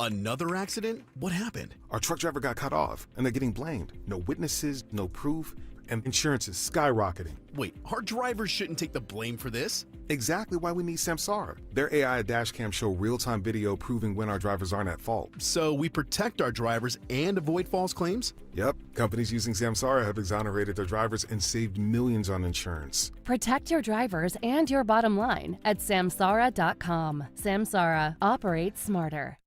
Another accident? What happened? Our truck driver got cut off, and they're getting blamed. No witnesses, no proof, and insurance is skyrocketing. Wait, our drivers shouldn't take the blame for this? Exactly why we need Samsara. Their AI dashcam show real-time video proving when our drivers aren't at fault. So we protect our drivers and avoid false claims? Yep, companies using Samsara have exonerated their drivers and saved millions on insurance. Protect your drivers and your bottom line at Samsara.com. Samsara. Operate smarter.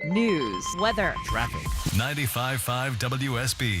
News, weather, Traffic. 95.5 WSB,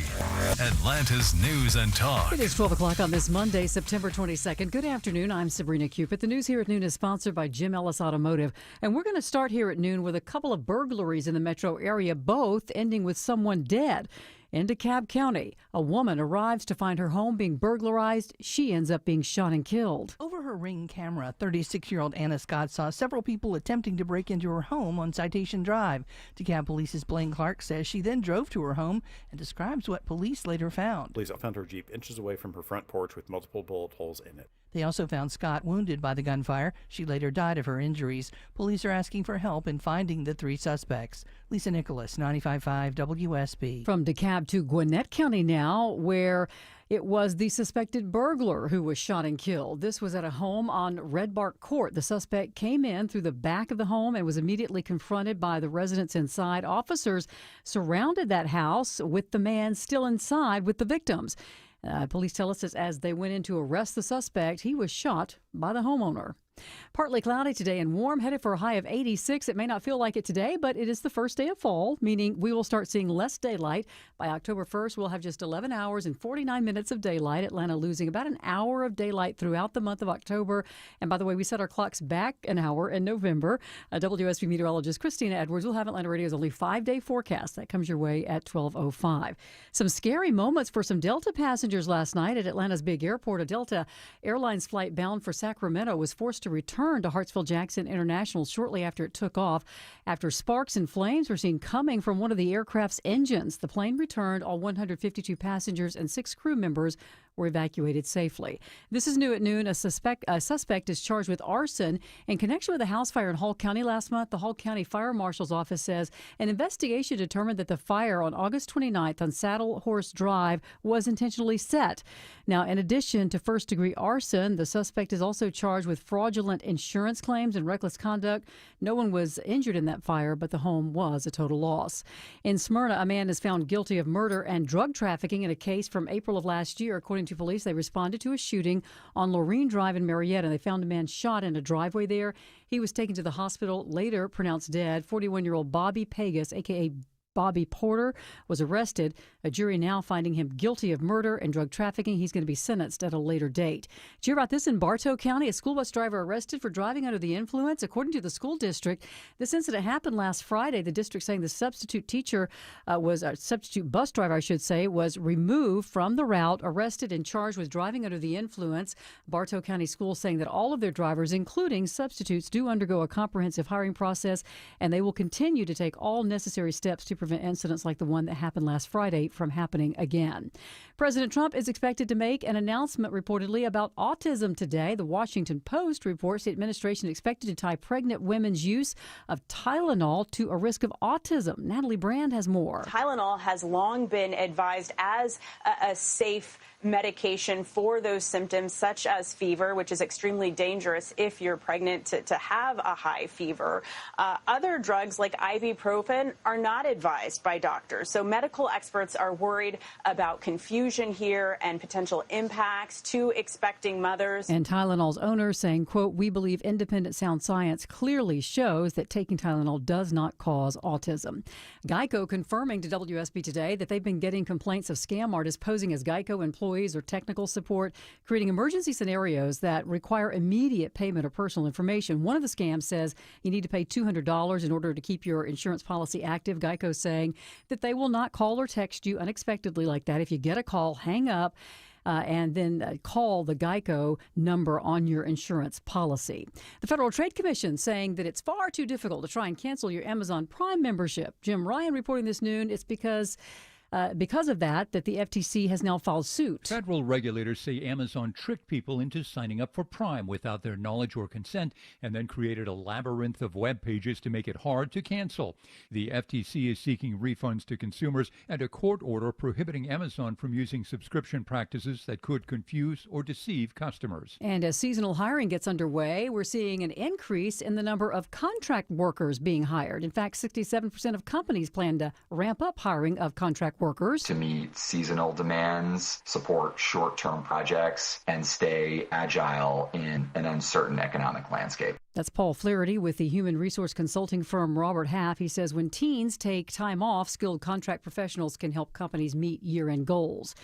Atlanta's News and Talk. It is 12 o'clock on this Monday, September 22nd. Good afternoon. I'm Sabrina Cupid. The news here at noon is sponsored by Jim Ellis Automotive. And we're going to start here at noon with a couple of burglaries in the metro area, both ending with someone dead. In DeKalb County, a woman arrives to find her home being burglarized. She ends up being shot and killed. Over her Ring camera, 36-year-old Anna Scott saw several people attempting to break into her home on Citation Drive. DeKalb Police's Blaine Clark says she then drove to her home and describes what police later found. Police found her Jeep inches away from her front porch with multiple bullet holes in it. They also found Scott wounded by the gunfire. She later died of her injuries. Police are asking for help in finding the three suspects. Lisa Nicholas, 95.5 WSB. From DeKalb to Gwinnett County now, where it was the suspected burglar who was shot and killed. This was at a home on Red Bark Court. The suspect came in through the back of the home and was immediately confronted by the residents inside. Officers surrounded that house with the man still inside with the victims. Police tell us that as they went in to arrest the suspect, he was shot by the homeowner. Partly cloudy today and warm, headed for a high of 86. It may not feel like it today, but it is the first day of fall, meaning we will start seeing less daylight. By October 1st, we'll have just 11 hours and 49 minutes of daylight. Atlanta losing about an hour of daylight throughout the month of October. And by the way, we set our clocks back an hour in November. WSB meteorologist Christina Edwards will have Atlanta Radio's only 5-day forecast. That comes your way at 12:05. Some scary moments for some Delta passengers last night at Atlanta's big airport. A Delta Airlines flight bound for Sacramento was forced to return to Hartsfield-Jackson International shortly after it took off, after sparks and flames were seen coming from one of the aircraft's engines. The plane returned. All 152 passengers and 6 crew members were evacuated safely. This is new at noon. A suspect is charged with arson in connection with a house fire in Hall County last month. The Hall County Fire Marshal's office says an investigation determined that the fire on August 29th on Saddle Horse Drive was intentionally set. Now, in addition to first-degree arson, the suspect is also charged with fraudulent insurance claims and reckless conduct. No one was injured in that fire, but the home was a total loss. In Smyrna, a man is found guilty of murder and drug trafficking in a case from April of last year. According to police, they responded to a shooting on Lorene Drive in Marietta. They found a man shot in a driveway there. He was taken to the hospital, later pronounced dead. 41-year-old Bobby Pegas, a.k.a. Bobby Porter, was arrested. A jury now finding him guilty of murder and drug trafficking. He's going to be sentenced at a later date. Did you hear about this in Bartow County? A school bus driver arrested for driving under the influence. According to the school district, this incident happened last Friday. The district saying the substitute bus driver, I should say, was removed from the route, arrested and charged with driving under the influence. Bartow County Schools saying that all of their drivers, including substitutes, do undergo a comprehensive hiring process, and they will continue to take all necessary steps to prevent incidents like the one that happened last Friday from happening again. President Trump is expected to make an announcement reportedly about autism today. The Washington Post reports the administration expected to tie pregnant women's use of Tylenol to a risk of autism. Natalie Brand has more. Tylenol has long been advised as a safe medication for those symptoms such as fever, which is extremely dangerous if you're pregnant to have a high fever. Other drugs like ibuprofen are not advised by doctors. So medical experts are worried about confusion here and potential impacts to expecting mothers. And Tylenol's owner saying, quote, "We believe independent sound science clearly shows that taking Tylenol does not cause autism." Geico confirming to WSB Today that they've been getting complaints of scam artists posing as Geico employees or technical support, creating emergency scenarios that require immediate payment of personal information. One of the scams says you need to pay $200 in order to keep your insurance policy active. Geico saying that they will not call or text you unexpectedly like that. If you get a call, hang up. And then call the Geico number on your insurance policy. The Federal Trade Commission saying that it's far too difficult to try and cancel your Amazon Prime membership. Jim Ryan reporting this noon. It's because because of that the FTC has now filed suit. Federal regulators say Amazon tricked people into signing up for Prime without their knowledge or consent and then created a labyrinth of web pages to make it hard to cancel. The FTC is seeking refunds to consumers and a court order prohibiting Amazon from using subscription practices that could confuse or deceive customers. And as seasonal hiring gets underway, we're seeing an increase in the number of contract workers being hired. In fact, 67% of companies plan to ramp up hiring of contract workers to meet seasonal demands, support short-term projects, and stay agile in an uncertain economic landscape. That's Paul Flaherty with the human resource consulting firm Robert Half. He says when teens take time off, skilled contract professionals can help companies meet year-end goals.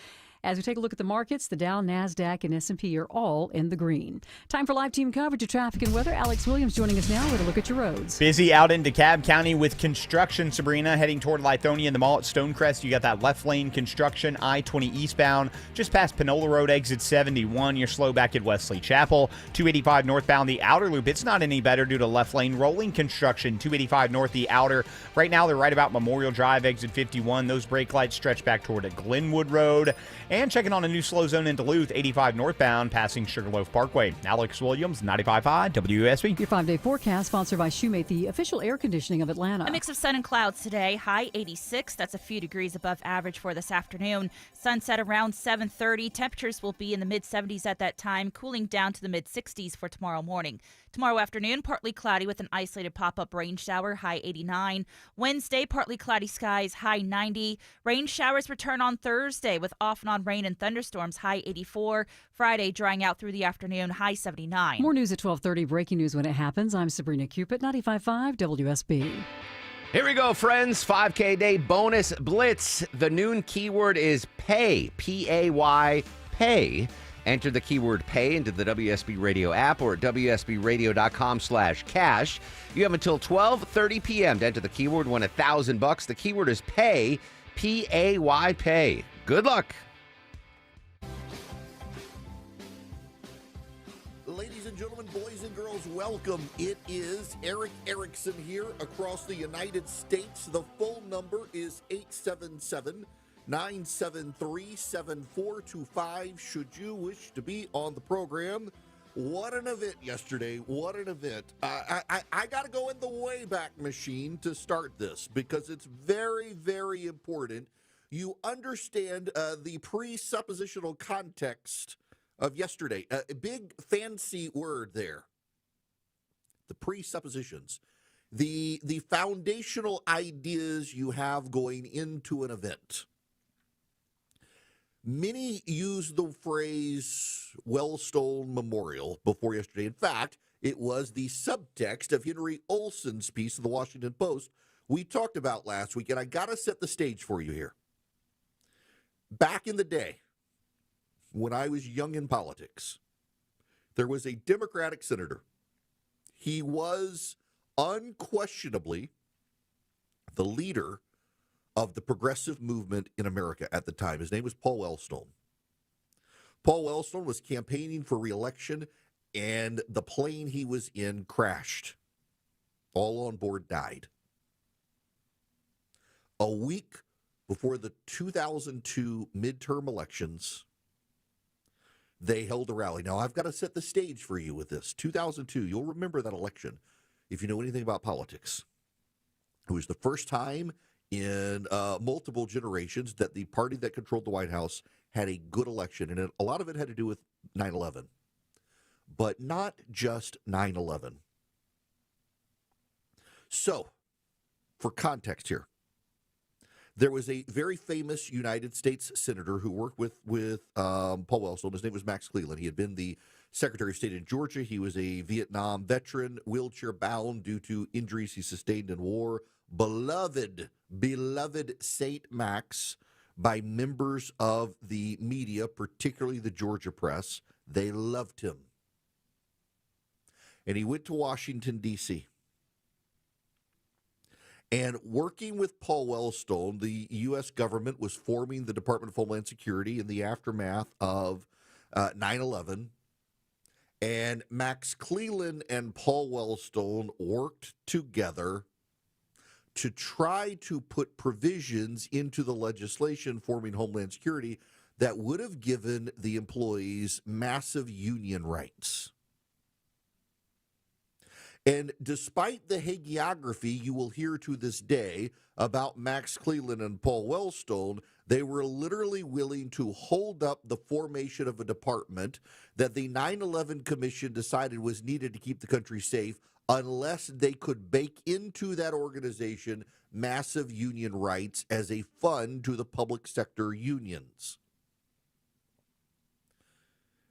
As we take a look at the markets, the Dow, NASDAQ, and S&P are all in the green. Time for live team coverage of traffic and weather. Alex Williams joining us now with a look at your roads. Busy out in DeKalb County with construction, Sabrina, heading toward Lithonia and the mall at Stonecrest. You got that left lane construction, I-20 eastbound, just past Panola Road, exit 71. You're slow back at Wesley Chapel. 285 northbound, the outer loop. It's not any better due to left lane rolling construction. 285 north, the outer. Right now, they're right about Memorial Drive, exit 51. Those brake lights stretch back toward a Glenwood Road. And checking on a new slow zone in Duluth, 85 northbound, passing Sugarloaf Parkway. Alex Williams, 95.5 WSB. Your 5-day forecast sponsored by Shoemate, the official air conditioning of Atlanta. A mix of sun and clouds today. High 86. That's a few degrees above average for this afternoon. Sunset around 7:30. Temperatures will be in the mid-70s at that time, cooling down to the mid-60s for tomorrow morning. Tomorrow afternoon, partly cloudy with an isolated pop-up rain shower, high 89. Wednesday, partly cloudy skies, high 90. Rain showers return on Thursday with off and on rain and thunderstorms, high 84. Friday, drying out through the afternoon, high 79. More news at 12:30. Breaking news when it happens. I'm Sabrina Cupid, 95.5 WSB. Here we go, friends. 5K day bonus blitz. The noon keyword is pay, P-A-Y, pay. Enter the keyword pay into the WSB Radio app or at WSBRadio.com/cash. You have until 12:30 p.m. to enter the keyword, win $1,000. The keyword is pay, P-A-Y, pay. Good luck. Ladies and gentlemen, boys and girls, welcome. It is Eric Erickson here across the United States. The phone number is 877-973-7425 should you wish to be on the program. What an event yesterday. What an event. I got to go in the Wayback Machine to start this because it's very, very important. You understand the presuppositional context of yesterday. A big fancy word there. The presuppositions. The foundational ideas you have going into an event. Many use the phrase Wellstone Memorial before yesterday. In fact, it was the subtext of Henry Olsen's piece in the Washington Post we talked about last week, and I got to set the stage for you here. Back in the day, when I was young in politics, there was a Democratic senator. He was unquestionably the leader of the progressive movement in America at the time. His name was Paul Wellstone. Paul Wellstone was campaigning for re-election, and the plane he was in crashed. All on board died. A week before the 2002 midterm elections, they held a rally. Now, I've got to set the stage for you with this. 2002, you'll remember that election if you know anything about politics. It was the first time in multiple generations that the party that controlled the White House had a good election, and a lot of it had to do with 9/11. But not just 9/11. So, for context here, there was a very famous United States senator who worked with Paul Wellstone. His name was Max Cleland. He had been the Secretary of State in Georgia. He was a Vietnam veteran, wheelchair-bound due to injuries he sustained in war. Beloved Saint Max by members of the media, particularly the Georgia press. They loved him. And he went to Washington, D.C., and working with Paul Wellstone, the U.S. government was forming the Department of Homeland Security in the aftermath of 9/11. And Max Cleland and Paul Wellstone worked together to try to put provisions into the legislation forming Homeland Security that would have given the employees massive union rights. And despite the hagiography you will hear to this day about Max Cleland and Paul Wellstone, they were literally willing to hold up the formation of a department that the 9/11 Commission decided was needed to keep the country safe unless they could bake into that organization massive union rights as a fund to the public sector unions.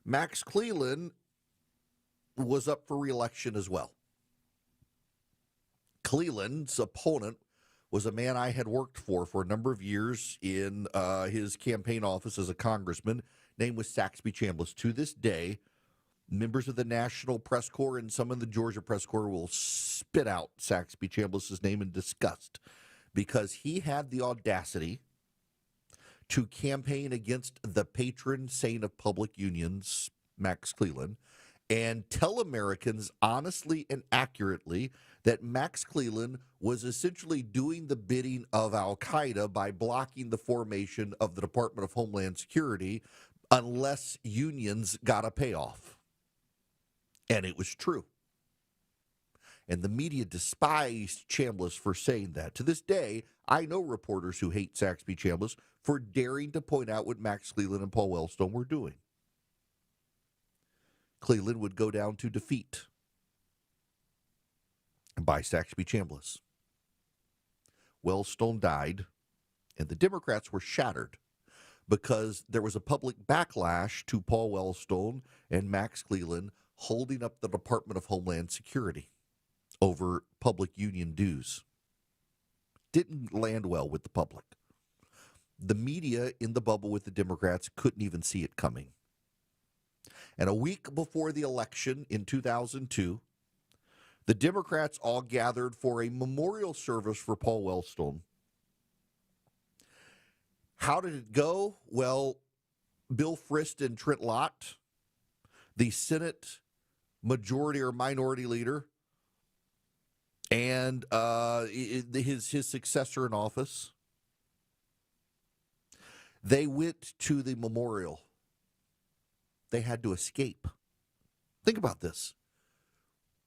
Max Cleland was up for re-election as well. Cleland's opponent was a man I had worked for a number of years in his campaign office as a congressman. Name was Saxby Chambliss. To this day, members of the National Press Corps and some of the Georgia Press Corps will spit out Saxby Chambliss's name in disgust because he had the audacity to campaign against the patron saint of public unions, Max Cleland, and tell Americans honestly and accurately that Max Cleland was essentially doing the bidding of Al-Qaeda by blocking the formation of the Department of Homeland Security unless unions got a payoff. And it was true. And the media despised Chambliss for saying that. To this day, I know reporters who hate Saxby Chambliss for daring to point out what Max Cleland and Paul Wellstone were doing. Cleland would go down to defeat by Saxby Chambliss. Wellstone died, and the Democrats were shattered because there was a public backlash to Paul Wellstone and Max Cleland holding up the Department of Homeland Security over public union dues. Didn't land well with the public. The media in the bubble with the Democrats couldn't even see it coming. And a week before the election in 2002, the Democrats all gathered for a memorial service for Paul Wellstone. How did it go? Well, Bill Frist and Trent Lott, the Senate majority or minority leader, and his successor in office, they went to the memorial. They had to escape. Think about this.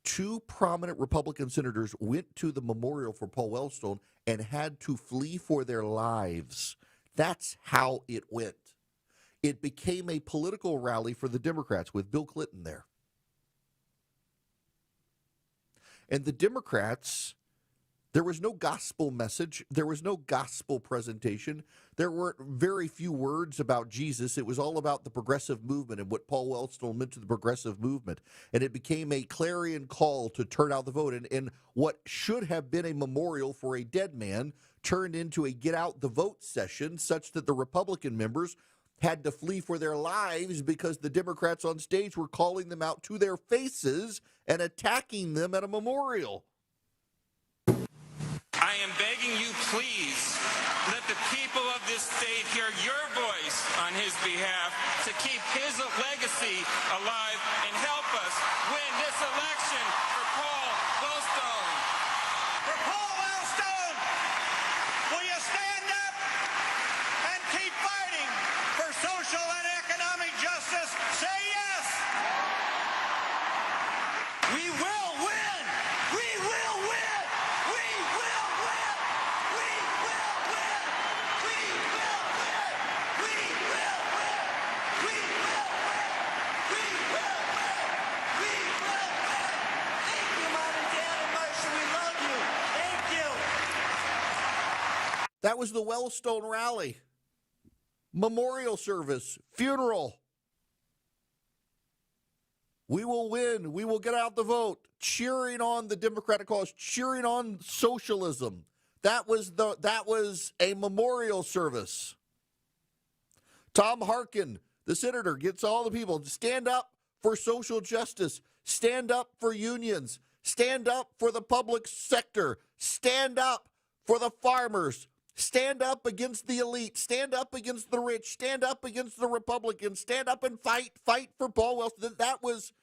2 prominent Republican senators went to the memorial for Paul Wellstone and had to flee for their lives. That's how it went. It became a political rally for the Democrats with Bill Clinton there. And the Democrats, there was no gospel message. There was no gospel presentation. There weren't very few words about Jesus. It was all about the progressive movement and what Paul Wellstone meant to the progressive movement. And it became a clarion call to turn out the vote. And what should have been a memorial for a dead man turned into a get out the vote session, such that the Republican members had to flee for their lives because the Democrats on stage were calling them out to their faces and attacking them at a memorial. I am begging you, please, let the people of this state hear your voice on his behalf to keep his legacy alive and help us win this election for Paul Wellstone. For Paul Wellstone, will you stand up and keep fighting for social and economic justice? Say yes. We will win. We will win. We will win. We will win. We will win. We will win. We will win. We will win. We will win. Thank you, Mom and Dad and Marcia. We love you. Thank you. That was the Wellstone rally. Memorial service, funeral. We will win. We will get out the vote. Cheering on the Democratic cause, cheering on socialism. That was a memorial service. Tom Harkin, the senator, gets all the people to stand up for social justice, stand up for unions, stand up for the public sector, stand up for the farmers, stand up against the elite, stand up against the rich, stand up against the Republicans, stand up and fight for Paul Wellstone. That was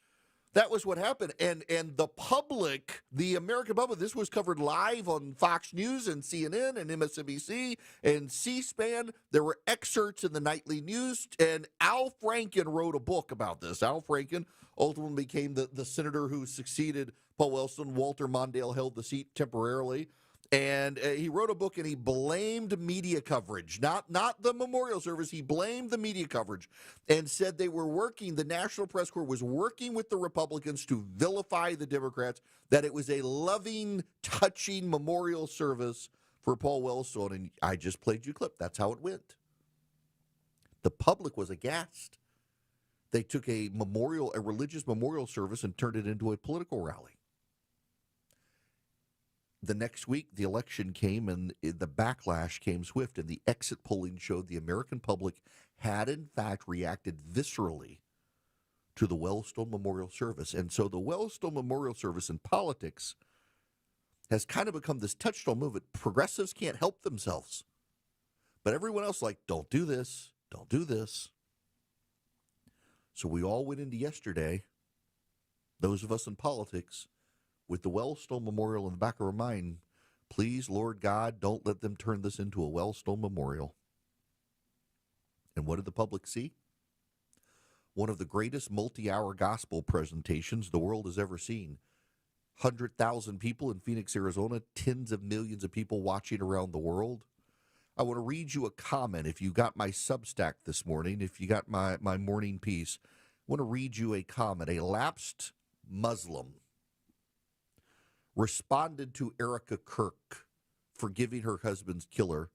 That was what happened. And the public, the American public, this was covered live on Fox News and CNN and MSNBC and C-SPAN. There were excerpts in the nightly news, and Al Franken wrote a book about this. Al Franken ultimately became the senator who succeeded Paul Wellstone. Walter Mondale held the seat temporarily. And he wrote a book, and he blamed media coverage, not the memorial service. He blamed the media coverage and said they were working, the National Press Corps was working with the Republicans to vilify the Democrats, that it was a loving, touching memorial service for Paul Wellstone. And I just played you a clip. That's how it went. The public was aghast. They took a religious memorial service and turned it into a political rally. The next week, the election came, and the backlash came swift, and the exit polling showed the American public had, in fact, reacted viscerally to the Wellstone Memorial Service. And so the Wellstone Memorial Service in politics has kind of become this touchstone movement. Progressives can't help themselves. But everyone else like, don't do this, don't do this. So we all went into yesterday, those of us in politics, with the Wellstone Memorial in the back of our mind. Please, Lord God, don't let them turn this into a Wellstone Memorial. And what did the public see? One of the greatest multi-hour gospel presentations the world has ever seen. 100,000 people in Phoenix, Arizona, tens of millions of people watching around the world. I want to read you a comment. If you got my Substack this morning, if you got my morning piece, I want to read you a comment. A lapsed Muslim responded to Erica Kirk forgiving her husband's killer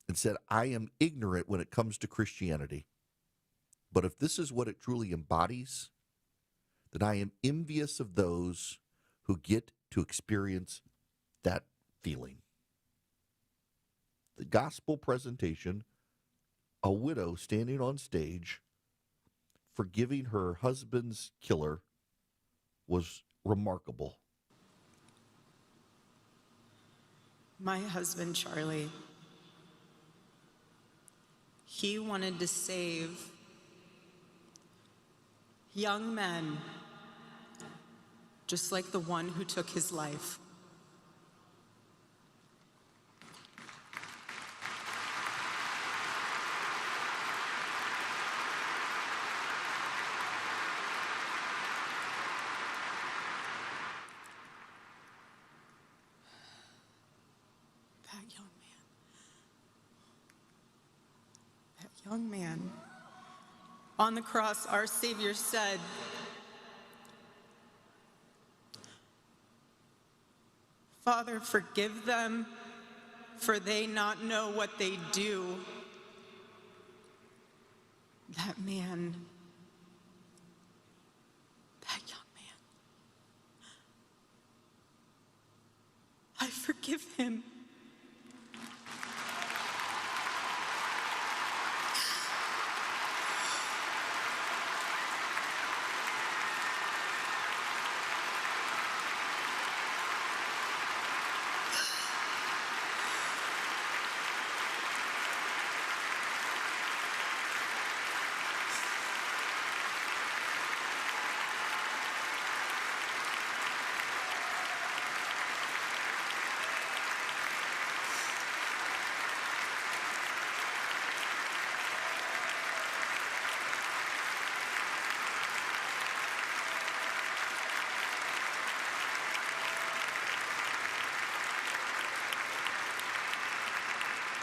and said, I am ignorant when it comes to Christianity. But if this is what it truly embodies, then I am envious of those who get to experience that feeling. The gospel presentation, a widow standing on stage forgiving her husband's killer, was remarkable. My husband, Charlie, he wanted to save young men just like the one who took his life. Young man. On the cross, our Savior said, Father, forgive them, for they not know what they do. That man, that young man, I forgive him.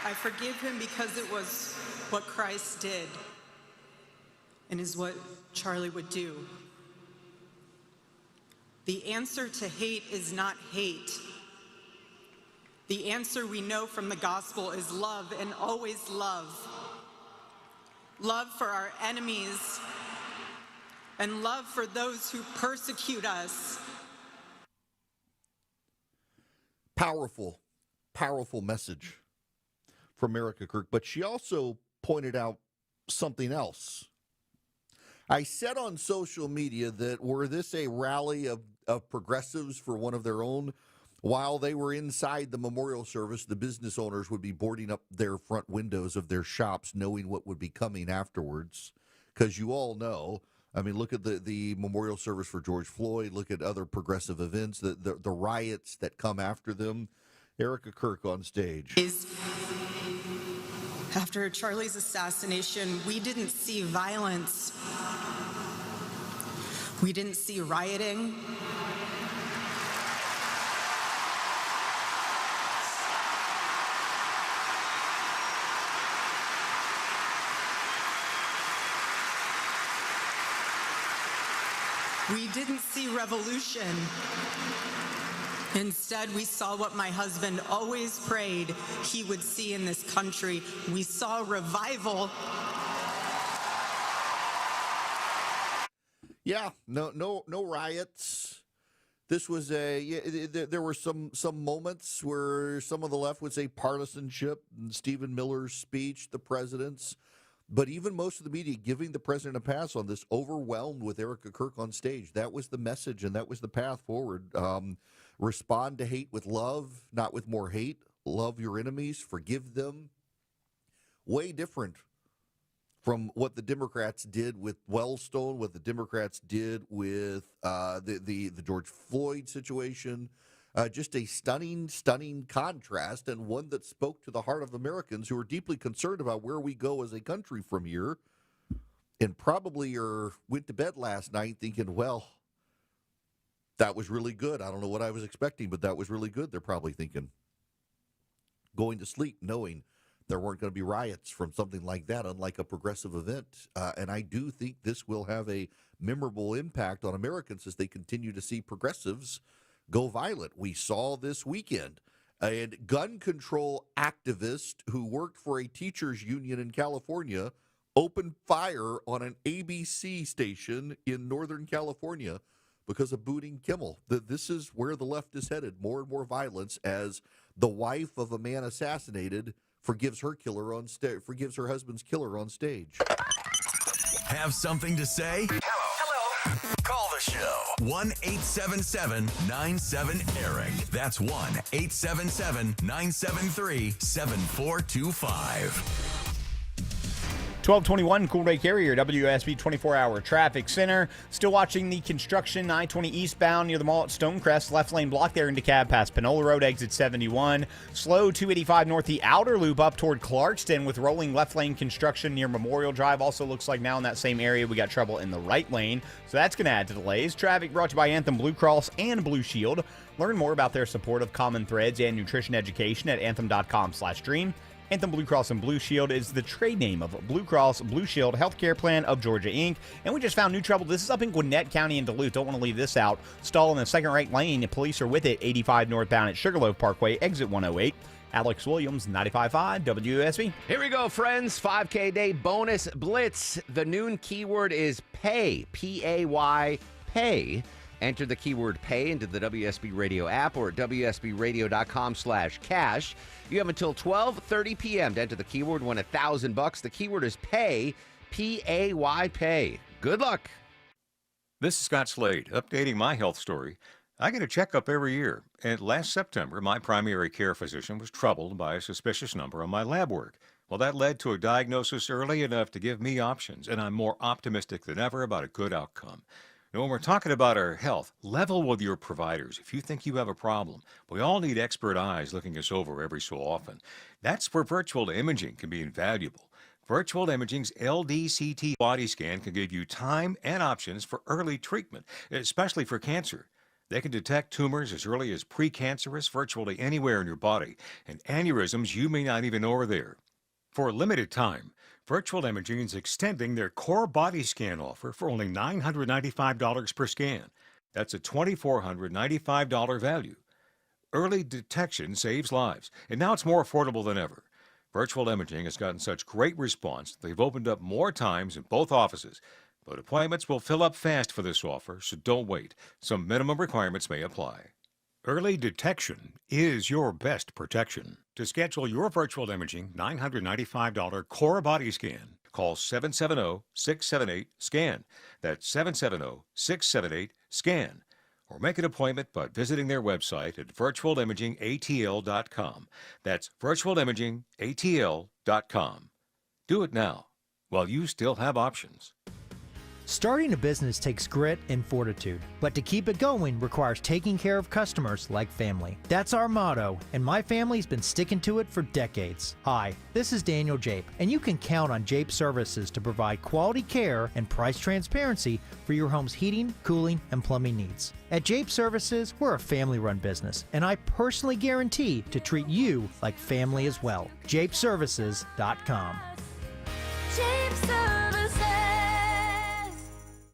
I forgive him because it was what Christ did and is what Charlie would do. The answer to hate is not hate. The answer we know from the gospel is love, and always love. Love for our enemies and love for those who persecute us. Powerful, powerful message from Erica Kirk, but she also pointed out something else. I said on social media that were this a rally of progressives for one of their own, while they were inside the memorial service, the business owners would be boarding up their front windows of their shops knowing what would be coming afterwards, because you all know I mean, look at the memorial service for George Floyd. Look at other progressive events, the riots that come after them. Erica Kirk on stage. After Charlie's assassination, we didn't see violence. We didn't see rioting. We didn't see revolution. Instead, we saw what my husband always prayed he would see in this country. We saw revival. Yeah, no riots. This was there were some moments where some of the left would say partisanship, and Stephen Miller's speech, the president's. But even most of the media giving the president a pass on this, overwhelmed with Erica Kirk on stage. That was the message, and that was the path forward. Respond to hate with love, not with more hate. Love your enemies, forgive them. Way different from what the Democrats did with Wellstone, what the Democrats did with the George Floyd situation. Just a stunning contrast, and one that spoke to the heart of Americans who are deeply concerned about where we go as a country from here, and probably went to bed last night thinking, well, that was really good. I don't know what I was expecting, but that was really good. They're probably thinking, going to sleep knowing there weren't going to be riots from something like that, unlike a progressive event. And I do think this will have a memorable impact on Americans as they continue to see progressives go violent. We saw this weekend a gun control activist who worked for a teachers union in California opened fire on an ABC station in Northern California because of booting Kimmel. This is where the left is headed, more and more violence as the wife of a man assassinated forgives her husband's killer on stage. Have something to say? Hello. Call the show. 1-877-97-ERIC. That's 1-877-973-7425. 1221 Cool Ray Carrier, WSB 24-hour traffic center. Still watching the construction, I-20 eastbound near the mall at Stonecrest. Left lane blocked there in DeKalb past Panola Road, exit 71. Slow 285 north the outer loop up toward Clarkston with rolling left lane construction near Memorial Drive. Also looks like now in that same area we got trouble in the right lane, so that's going to add to delays. Traffic brought to you by Anthem Blue Cross and Blue Shield. Learn more about their support of Common Threads and nutrition education at anthem.com/dream. Anthem Blue Cross and Blue Shield is the trade name of Blue Cross Blue Shield Healthcare Plan of Georgia, Inc. And we just found new trouble. This is up in Gwinnett County and Duluth. Don't want to leave this out. Stall in the second right lane. Police are with it. 85 northbound at Sugarloaf Parkway, exit 108. Alex Williams, 95.5 WSB. Here we go, friends. 5K day bonus blitz. The noon keyword is pay. P-A-Y, pay. Enter the keyword pay into the WSB Radio app or at WSBRadio.com/cash. You have until 12:30 p.m. to enter the keyword, win $1,000. The keyword is pay, P-A-Y, pay. Good luck. This is Scott Slade, updating my health story. I get a checkup every year, and last September, my primary care physician was troubled by a suspicious number on my lab work. Well, that led to a diagnosis early enough to give me options, and I'm more optimistic than ever about a good outcome. Now, when we're talking about our health, level with your providers if you think you have a problem. We all need expert eyes looking us over every so often. That's where virtual imaging can be invaluable. Virtual Imaging's LDCT body scan can give you time and options for early treatment, especially for cancer. They can detect tumors as early as precancerous virtually anywhere in your body, and aneurysms you may not even know are there. For a limited time, Virtual Imaging is extending their core body scan offer for only $995 per scan. That's a $2,495 value. Early detection saves lives, and now it's more affordable than ever. Virtual Imaging has gotten such great response, they've opened up more times in both offices. But appointments will fill up fast for this offer, so don't wait. Some minimum requirements may apply. Early detection is your best protection. To schedule your virtual imaging $995 core body scan, call 770-678-SCAN. That's 770-678-SCAN. Or make an appointment by visiting their website at virtualimagingatl.com. That's virtualimagingatl.com. Do it now while you still have options. Starting a business takes grit and fortitude, but to keep it going requires taking care of customers like family. That's our motto, and my family's been sticking to it for decades. Hi, this is Daniel Jape, and you can count on Jape Services to provide quality care and price transparency for your home's heating, cooling, and plumbing needs. At Jape Services, we're a family-run business, and I personally guarantee to treat you like family as well. JapeServices.com. Jape Services.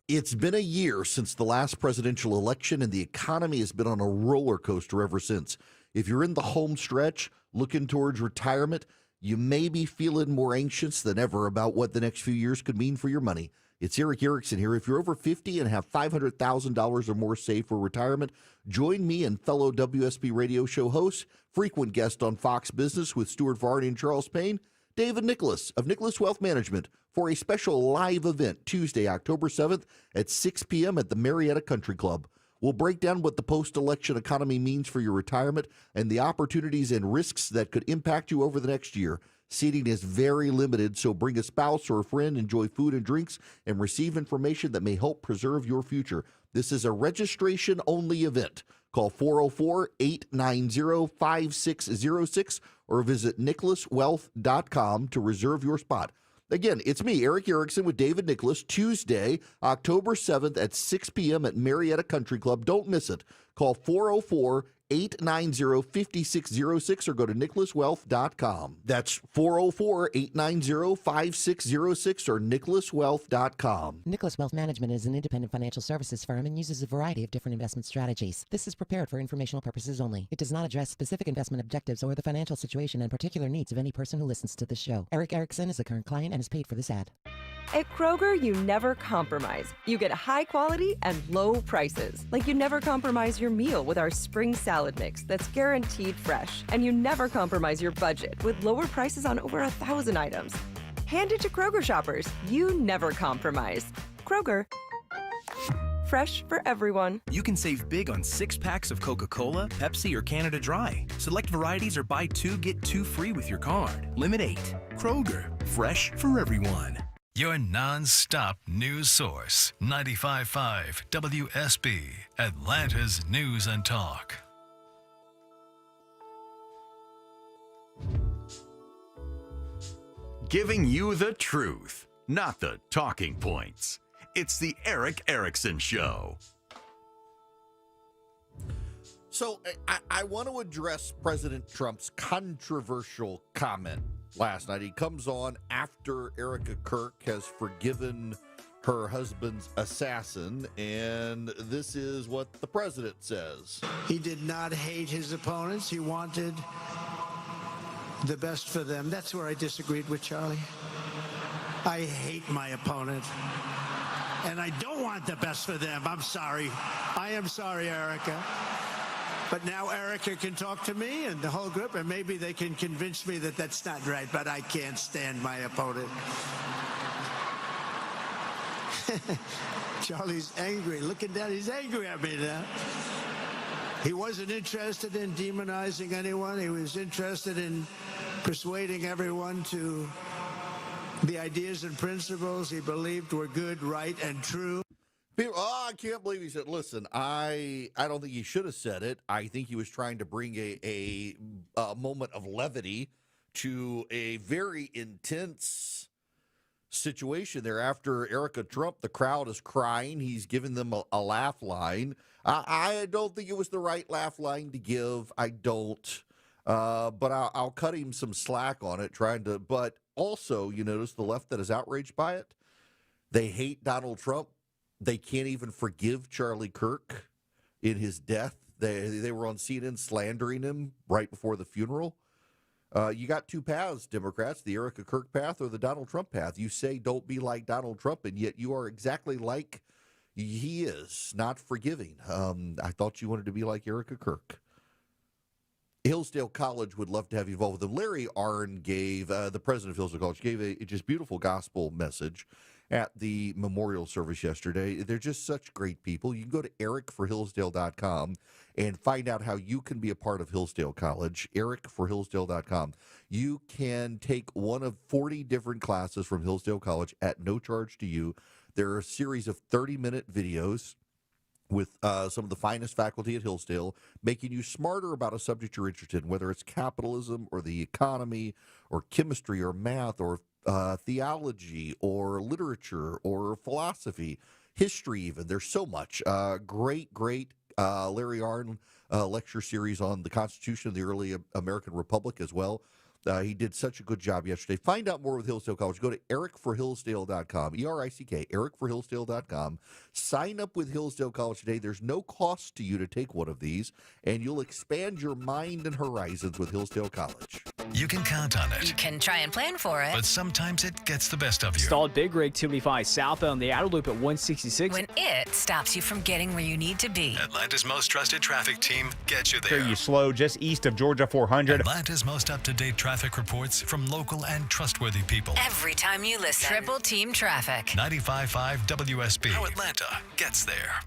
It's been a year since the last presidential election, and the economy has been on a roller coaster ever since. If you're in the home stretch, looking towards retirement, you may be feeling more anxious than ever about what the next few years could mean for your money. It's Eric Erickson here. If you're over 50 and have $500,000 or more saved for retirement, join me and fellow WSB radio show host, frequent guest on Fox Business with Stuart Varney and Charles Payne, David Nicholas of Nicholas Wealth Management, for a special live event Tuesday, October 7th at 6 p.m. at the Marietta Country Club. We'll break down what the post-election economy means for your retirement and the opportunities and risks that could impact you over the next year. Seating is very limited, so bring a spouse or a friend, enjoy food and drinks, and receive information that may help preserve your future. This is a registration-only event. Call 404-890-5606 or visit nicholaswealth.com to reserve your spot. Again, it's me, Eric Erickson, with David Nicholas, Tuesday, October 7th at 6 p.m. at Marietta Country Club. Don't miss it. Call 404-890-5606 or go to nicholaswealth.com. That's 404-890-5606 or nicholaswealth.com. Nicholas Wealth Management is an independent financial services firm and uses a variety of different investment strategies. This is prepared for informational purposes only. It does not address specific investment objectives or the financial situation and particular needs of any person who listens to this show. Eric Erickson is a current client and is paid for this ad. At Kroger, you never compromise. You get high quality and low prices. Like you never compromise your meal with our spring salad mix that's guaranteed fresh. And you never compromise your budget with lower prices on over 1,000 items. Hand it to Kroger shoppers. You never compromise. Kroger. Fresh for everyone. You can save big on 6-packs of Coca-Cola, Pepsi, or Canada Dry. Select varieties or buy 2, get 2 free with your card. Limit 8. Kroger. Fresh for everyone. Your non-stop news source, 95.5 WSB, Atlanta's News and Talk. Giving you the truth, not the talking points. It's the Eric Erickson Show. So I want to address President Trump's controversial comment last night. He comes on after Erica Kirk has forgiven her husband's assassin, and this is what the president says. He did not hate his opponents. He wanted the best for them. That's where I disagreed with Charlie. I hate my opponent, and I don't want the best for them. I'm sorry. I am sorry, Erica. But now Erica can talk to me and the whole group, and maybe they can convince me that that's not right, but I can't stand my opponent. Charlie's angry. Looking down, he's angry at me now. He wasn't interested in demonizing anyone. He was interested in persuading everyone to the ideas and principles he believed were good, right, and true. People, I can't believe he said, listen, I don't think he should have said it. I think he was trying to bring a moment of levity to a very intense situation there. After Erica Trump, the crowd is crying. He's giving them a laugh line. I don't think it was the right laugh line to give. I don't. But I'll cut him some slack on it, but also, you notice the left that is outraged by it. They hate Donald Trump. They can't even forgive Charlie Kirk in his death. They were on CNN slandering him right before the funeral. You got two paths, Democrats, the Erica Kirk path or the Donald Trump path. You say don't be like Donald Trump, and yet you are exactly like he is, not forgiving. I thought you wanted to be like Erica Kirk. Hillsdale College would love to have you involved with them. Larry Arnn gave, the president of Hillsdale College, gave a just beautiful gospel message at the memorial service yesterday. They're just such great people. You can go to ericforhillsdale.com and find out how you can be a part of Hillsdale College, ericforhillsdale.com. You can take one of 40 different classes from Hillsdale College at no charge to you. There are a series of 30-minute videos with some of the finest faculty at Hillsdale, making you smarter about a subject you're interested in, whether it's capitalism or the economy or chemistry or math or theology or literature or philosophy, history even. There's so much. Great Larry Arnn lecture series on the Constitution of the early American Republic as well. He did such a good job yesterday. Find out more with Hillsdale College. Go to ericforhillsdale.com, E-R-I-C-K, ericforhillsdale.com. Sign up with Hillsdale College today. There's no cost to you to take one of these, and you'll expand your mind and horizons with Hillsdale College. You can count on it, You can try and plan for it. but sometimes it gets the best of you. Stalled Big Rig 275 southbound the outer loop at 166. When it stops you from getting where you need to be. Atlanta's most trusted traffic team gets you there. Here you slow just east of Georgia 400. Atlanta's most up-to-date traffic reports from local and trustworthy people. Every time you listen. Triple Team Traffic. 95.5 WSB. How Atlanta gets there.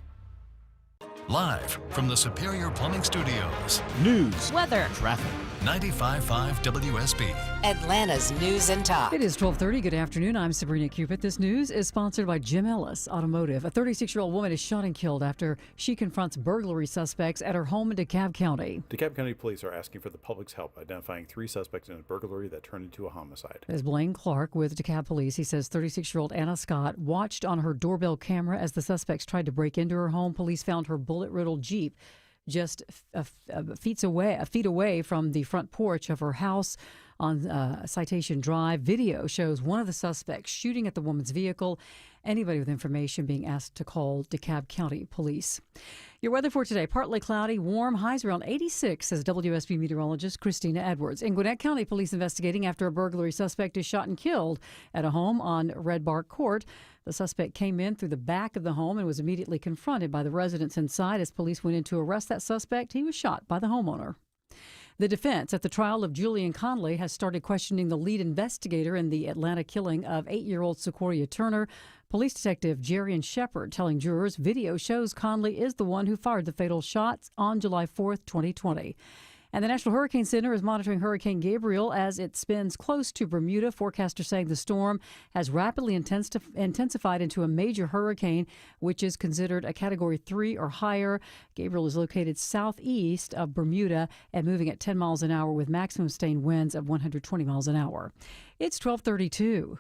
Live from the Superior Plumbing Studios. News, weather, traffic. 95.5 WSB. Atlanta's News and Talk. It is 12:30. Good afternoon. I'm Sabrina Cupid. This news is sponsored by Jim Ellis Automotive. A 36-year-old woman is shot and killed after she confronts burglary suspects at her home in DeKalb County. DeKalb County police are asking for the public's help identifying 3 suspects in a burglary that turned into a homicide. As Blaine Clark with DeKalb Police, he says 36-year-old Anna Scott watched on her doorbell camera as the suspects tried to break into her home. Police found her bullet-riddled Jeep just feet away from the front porch of her house on Citation Drive. Video shows one of the suspects shooting at the woman's vehicle. Anybody with information being asked to call DeKalb County Police. Your weather for today, partly cloudy, warm, highs around 86, says WSB meteorologist Christina Edwards. In Gwinnett County, police investigating after a burglary suspect is shot and killed at a home on Red Bark Court. The suspect came in through the back of the home and was immediately confronted by the residents inside. As police went in to arrest that suspect, he was shot by the homeowner. The defense at the trial of Julian Conley has started questioning the lead investigator in the Atlanta killing of 8-year-old Sequoia Turner. Police detective Jerian Shepard telling jurors video shows Conley is the one who fired the fatal shots on July 4th, 2020. And the National Hurricane Center is monitoring Hurricane Gabriel as it spins close to Bermuda. Forecasters saying the storm has rapidly intensified into a major hurricane, which is considered a Category 3 or higher. Gabriel is located southeast of Bermuda and moving at 10 miles an hour with maximum sustained winds of 120 miles an hour. It's 12:32.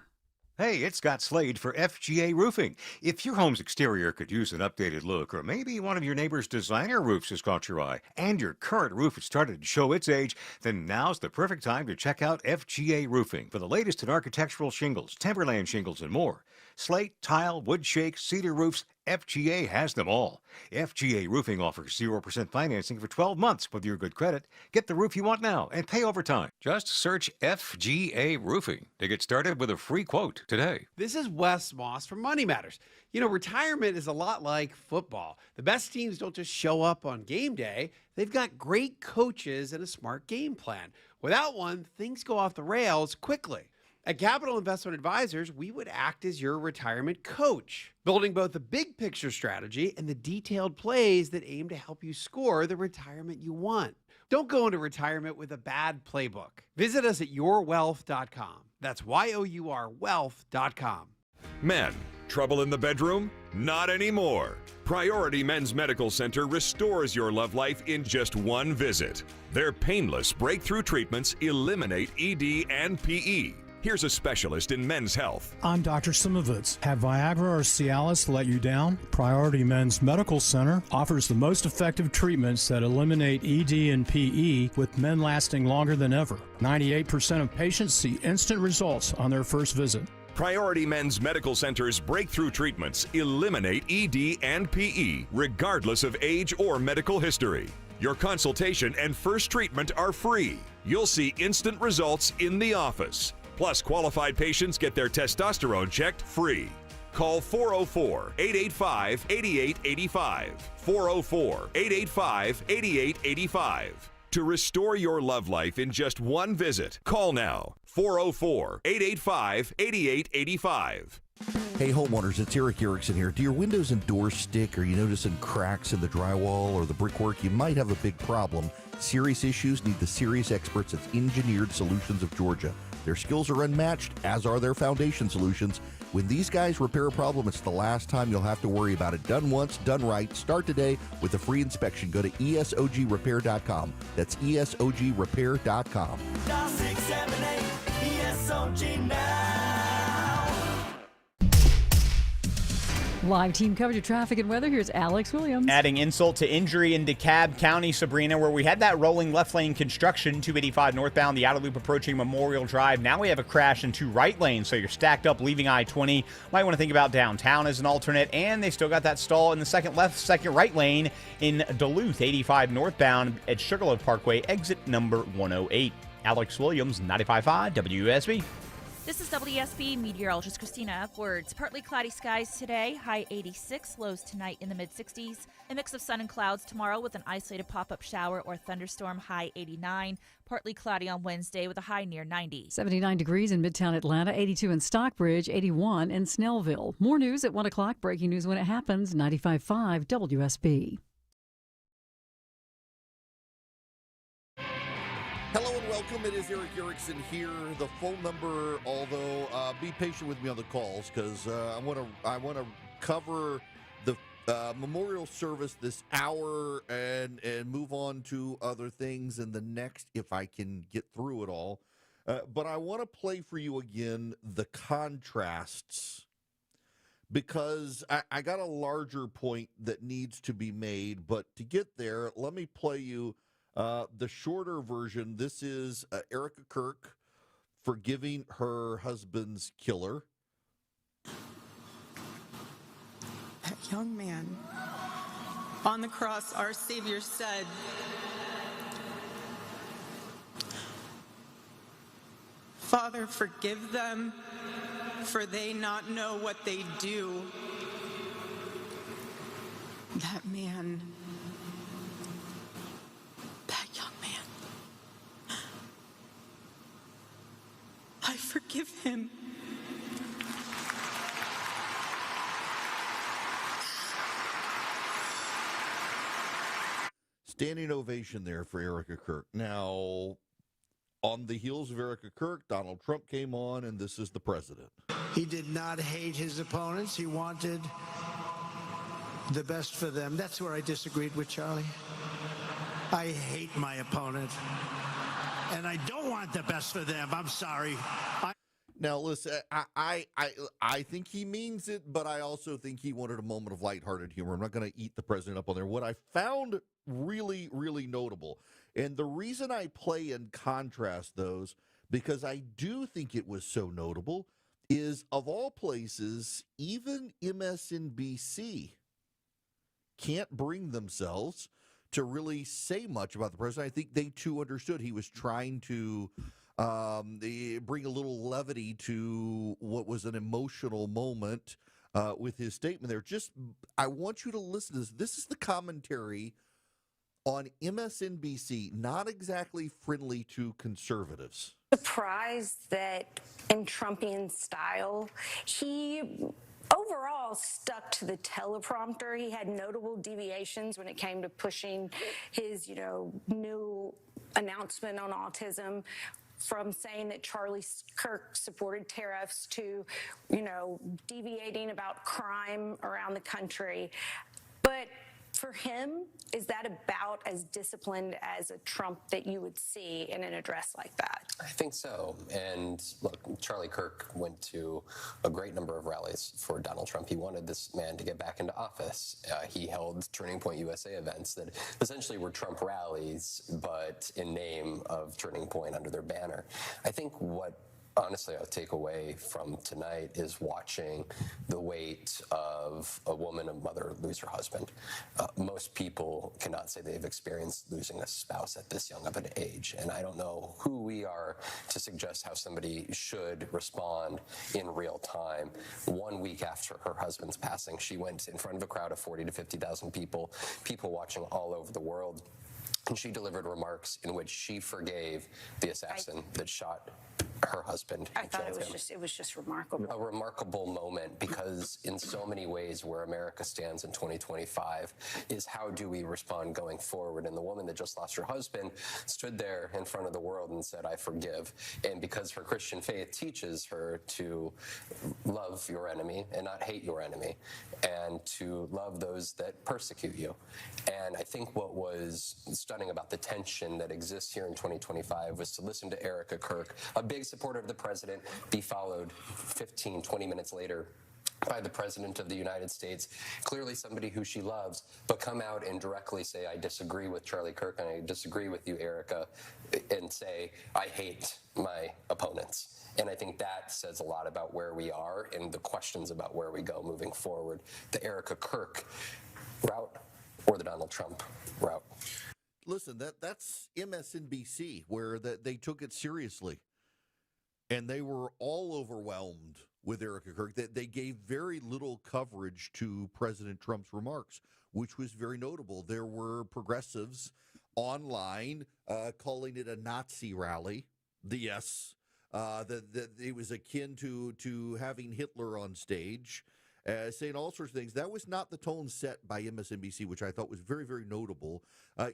Hey, it's Scott Slade for FGA Roofing. If your home's exterior could use an updated look, or maybe one of your neighbor's designer roofs has caught your eye, and your current roof has started to show its age, then now's the perfect time to check out FGA Roofing for the latest in architectural shingles, timberland shingles, and more. Slate, tile, wood shake, cedar roofs, FGA has them all. FGA Roofing offers 0% financing for 12 months with your good credit. Get the roof you want now and pay over time. Just search FGA Roofing to get started with a free quote today. This is Wes Moss from Money Matters. You know, retirement is a lot like football. The best teams don't just show up on game day. They've got great coaches and a smart game plan. Without one, things go off the rails quickly. At Capital Investment Advisors, we would act as your retirement coach, building both the big picture strategy and the detailed plays that aim to help you score the retirement you want. Don't go into retirement with a bad playbook. Visit us at yourwealth.com. That's YOUR wealth.com. Men, trouble in the bedroom? Not anymore. Priority Men's Medical Center restores your love life in just one visit. Their painless breakthrough treatments eliminate ED and PE. Here's a specialist in men's health. I'm Dr. Simovitz. Have Viagra or Cialis let you down? Priority Men's Medical Center offers the most effective treatments that eliminate ED and PE, with men lasting longer than ever. 98% of patients see instant results on their first visit. Priority Men's Medical Center's breakthrough treatments eliminate ED and PE, regardless of age or medical history. Your consultation and first treatment are free. You'll see instant results in the office. Plus, qualified patients get their testosterone checked free. Call 404-885-8885. 404-885-8885. To restore your love life in just one visit, call now. 404-885-8885. Hey homeowners, it's Eric Erickson here. Do your windows and doors stick? Are you noticing cracks in the drywall or the brickwork? You might have a big problem. Serious issues need the serious experts at Engineered Solutions of Georgia. Their skills are unmatched, as are their foundation solutions. When these guys repair a problem, it's the last time you'll have to worry about it. Done once, done right. Start today with a free inspection. Go to ESOGrepair.com. That's ESOGrepair.com. Dial 678 ESOG now. Live team coverage of traffic and weather. Here's Alex Williams. Adding insult to injury in DeKalb County, Sabrina, where we had that rolling left lane construction, 285 northbound, the outer loop approaching Memorial Drive. Now we have a crash in 2 right lanes, so you're stacked up leaving I-20. Might want to think about downtown as an alternate, and they still got that stall in the second right lane in Duluth, 85 northbound at Sugarloaf Parkway, exit number 108. Alex Williams, 95.5 WSB. This is WSB meteorologist Christina Upwards. Partly cloudy skies today, high 86, lows tonight in the mid-60s. A mix of sun and clouds tomorrow with an isolated pop-up shower or thunderstorm, high 89. Partly cloudy on Wednesday with a high near 90. 79 degrees in Midtown Atlanta, 82 in Stockbridge, 81 in Snellville. More news at 1 o'clock. Breaking news when it happens, 95.5 WSB. Hello and welcome. It is Eric Erickson here. The phone number, although be patient with me on the calls because I want to cover the memorial service this hour and move on to other things in the next if I can get through it all. But I want to play for you again the contrasts because I got a larger point that needs to be made. But to get there, let me play you the shorter version. This is Erica Kirk forgiving her husband's killer. That young man on the cross, our Savior said, "Father, forgive them, for they not know what they do." That man, I forgive him. Standing ovation there for Erica Kirk. Now, on the heels of Erica Kirk, Donald Trump came on, and this is the president. He did not hate his opponents. He wanted the best for them. That's where I disagreed with Charlie. I hate my opponent, and I don't want the best for them. I'm sorry. Now, listen, I think he means it, but I also think he wanted a moment of lighthearted humor. I'm not going to eat the president up on there. What I found really, really notable, and the reason I play and contrast those, because I do think it was so notable, is of all places, even MSNBC can't bring themselves to really say much about the president. I think they too understood he was trying to bring a little levity to what was an emotional moment with his statement there. I want you to listen to this. This is the commentary on MSNBC, not exactly friendly to conservatives. Surprised that in Trumpian style, he overall stuck to the teleprompter. He had notable deviations when it came to pushing his, new announcement on autism, from saying that Charlie Kirk supported tariffs to, deviating about crime around the country. But for him, is that about as disciplined as a Trump that you would see in an address like that? I think so. And look, Charlie Kirk went to a great number of rallies for Donald Trump. He wanted this man to get back into office. He held Turning Point USA events that essentially were Trump rallies, but in name of Turning Point under their banner. I think honestly, I'll take away from tonight is watching the weight of a woman, a mother, lose her husband. Most people cannot say they've experienced losing a spouse at this young of an age, and I don't know who we are to suggest how somebody should respond in real time. 1 week after her husband's passing, she went in front of a crowd of 40 to 50,000 people watching all over the world. And she delivered remarks in which she forgave the assassin that shot her husband. I thought it was just remarkable. A remarkable moment, because in so many ways where America stands in 2025 is how do we respond going forward. And the woman that just lost her husband stood there in front of the world and said, I forgive. And because her Christian faith teaches her to love your enemy and not hate your enemy, and to love those that persecute you. And I think what was stunning about the tension that exists here in 2025 was to listen to Erica Kirk, a big supporter of the president, be followed 15, 20 minutes later by the President of the United States, clearly somebody who she loves, but come out and directly say, I disagree with Charlie Kirk and I disagree with you, Erica, and say, I hate my opponents. And I think that says a lot about where we are and the questions about where we go moving forward. The Erica Kirk route or the Donald Trump route. Listen, that's MSNBC, where they took it seriously. And they were all overwhelmed with Erica Kirk. They gave very little coverage to President Trump's remarks, which was very notable. There were progressives online calling it a Nazi rally. Yes. That it was akin to having Hitler on stage, saying all sorts of things. That was not the tone set by MSNBC, which I thought was very, very notable,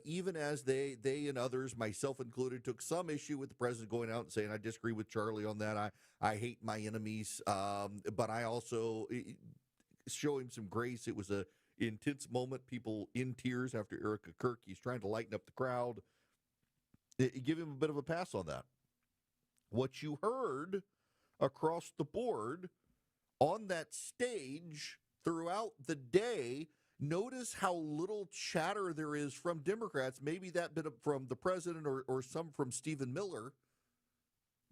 even as they and others, myself included, took some issue with the president going out and saying, I disagree with Charlie on that. I hate my enemies, but I also show him some grace. It was an intense moment, people in tears after Erica Kirk. He's trying to lighten up the crowd. Give him a bit of a pass on that. What you heard across the board on that stage throughout the day, notice how little chatter there is from Democrats, maybe that bit from the president or some from Stephen Miller,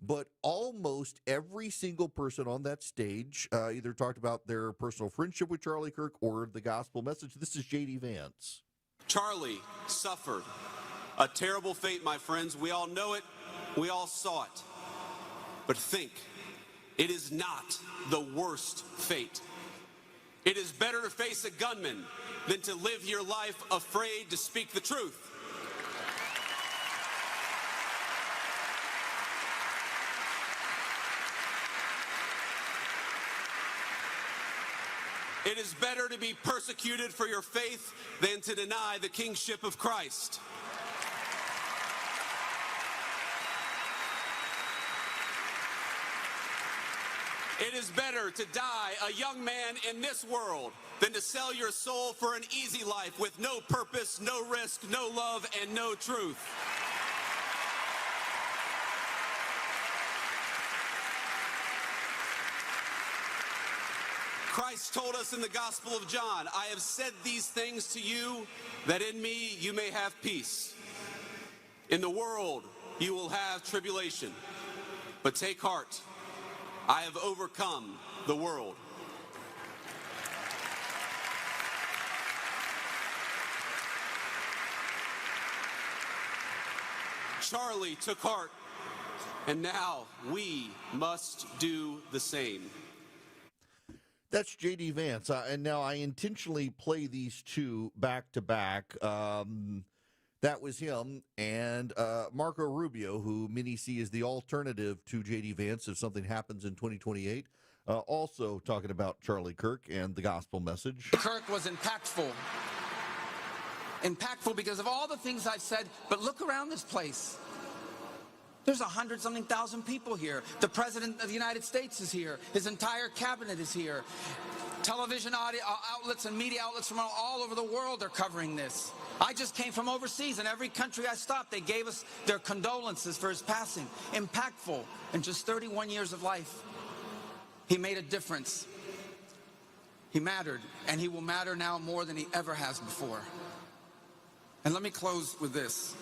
but almost every single person on that stage either talked about their personal friendship with Charlie Kirk or the gospel message. This is J.D. Vance. Charlie suffered a terrible fate, my friends. We all know it. We all saw it. But think, it is not the worst fate. It is better to face a gunman than to live your life afraid to speak the truth. It is better to be persecuted for your faith than to deny the kingship of Christ. It is better to die a young man in this world than to sell your soul for an easy life with no purpose, no risk, no love, and no truth. Christ told us in the Gospel of John, I have said these things to you, that in me you may have peace. In the world you will have tribulation, but take heart. I have overcome the world. Charlie took heart, and now we must do the same. That's J.D. Vance. And now I intentionally play these two back to back. That was him and Marco Rubio, who many see as the alternative to J.D. Vance if something happens in 2028. Also talking about Charlie Kirk and the gospel message. Kirk was impactful. Impactful because of all the things I've said, but look around this place. There's 100-something thousand people here. The President of the United States is here. His entire cabinet is here. Television outlets and media outlets from all over the world are covering this. I just came from overseas, and every country I stopped, they gave us their condolences for his passing. Impactful. In just 31 years of life, he made a difference. He mattered, and he will matter now more than he ever has before. And let me close with this.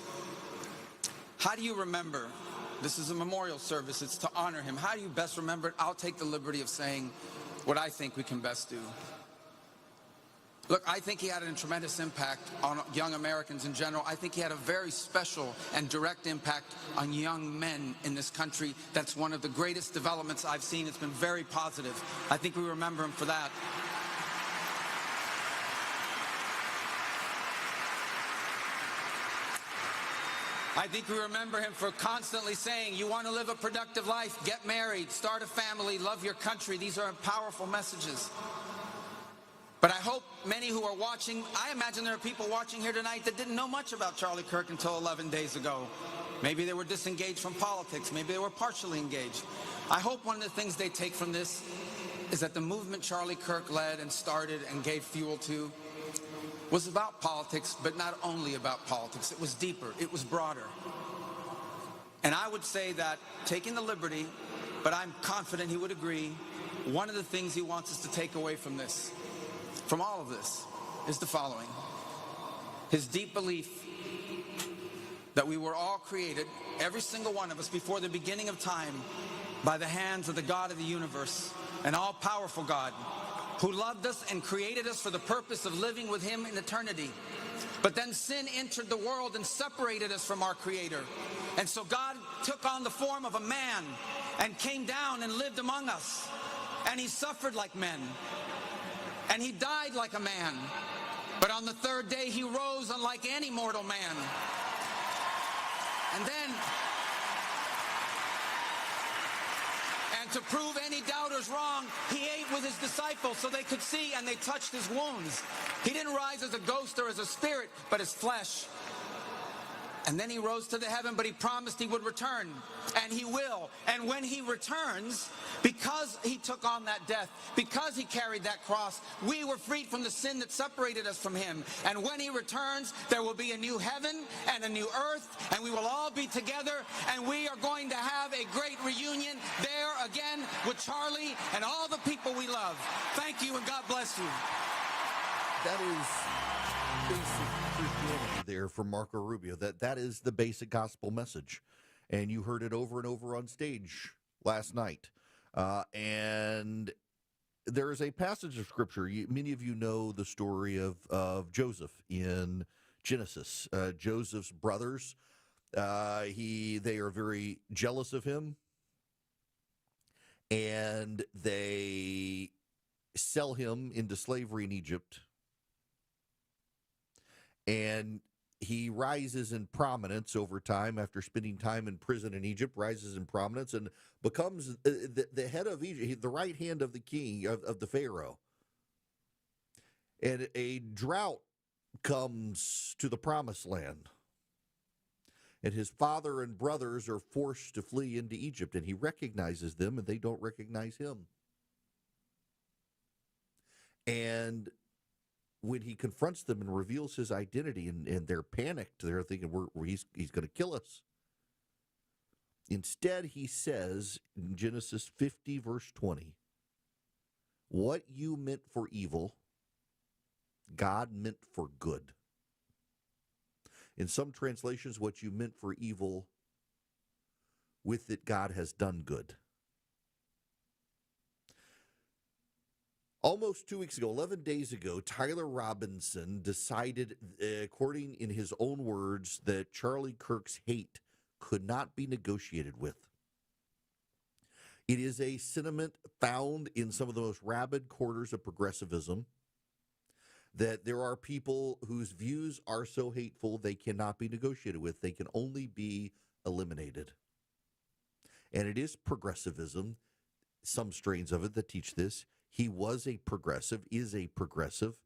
How do you remember? This is a memorial service. It's to honor him. How do you best remember it? I'll take the liberty of saying what I think we can best do. Look, I think he had a tremendous impact on young Americans in general. I think he had a very special and direct impact on young men in this country. That's one of the greatest developments I've seen. It's been very positive. I think we remember him for that. I think we remember him for constantly saying, you want to live a productive life, get married, start a family, love your country. These are powerful messages. But I hope many who are watching, I imagine there are people watching here tonight that didn't know much about Charlie Kirk until 11 days ago. Maybe they were disengaged from politics. Maybe they were partially engaged. I hope one of the things they take from this is that the movement Charlie Kirk led and started and gave fuel to was about politics, but not only about politics. It was deeper. It was broader. And I would say that taking the liberty, but I'm confident he would agree, one of the things he wants us to take away from this, from all of this, is the following. His deep belief that we were all created, every single one of us, before the beginning of time, by the hands of the God of the universe, an all-powerful God, who loved us and created us for the purpose of living with him in eternity. But then sin entered the world and separated us from our Creator. And so God took on the form of a man and came down and lived among us. And he suffered like men. And he died like a man. But on the third day, he rose unlike any mortal man. And then, and to prove any doubters wrong, he ate with his disciples so they could see, and they touched his wounds. He didn't rise as a ghost or as a spirit, but as flesh. And then he rose to the heaven, but he promised he would return, and he will. And when he returns, because he took on that death, because he carried that cross, we were freed from the sin that separated us from him. And when he returns, there will be a new heaven and a new earth, and we will all be together, and we are going to have a great reunion there again with Charlie and all the people we love. Thank you, and God bless you. That is basic Christianity there from Marco Rubio. That is the basic gospel message. And you heard it over and over on stage last night. And there is a passage of Scripture. Many of you know the story of Joseph in Genesis. Joseph's brothers, they are very jealous of him. And they sell him into slavery in Egypt. And he rises in prominence over time after spending time in prison in Egypt, rises in prominence and becomes the head of Egypt, the right hand of the king, of the Pharaoh. And a drought comes to the promised land. And his father and brothers are forced to flee into Egypt, and he recognizes them, and they don't recognize him. And when he confronts them and reveals his identity, and they're panicked, they're thinking he's going to kill us. Instead, he says in Genesis 50, verse 20, what you meant for evil, God meant for good. In some translations, what you meant for evil, with it God has done good. Almost 2 weeks ago, 11 days ago, Tyler Robinson decided, according in his own words, that Charlie Kirk's hate could not be negotiated with. It is a sentiment found in some of the most rabid quarters of progressivism, that there are people whose views are so hateful they cannot be negotiated with. They can only be eliminated. And it is progressivism, some strains of it that teach this. He was a progressive, is a progressive.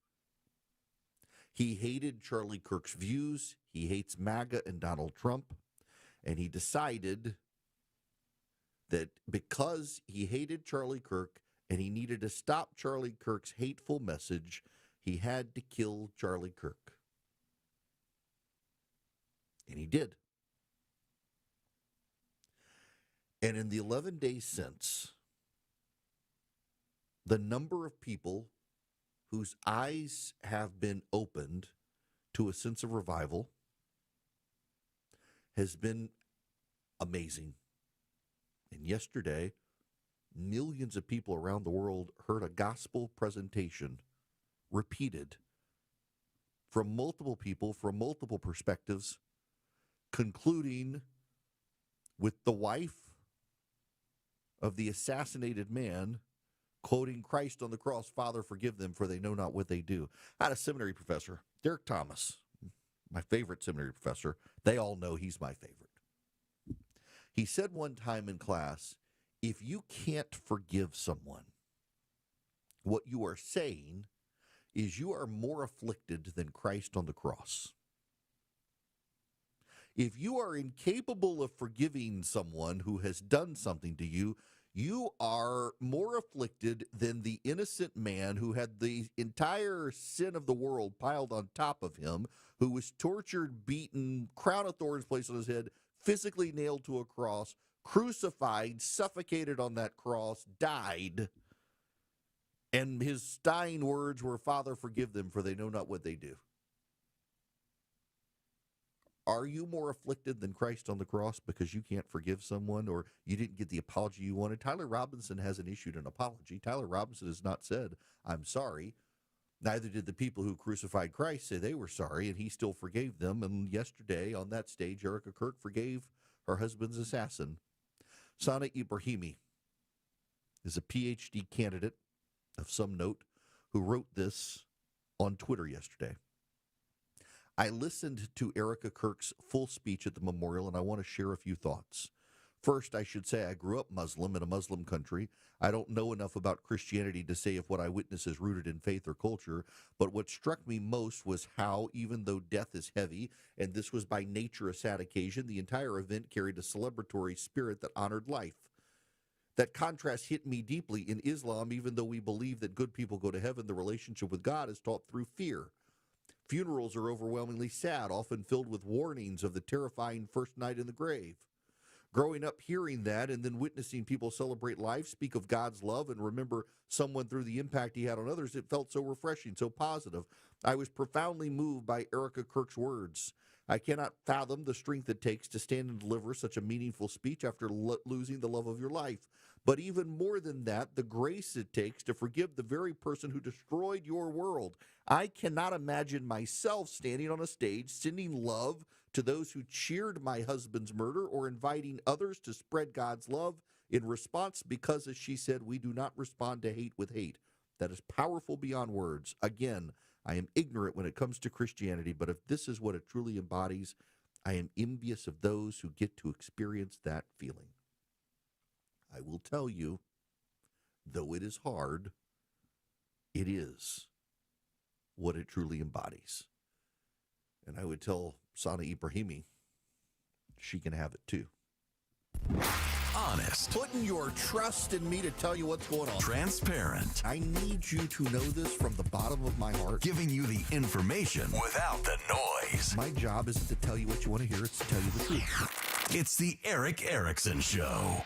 He hated Charlie Kirk's views. He hates MAGA and Donald Trump. And he decided that because he hated Charlie Kirk and he needed to stop Charlie Kirk's hateful message, he had to kill Charlie Kirk. And he did. And in the 11 days since, the number of people whose eyes have been opened to a sense of revival has been amazing. And yesterday, millions of people around the world heard a gospel presentation repeated from multiple people, from multiple perspectives, concluding with the wife of the assassinated man quoting Christ on the cross, Father, forgive them, for they know not what they do. I had a seminary professor, Derek Thomas, my favorite seminary professor. They all know he's my favorite. He said one time in class, if you can't forgive someone, what you are saying is you are more afflicted than Christ on the cross. If you are incapable of forgiving someone who has done something to you, you are more afflicted than the innocent man who had the entire sin of the world piled on top of him, who was tortured, beaten, crown of thorns placed on his head, physically nailed to a cross, crucified, suffocated on that cross, died. And his dying words were, Father, forgive them, for they know not what they do. Are you more afflicted than Christ on the cross because you can't forgive someone or you didn't get the apology you wanted? Tyler Robinson hasn't issued an apology. Tyler Robinson has not said, I'm sorry. Neither did the people who crucified Christ say they were sorry, and he still forgave them. And yesterday on that stage, Erica Kirk forgave her husband's assassin. Sana Ibrahimi is a PhD candidate of some note who wrote this on Twitter yesterday. I listened to Erica Kirk's full speech at the memorial, and I want to share a few thoughts. First, I should say I grew up Muslim in a Muslim country. I don't know enough about Christianity to say if what I witness is rooted in faith or culture, but what struck me most was how, even though death is heavy, and this was by nature a sad occasion, the entire event carried a celebratory spirit that honored life. That contrast hit me deeply. In Islam, even though we believe that good people go to heaven, the relationship with God is taught through fear. Funerals are overwhelmingly sad, often filled with warnings of the terrifying first night in the grave. Growing up hearing that and then witnessing people celebrate life, speak of God's love, and remember someone through the impact he had on others, it felt so refreshing, so positive. I was profoundly moved by Erica Kirk's words. I cannot fathom the strength it takes to stand and deliver such a meaningful speech after losing the love of your life. But even more than that, the grace it takes to forgive the very person who destroyed your world. I cannot imagine myself standing on a stage sending love to those who cheered my husband's murder or inviting others to spread God's love in response because, as she said, we do not respond to hate with hate. That is powerful beyond words. Again, I am ignorant when it comes to Christianity, but if this is what it truly embodies, I am envious of those who get to experience that feeling. I will tell you, though it is hard, it is what it truly embodies. And I would tell Sana Ibrahimi, she can have it too. Honest. Putting your trust in me to tell you what's going on. Transparent. I need you to know this from the bottom of my heart. Giving you the information without the noise. My job isn't to tell you what you want to hear, it's to tell you the truth. It's the Eric Erickson Show.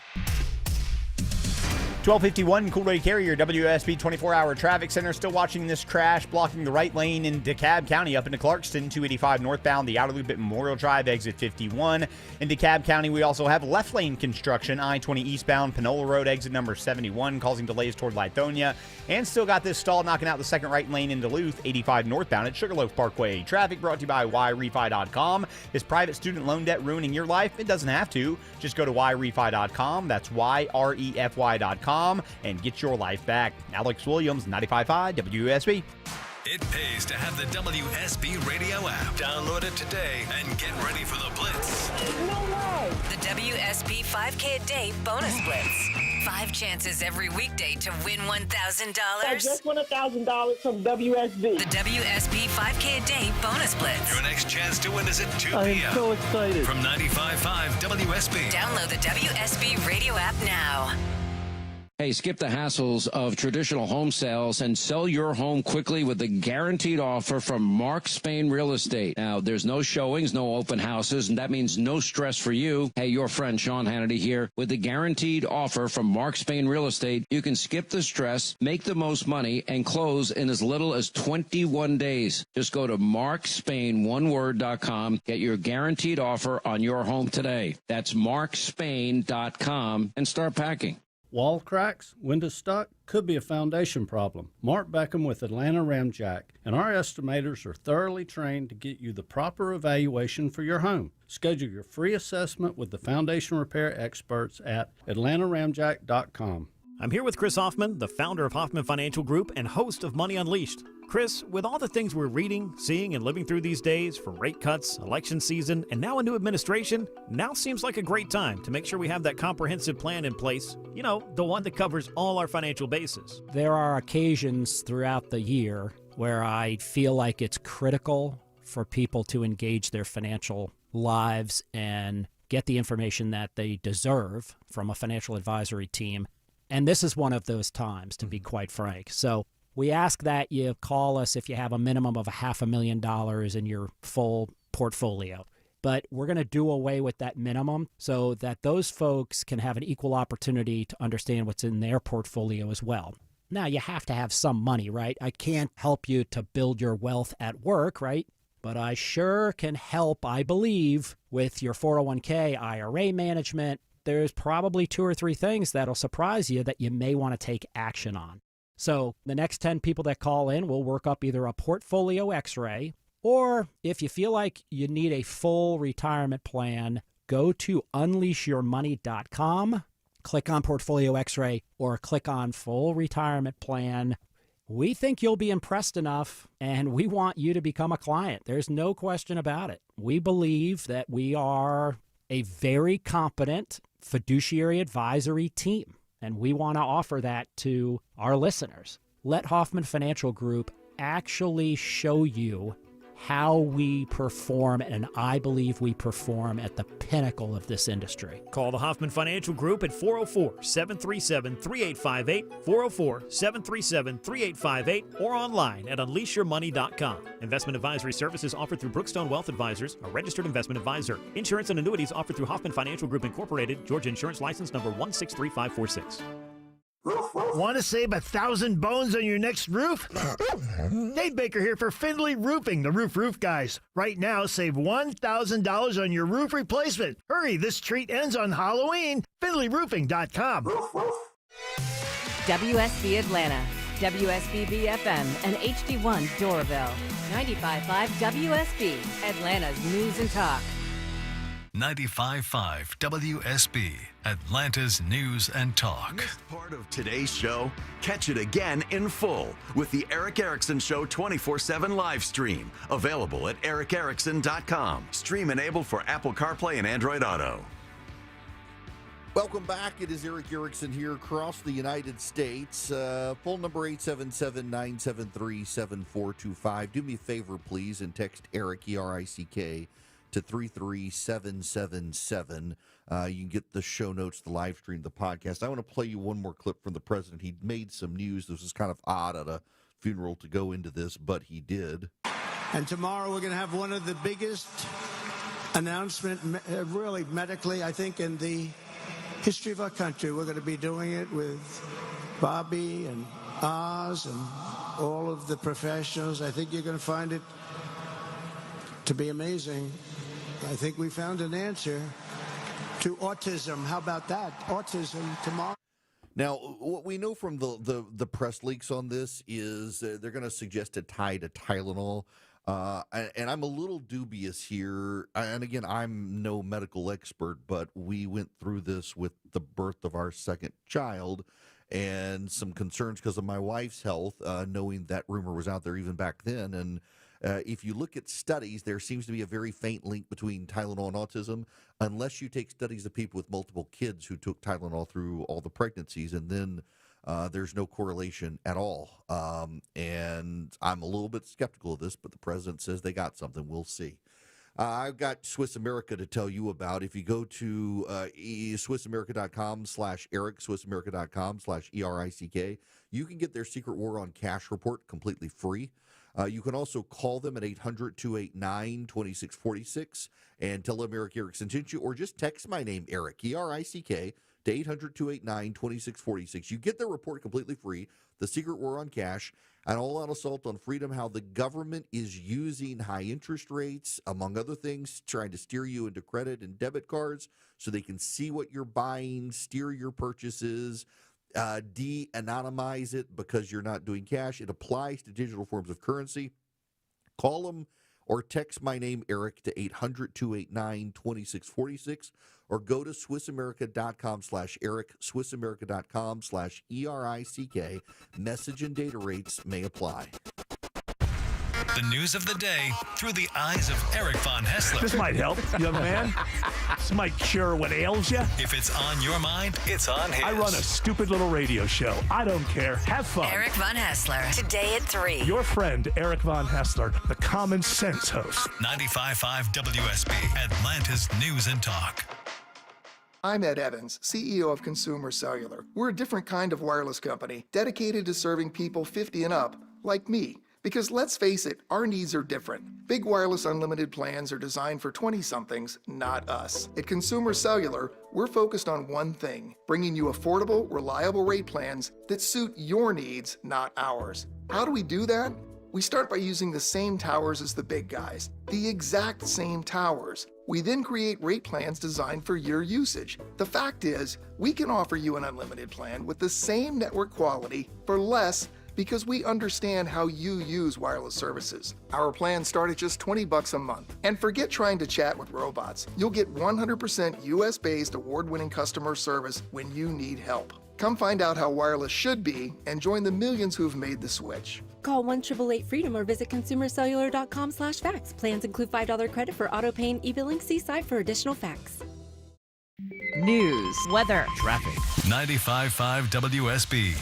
1251 Coolray Carrier, WSB 24-hour traffic center. Still watching this crash, blocking the right lane in DeKalb County up into Clarkston, 285 northbound, the outer loop at Memorial Drive, exit 51. In DeKalb County, we also have left lane construction, I-20 eastbound, Panola Road, exit number 71, causing delays toward Lithonia. And still got this stall knocking out the second right lane in Duluth, 85 northbound at Sugarloaf Parkway. Traffic brought to you by YRefi.com. Is private student loan debt ruining your life? It doesn't have to. Just go to YRefi.com. That's YREFY.com. And get your life back. Alex Williams, 95.5 WSB. It pays to have the WSB radio app. Download it today and get ready for the Blitz. The WSB 5K a day bonus blitz. 5 chances every weekday to win $1,000. I just won $1,000 from WSB. The WSB 5K a day bonus blitz. Your next chance to win is at 2 p.m. I am so excited. From 95.5 WSB. Download the WSB radio app now. Hey, skip the hassles of traditional home sales and sell your home quickly with the guaranteed offer from Mark Spain Real Estate. Now, there's no showings, no open houses, and that means no stress for you. Hey, your friend Sean Hannity here. With the guaranteed offer from Mark Spain Real Estate, you can skip the stress, make the most money, and close in as little as 21 days. Just go to markspain.com, get your guaranteed offer on your home today. That's markspain.com, and start packing. Wall cracks, window stuck, could be a foundation problem. Mark Beckham with Atlanta Ramjack, and our estimators are thoroughly trained to get you the proper evaluation for your home. Schedule your free assessment with the foundation repair experts at atlantaramjack.com. I'm here with Chris Hoffman, the founder of Hoffman Financial Group and host of Money Unleashed. Chris, with all the things we're reading, seeing, and living through these days, from rate cuts, election season, and now a new administration, now seems like a great time to make sure we have that comprehensive plan in place. You know, the one that covers all our financial bases. There are occasions throughout the year where I feel like it's critical for people to engage their financial lives and get the information that they deserve from a financial advisory team. And this is one of those times, to be quite frank. So we ask that you call us if you have a minimum of $500,000 in your full portfolio. But we're going to do away with that minimum so that those folks can have an equal opportunity to understand what's in their portfolio as well. Now, you have to have some money, right? I can't help you to build your wealth at work, right? But I sure can help, I believe, with your 401k, IRA management. There's probably 2 or 3 things that'll surprise you that you may want to take action on. So the next 10 people that call in will work up either a portfolio x-ray, or if you feel like you need a full retirement plan, go to unleashyourmoney.com, click on portfolio x-ray, or click on full retirement plan. We think you'll be impressed enough, and we want you to become a client. There's no question about it. We believe that we are a very competent fiduciary advisory team, and we want to offer that to our listeners. Let Hoffman Financial Group actually show you how we perform, and I believe we perform at the pinnacle of this industry. Call the Hoffman Financial Group at 404-737-3858, 404-737-3858, or online at unleashyourmoney.com. Investment advisory services offered through Brookstone Wealth Advisors, a registered investment advisor. Insurance and annuities offered through Hoffman Financial Group Incorporated, Georgia Insurance License number 163546. Want to save 1,000 bones on your next roof? Dave Baker here for Findlay Roofing, the roof guys. Right now, save $1,000 on your roof replacement. Hurry, this treat ends on Halloween. FindlayRoofing.com. WSB Atlanta, WSB BFM, and HD1 Doraville. 95.5 WSB, Atlanta's news and talk. 95.5 WSB, Atlanta's news and talk. Missed part of today's show? Catch it again in full with the Eric Erickson Show 24/7 live stream. Available at ericerickson.com. Stream enabled for Apple CarPlay and Android Auto. Welcome back. It is Eric Erickson here across the United States. Phone number 877-973-7425. Do me a favor, please, and text Eric, E-R-I-C-K, to 33777. You can get the show notes, the live stream, the podcast. I want to play you one more clip from the president. He made some news. This is kind of odd at a funeral to go into this, but he did. And tomorrow we're going to have one of the biggest announcements, really medically, I think, in the history of our country. We're going to be doing it with Bobby and Oz and all of the professionals. I think you're going to find it to be amazing. I think we found an answer to autism. How about that? Autism tomorrow. Now, what we know from the press leaks on this is they're going to suggest a tie to Tylenol. And I'm a little dubious here. And again, I'm no medical expert, but we went through this with the birth of our second child and some concerns because of my wife's health, knowing that rumor was out there even back then. And if you look at studies, there seems to be a very faint link between Tylenol and autism, unless you take studies of people with multiple kids who took Tylenol through all the pregnancies, and then there's no correlation at all. And I'm a little bit skeptical of this, but the president says they got something. We'll see. I've got Swiss America to tell you about. If you go to SwissAmerica.com/Eric, SwissAmerica.com/ERICK, you can get their Secret War on Cash report completely free. You can also call them at 800-289-2646 and tell them Eric Erickson sent you, or just text my name, Eric, E-R-I-C-K, to 800-289-2646. You get their report completely free, The Secret War on Cash, an all-out assault on freedom, how the government is using high interest rates, among other things, trying to steer you into credit and debit cards so they can see what you're buying, steer your purchases, de-anonymize it because you're not doing cash. It applies to digital forms of currency. Call them or text my name, Eric, to 800-289-2646, or go to SwissAmerica.com/Eric, SwissAmerica.com/ERICK. Message and data rates may apply. The news of the day through the eyes of Eric Von Hessler. This might help, young man. This might cure what ails you. If it's on your mind, it's on his. I run a stupid little radio show. I don't care. Have fun. Eric Von Hessler, today at 3. Your friend, Eric Von Hessler, the common sense host. 95.5 WSB, Atlanta's News and Talk. I'm Ed Evans, CEO of Consumer Cellular. We're a different kind of wireless company dedicated to serving people 50 and up, like me. Because let's face it, our needs are different. Big wireless unlimited plans are designed for 20-somethings, not us. At Consumer Cellular, we're focused on one thing, bringing you affordable, reliable rate plans that suit your needs, not ours. How do we do that? We start by using the same towers as the big guys, the exact same towers. We then create rate plans designed for your usage. The fact is, we can offer you an unlimited plan with the same network quality for less because we understand how you use wireless services. Our plans start at just $20 a month. And forget trying to chat with robots. You'll get 100% US-based award-winning customer service when you need help. Come find out how wireless should be and join the millions who've made the switch. Call 1-888-FREEDOM or visit consumercellular.com/facts. Plans include $5 credit for auto pay and e-billing. See site for additional facts. News, weather, traffic. 95.5 WSB,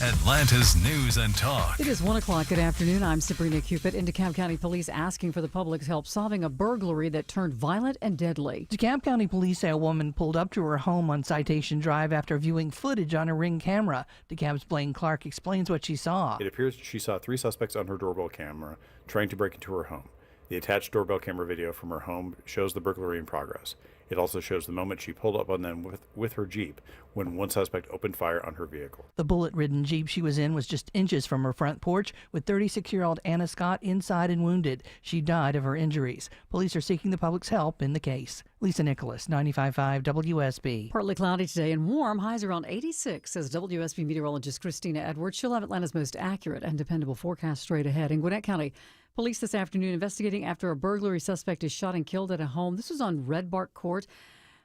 Atlanta's News and Talk. It is 1 o'clock. Good afternoon. I'm Sabrina Cupid. In DeKalb County Police asking for the public's help solving a burglary that turned violent and deadly. DeKalb County Police say a woman pulled up to her home on Citation Drive after viewing footage on a Ring camera. DeKalb's Blaine Clark explains what she saw. It appears she saw 3 suspects on her doorbell camera trying to break into her home. The attached doorbell camera video from her home shows the burglary in progress. It also shows the moment she pulled up on them with her Jeep when one suspect opened fire on her vehicle. The bullet-ridden Jeep she was in was just inches from her front porch, with 36-year-old Anna Scott inside and wounded. She died of her injuries. Police are seeking the public's help in the case. Lisa Nicholas, 95.5 WSB. Partly cloudy today and warm. Highs around 86, says WSB meteorologist Christina Edwards. She'll have Atlanta's most accurate and dependable forecast straight ahead. In Gwinnett County, police this afternoon investigating after a burglary suspect is shot and killed at a home. This was on Red Bark Court.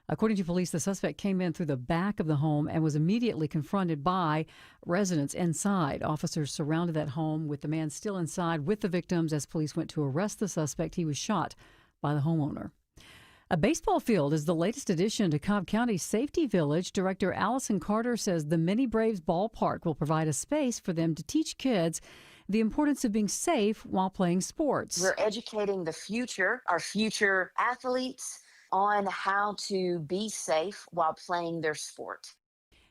According to police, the suspect came in through the back of the home and was immediately confronted by residents inside. Officers surrounded that home with the man still inside with the victims. As police went to arrest the suspect, he was shot by the homeowner. A baseball field is the latest addition to Cobb County's Safety Village. Director Allison Carter says the Mini Braves ballpark will provide a space for them to teach kids the importance of being safe while playing sports. We're educating the future, our future athletes, on how to be safe while playing their sport.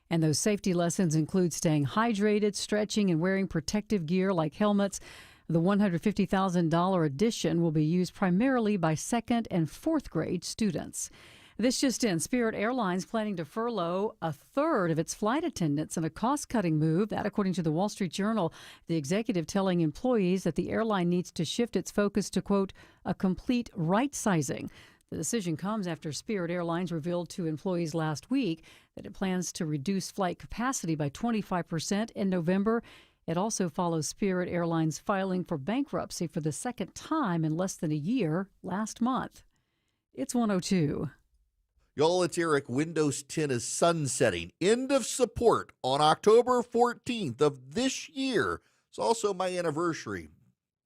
And those safety lessons include staying hydrated, stretching, and wearing protective gear like helmets. The $150,000 addition will be used primarily by 2nd and 4th grade students. This just in, Spirit Airlines planning to furlough a third of its flight attendants in a cost-cutting move. That, according to the Wall Street Journal, the executive telling employees that the airline needs to shift its focus to, quote, a complete right-sizing. The decision comes after Spirit Airlines revealed to employees last week that it plans to reduce flight capacity by 25% in November. It also follows Spirit Airlines filing for bankruptcy for the second time in less than a year last month. It's 102. Y'all, it's Eric. Windows 10 is sunsetting. End of support on October 14th of this year. It's also my anniversary.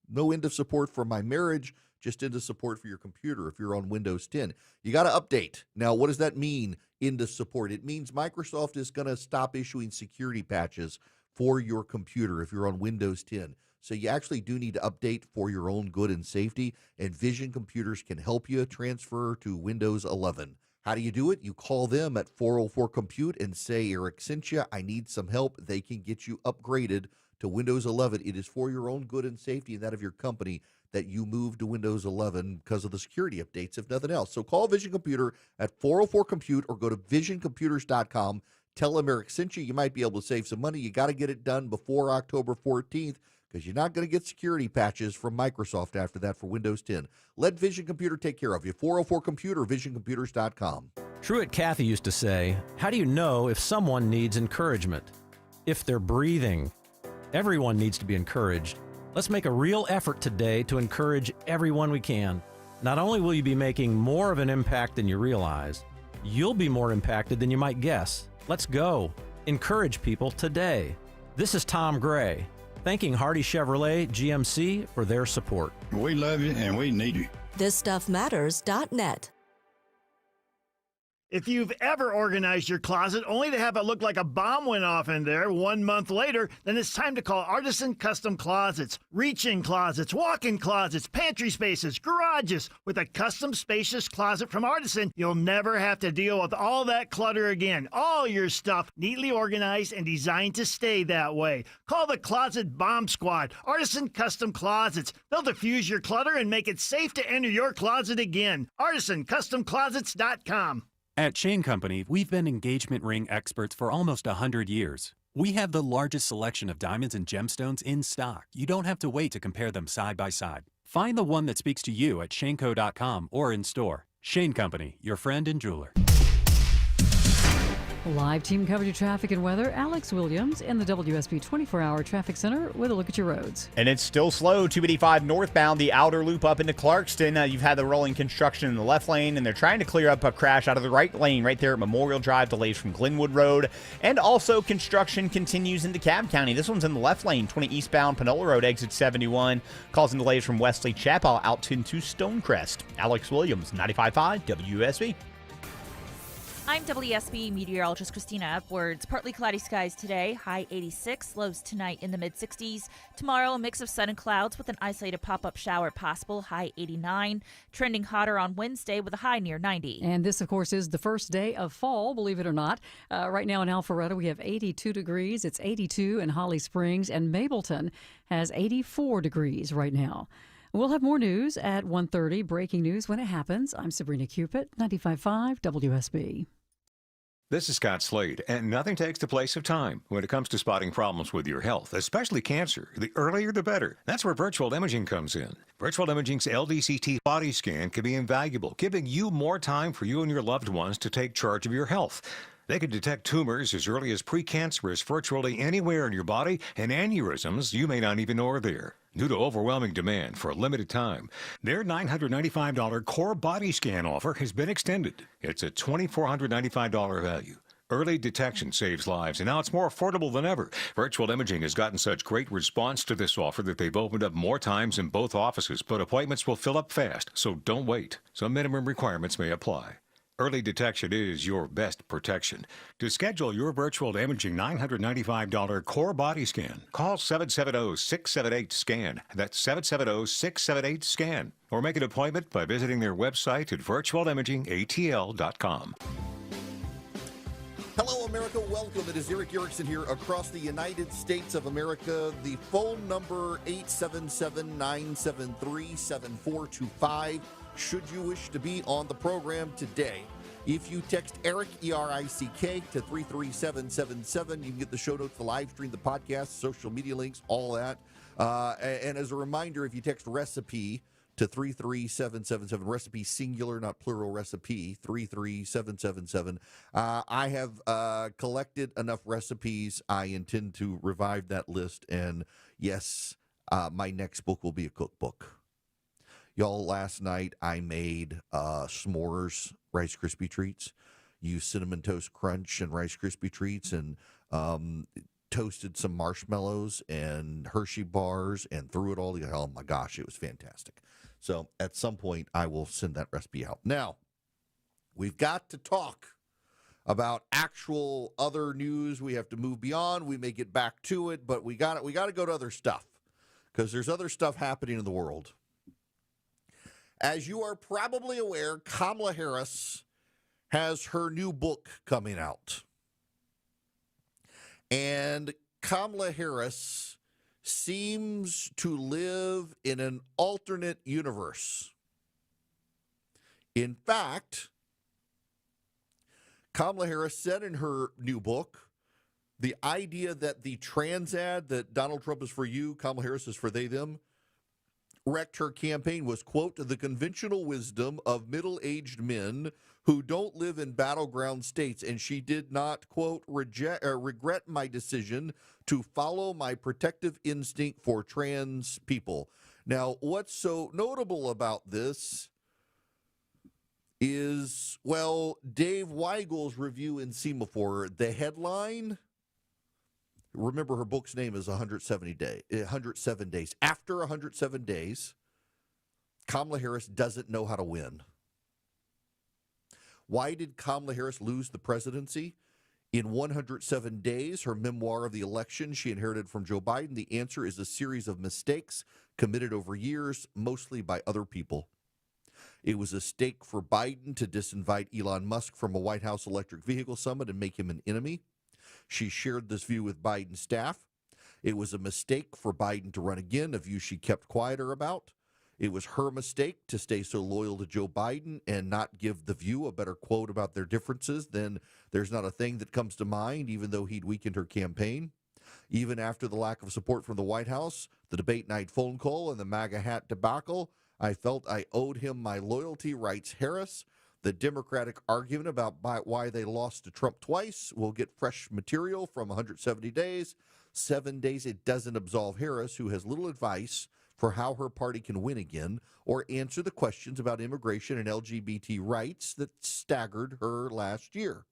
No end of support for my marriage, just end of support for your computer if you're on Windows 10. You got to update. Now, what does that mean, end of support? It means Microsoft is going to stop issuing security patches for your computer if you're on Windows 10. So you actually do need to update for your own good and safety, and Vision Computers can help you transfer to Windows 11. How do you do it? You call them at 404-COMPUTE and say, Eric sent you, I need some help. They can get you upgraded to Windows 11. It is for your own good and safety and that of your company that you move to Windows 11 because of the security updates, if nothing else. So call Vision Computer at 404-COMPUTE or go to visioncomputers.com. Tell them Eric sent you. You might be able to save some money. You got to get it done before October 14th because you're not going to get security patches from Microsoft after that for Windows 10. Let Vision Computer take care of you. 404-COMPUTE or visioncomputers.com. Truett Cathy used to say, how do you know if someone needs encouragement? If they're breathing. Everyone needs to be encouraged, Let's make a real effort today to encourage everyone we can. Not only will you be making more of an impact than you realize, you'll be more impacted than you might guess. Let's go. Encourage people today. This is Tom Gray, thanking Hardy Chevrolet GMC for their support. We love you and we need you. ThisStuffMatters.net. If you've ever organized your closet only to have it look like a bomb went off in there 1 month later, then it's time to call Artisan Custom Closets. Reach-in closets, walk-in closets, pantry spaces, garages. With a custom spacious closet from Artisan, you'll never have to deal with all that clutter again. All your stuff neatly organized and designed to stay that way. Call the Closet Bomb Squad, Artisan Custom Closets. They'll diffuse your clutter and make it safe to enter your closet again. ArtisanCustomClosets.com. At Shane Company, we've been engagement ring experts for almost 100 years. We have the largest selection of diamonds and gemstones in stock. You don't have to wait to compare them side by side. Find the one that speaks to you at shaneco.com or in store. Shane Company, your friend and jeweler. Live team coverage of traffic and weather. Alex Williams in the WSB 24-hour traffic center with a look at your roads. And it's still slow. 285 northbound, the outer loop up into Clarkston. You've had the rolling construction in the left lane, and they're trying to clear up a crash out of the right lane right there at Memorial Drive. Delays from Glenwood Road. And also construction continues into Cobb County. This one's in the left lane, 20 eastbound Panola Road, exit 71. Causing delays from Wesley Chapel out into Stonecrest. Alex Williams, 95.5 WSB. I'm WSB meteorologist Christina Upwards. Partly cloudy skies today, high 86, lows tonight in the mid-60s. Tomorrow, a mix of sun and clouds with an isolated pop-up shower possible, high 89. Trending hotter on Wednesday with a high near 90. And this, of course, is the first day of fall, believe it or not. Right now in Alpharetta, we have 82 degrees. It's 82 in Holly Springs, and Mableton has 84 degrees right now. We'll have more news at 1:30, breaking news when it happens. I'm Sabrina Cupid, 95.5 WSB. This is Scott Slade, and nothing takes the place of time when it comes to spotting problems with your health, especially cancer. The earlier, the better. That's where virtual imaging comes in. Virtual imaging's LDCT body scan can be invaluable, giving you more time for you and your loved ones to take charge of your health. They can detect tumors as early as precancerous virtually anywhere in your body, and aneurysms you may not even know are there. Due to overwhelming demand for a limited time, their $995 core body scan offer has been extended. It's a $2,495 value. Early detection saves lives, and now it's more affordable than ever. Virtual imaging has gotten such great response to this offer that they've opened up more times in both offices, but appointments will fill up fast, so don't wait. Some minimum requirements may apply. Early detection is your best protection. To schedule your virtual imaging $995 core body scan, call 770-678-SCAN. That's 770-678-SCAN. Or make an appointment by visiting their website at virtualimagingatl.com. Hello, America. Welcome. It is Eric Erickson here across the United States of America. The phone number 877-973-7425. Should you wish to be on the program today, if you text ERIC, E-R-I-C-K, to 33777, you can get the show notes, the live stream, the podcast, social media links, all that. And as a reminder, if you text recipe to 33777, recipe singular, not plural, recipe 33777, I have collected enough recipes. I intend to revive that list. And yes, my next book will be a cookbook. Y'all, last night I made s'mores Rice Krispie treats. Used Cinnamon Toast Crunch and Rice Krispie treats, and toasted some marshmallows and Hershey bars and threw it all together. Oh my gosh, it was fantastic. So at some point I will send that recipe out. Now, we've got to talk about actual other news. We have to move beyond. We may get back to it, but we got to go to other stuff because there's other stuff happening in the world. As you are probably aware, Kamala Harris has her new book coming out. And Kamala Harris seems to live in an alternate universe. In fact, Kamala Harris said in her new book, the idea that the trans ad that Donald Trump is for you, Kamala Harris is for they, them, wrecked her campaign was, quote, the conventional wisdom of middle-aged men who don't live in battleground states, and she did not, quote, regret my decision to follow my protective instinct for trans people. Now, what's so notable about this is, well, Dave Weigel's review in Semaphore, the headline, remember her book's name is 107 Days. After 107 days, Kamala Harris doesn't know how to win. Why did Kamala Harris lose the presidency? In 107 Days, her memoir of the election she inherited from Joe Biden, the answer is a series of mistakes committed over years, mostly by other people. It was a stake for Biden to disinvite Elon Musk from a White House electric vehicle summit and make him an enemy. She shared this view with Biden's staff. It was a mistake for Biden to run again, a view she kept quieter about. It was her mistake to stay so loyal to Joe Biden and not give the View a better quote about their differences than "there's not a thing that comes to mind," even though he'd weakened her campaign. Even after the lack of support from the White House, the debate night phone call, and the MAGA hat debacle, I felt I owed him my loyalty, writes Harris. The Democratic argument about why they lost to Trump twice will get fresh material from 170 days. 7 days, it doesn't absolve Harris, who has little advice for how her party can win again or answer the questions about immigration and LGBT rights that staggered her last year.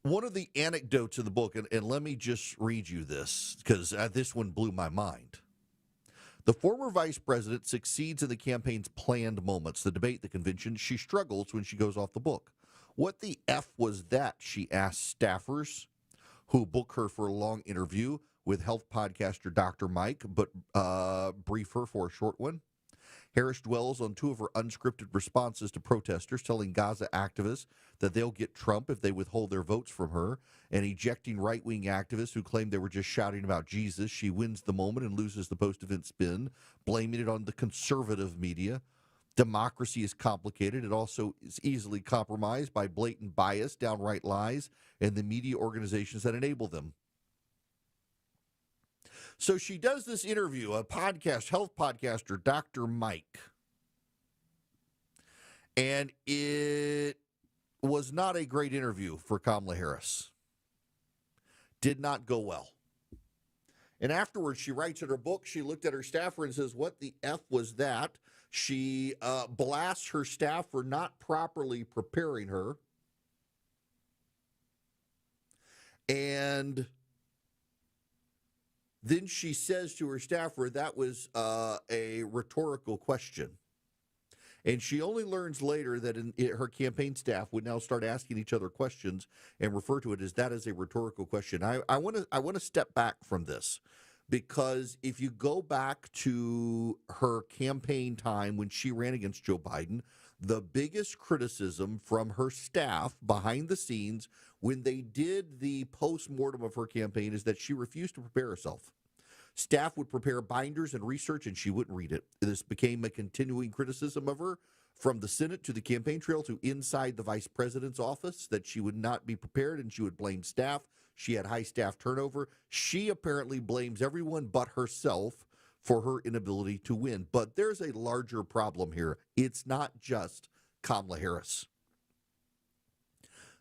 One of the anecdotes in the book, and let me just read you this, because this one blew my mind. The former vice president succeeds in the campaign's planned moments, the debate, the convention. She struggles when she goes off the book. What the F was that, she asked staffers who book her for a long interview with health podcaster Dr. Mike, but brief her for a short one. Harris dwells on two of her unscripted responses to protesters, telling Gaza activists that they'll get Trump if they withhold their votes from her, and ejecting right-wing activists who claim they were just shouting about Jesus. She wins the moment and loses the post-event spin, blaming it on the conservative media. Democracy is complicated. It also is easily compromised by blatant bias, downright lies, and the media organizations that enable them. So she does this interview, a podcast, health podcaster, Dr. Mike. And it was not a great interview for Kamala Harris. Did not go well. And afterwards, she writes in her book, she looked at her staffer and says, what the F was that? She blasts her staff for not properly preparing her. And then she says to her staffer, that was a rhetorical question. And she only learns later that her campaign staff would now start asking each other questions and refer to it as that as a rhetorical question. I want to step back from this, because if you go back to her campaign time when she ran against Joe Biden, the biggest criticism from her staff behind the scenes when they did the post-mortem of her campaign is that she refused to prepare herself. Staff would prepare binders and research, and she wouldn't read it. This became a continuing criticism of her from the Senate to the campaign trail to inside the vice president's office, that she would not be prepared and she would blame staff. She had high staff turnover. She apparently blames everyone but herself for her inability to win. But there's a larger problem here. It's not just Kamala Harris.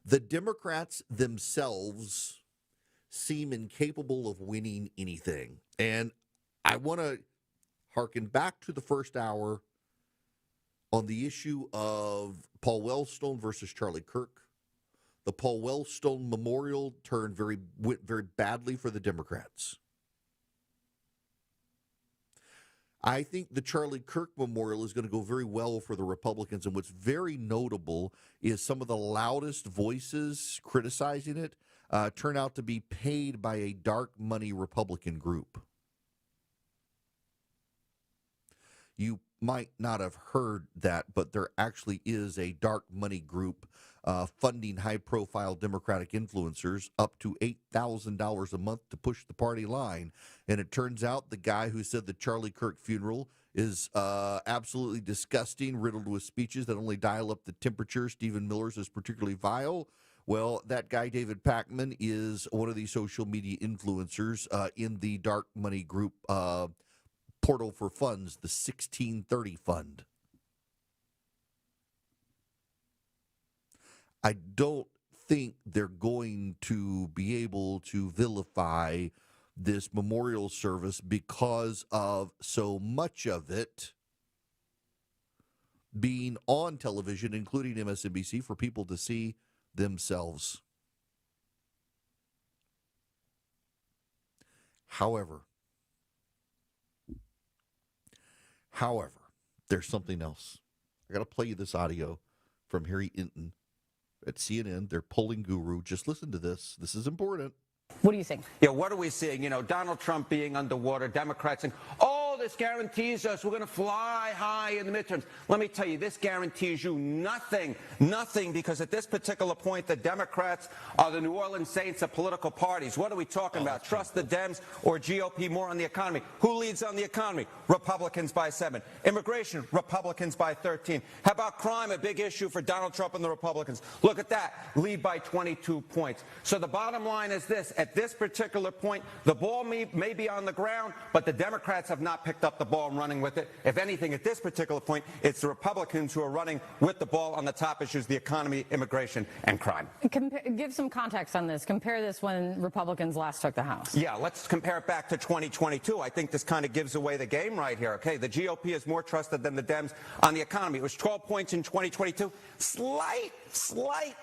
The Democrats themselves seem incapable of winning anything. And I want to harken back to the first hour on the issue of Paul Wellstone versus Charlie Kirk. The Paul Wellstone Memorial went very badly for the Democrats. I think the Charlie Kirk Memorial is going to go very well for the Republicans. And what's very notable is some of the loudest voices criticizing it turn out to be paid by a dark money Republican group. You might not have heard that, but there actually is a dark money group funding high-profile Democratic influencers up to $8,000 a month to push the party line. And it turns out the guy who said the Charlie Kirk funeral is absolutely disgusting, riddled with speeches that only dial up the temperature, Stephen Miller's, is particularly vile, Well, that guy, David Pakman, is one of the social media influencers in the dark money group portal for funds, the 1630 Fund. I don't think they're going to be able to vilify this memorial service because of so much of it being on television, including MSNBC, for people to see themselves. However, there's something else. I got to play you this audio from Harry Inton at CNN, their polling guru. Just listen to this. This is important. What do you think? Yeah, what are we seeing? You know, Donald Trump being underwater, Democrats saying, oh, this guarantees us we're going to fly high in the midterms. Let me tell you, this guarantees you nothing, because at this particular point, the Democrats are the New Orleans Saints of political parties. What are we talking about? Trust the Dems or GOP more on the economy? Who leads on the economy? Republicans by 7. Immigration, Republicans by 13. How about crime, a big issue for Donald Trump and the Republicans? Look at that, lead by 22 points. So the bottom line is this. At this particular point, the ball may be on the ground, but the Democrats have not picked up the ball and running with it. If anything, at this particular point, it's the Republicans who are running with the ball on the top issues, the economy, immigration, and crime. Give some context on this. Compare this when Republicans last took the House. Yeah, let's compare it back to 2022. I think this kind of gives away the game right here. Okay, the GOP is more trusted than the Dems on the economy. It was 12 points in 2022. Slight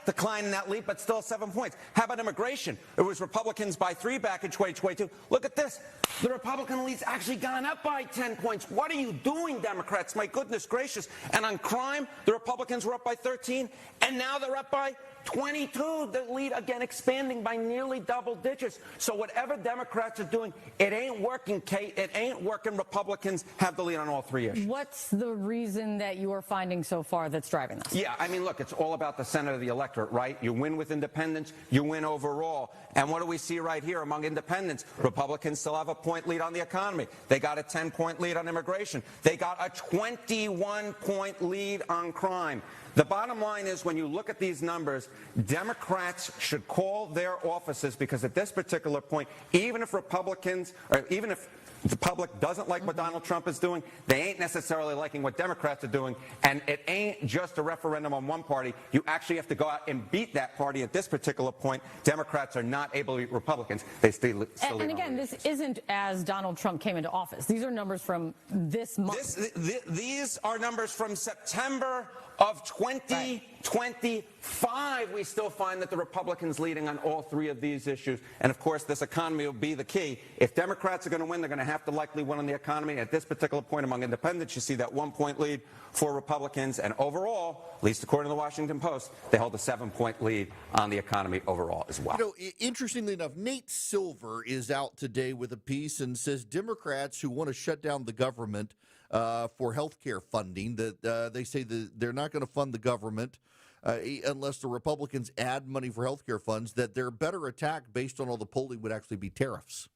decline in that lead, but still 7 points. How about immigration? It was Republicans by 3 back in 2022. Look at this. The Republican lead's actually gone up by 10 points. What are you doing, Democrats? My goodness gracious. And on crime, the Republicans were up by 13, and now they're up by 22. The lead, again, expanding by nearly double digits. So whatever Democrats are doing, it ain't working, Kate. It ain't working. Republicans have the lead on all 3 issues. What's the reason that you are finding so far that's driving this? Yeah, I mean, look, it's all about the center of the electorate, right? You win with independents, you win overall. And what do we see right here among independents? Republicans still have a point lead on the economy. They got a 10-point lead on immigration. They got a 21-point lead on crime. The bottom line is, when you look at these numbers, Democrats should call their offices, because at this particular point, even if Republicans, or even if the public doesn't like what Donald Trump is doing, they ain't necessarily liking what Democrats are doing. And it ain't just a referendum on one party. You actually have to go out and beat that party. At this particular point, Democrats are not able to beat Republicans. They still and again, this isn't as Donald Trump came into office. These are numbers from this month. These are numbers from September of 2025. We still find that the Republicans leading on all 3 of these issues. And of course, this economy will be the key. If Democrats are going to win, they're going to have to likely win on the economy. At this particular point among independents, you see that 1-point lead for Republicans. And overall, at least according to the Washington Post, they hold a 7-point lead on the economy overall as well. You know, interestingly enough, Nate Silver is out today with a piece and says Democrats who want to shut down the government for health care funding, that they say that they're not going to fund the government unless the Republicans add money for health care funds, that their better attack based on all the polling would actually be tariffs.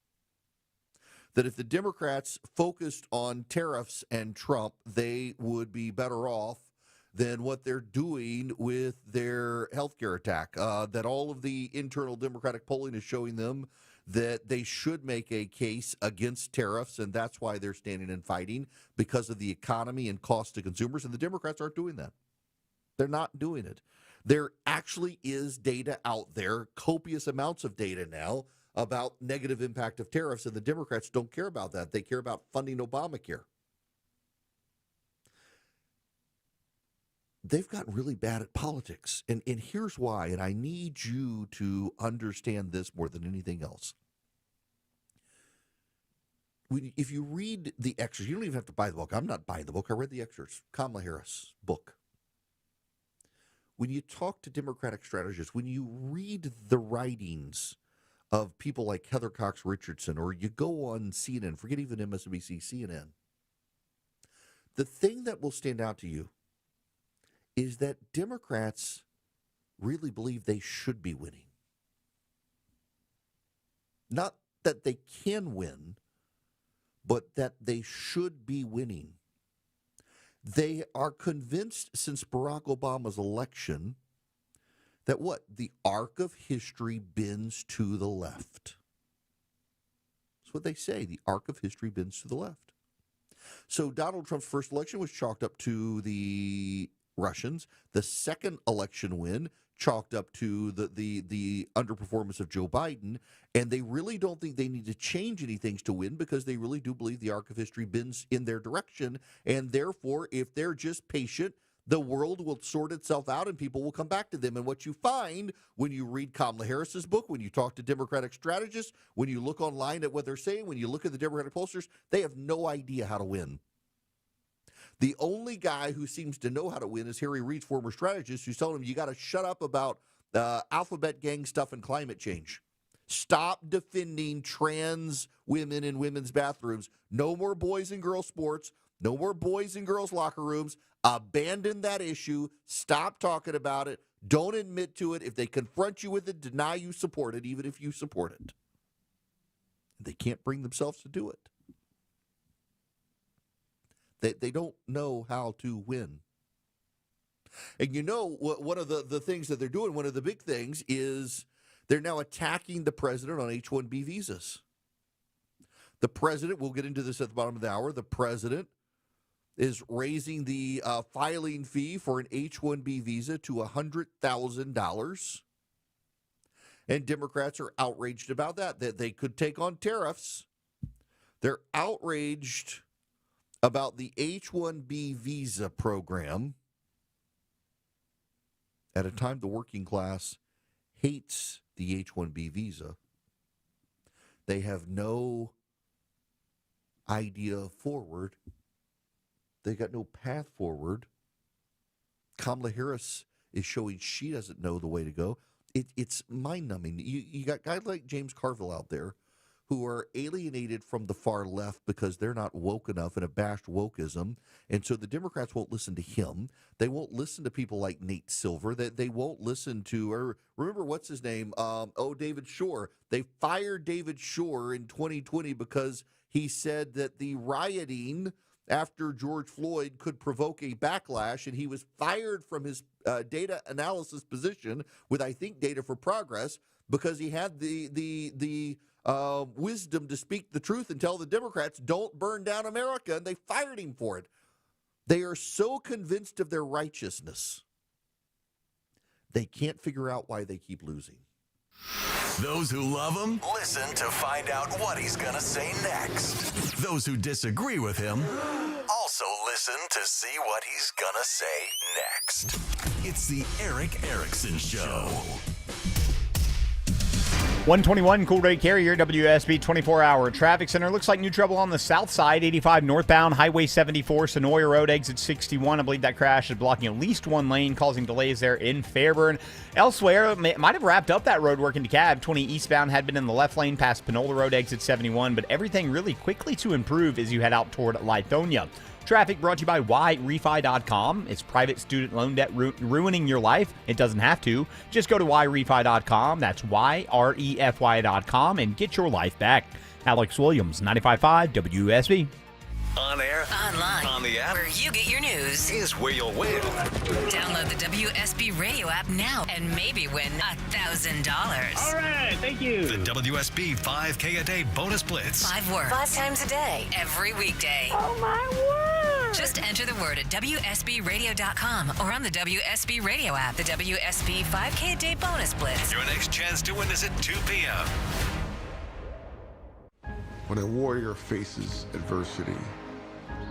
That if the Democrats focused on tariffs and Trump, they would be better off than what they're doing with their health care attack. That all of the internal Democratic polling is showing them that they should make a case against tariffs, and that's why they're standing and fighting, because of the economy and cost to consumers, and the Democrats aren't doing that. They're not doing it. There actually is data out there, copious amounts of data now, about negative impact of tariffs, and the Democrats don't care about that. They care about funding Obamacare. They've gotten really bad at politics, and here's why, and I need you to understand this more than anything else. If you read the excerpts, you don't even have to buy the book. I'm not buying the book. I read the excerpts. Kamala Harris' book. When you talk to Democratic strategists, when you read the writings of people like Heather Cox Richardson, or you go on CNN, forget even MSNBC, CNN, the thing that will stand out to you is that Democrats really believe they should be winning. Not that they can win, but that they should be winning. They are convinced since Barack Obama's election that what? The arc of history bends to the left. That's what they say. The arc of history bends to the left. So Donald Trump's first election was chalked up to the Russians. The second election win chalked up to the underperformance of Joe Biden. And they really don't think they need to change anything to win because they really do believe the arc of history bends in their direction. And therefore, if they're just patient, the world will sort itself out and people will come back to them. And what you find when you read Kamala Harris's book, when you talk to Democratic strategists, when you look online at what they're saying, when you look at the Democratic pollsters, they have no idea how to win. The only guy who seems to know how to win is Harry Reid's former strategist, who's telling him you got to shut up about alphabet gang stuff and climate change. Stop defending trans women in women's bathrooms. No more boys and girls sports. No more boys and girls locker rooms. Abandon that issue. Stop talking about it. Don't admit to it. If they confront you with it, deny you support it, even if you support it. They can't bring themselves to do it. They don't know how to win. And you know, one of the things that they're doing, one of the big things is they're now attacking the president on H-1B visas. The president, we'll get into this at the bottom of the hour, the president is raising the filing fee for an H-1B visa to $100,000. And Democrats are outraged about that they could take on tariffs. They're outraged about the H-1B visa program at a time the working class hates the H-1B visa. They have no idea forward. They got no path forward. Kamala Harris is showing she doesn't know the way to go. It's mind-numbing. You got guys like James Carville out there who are alienated from the far left because they're not woke enough and abashed wokeism. And so the Democrats won't listen to him. They won't listen to people like Nate Silver. They won't listen to, or remember, what's his name? David Shore. They fired David Shore in 2020 because he said that the rioting after George Floyd could provoke a backlash, and he was fired from his data analysis position with, I think, Data for Progress, because he had the wisdom to speak the truth and tell the Democrats, don't burn down America, and they fired him for it. They are so convinced of their righteousness, they can't figure out why they keep losing. Those who love him, listen to find out what he's going to say next. Those who disagree with him, also listen to see what he's going to say next. It's the Erick Erickson Show. 121 Cool Ray Carrier, WSB 24-hour traffic center. Looks like new trouble on the south side, 85 northbound, Highway 74, Sonoya Road, exit 61. I believe that crash is blocking at least one lane, causing delays there in Fairburn. Elsewhere, might have wrapped up that road work in DeKalb. 20 eastbound had been in the left lane past Panola Road, exit 71, but everything really quickly to improve as you head out toward Lithonia. Traffic brought to you by YRefi.com. It's private student loan debt ruining your life? It doesn't have to. Just go to YRefi.com. That's YREFY.com and get your life back. Alex Williams, 95.5 WSB. On air, online, on the app, where you get your news is where you'll win. Download the WSB radio app now and maybe win $1,000. All right, thank you. The WSB 5K a day bonus blitz. 5 words, 5 times a day, every weekday. Oh my word! Just enter the word at WSBradio.com or on the WSB radio app. The WSB 5K a day bonus blitz. Your next chance to win is at 2 p.m. When a warrior faces adversity,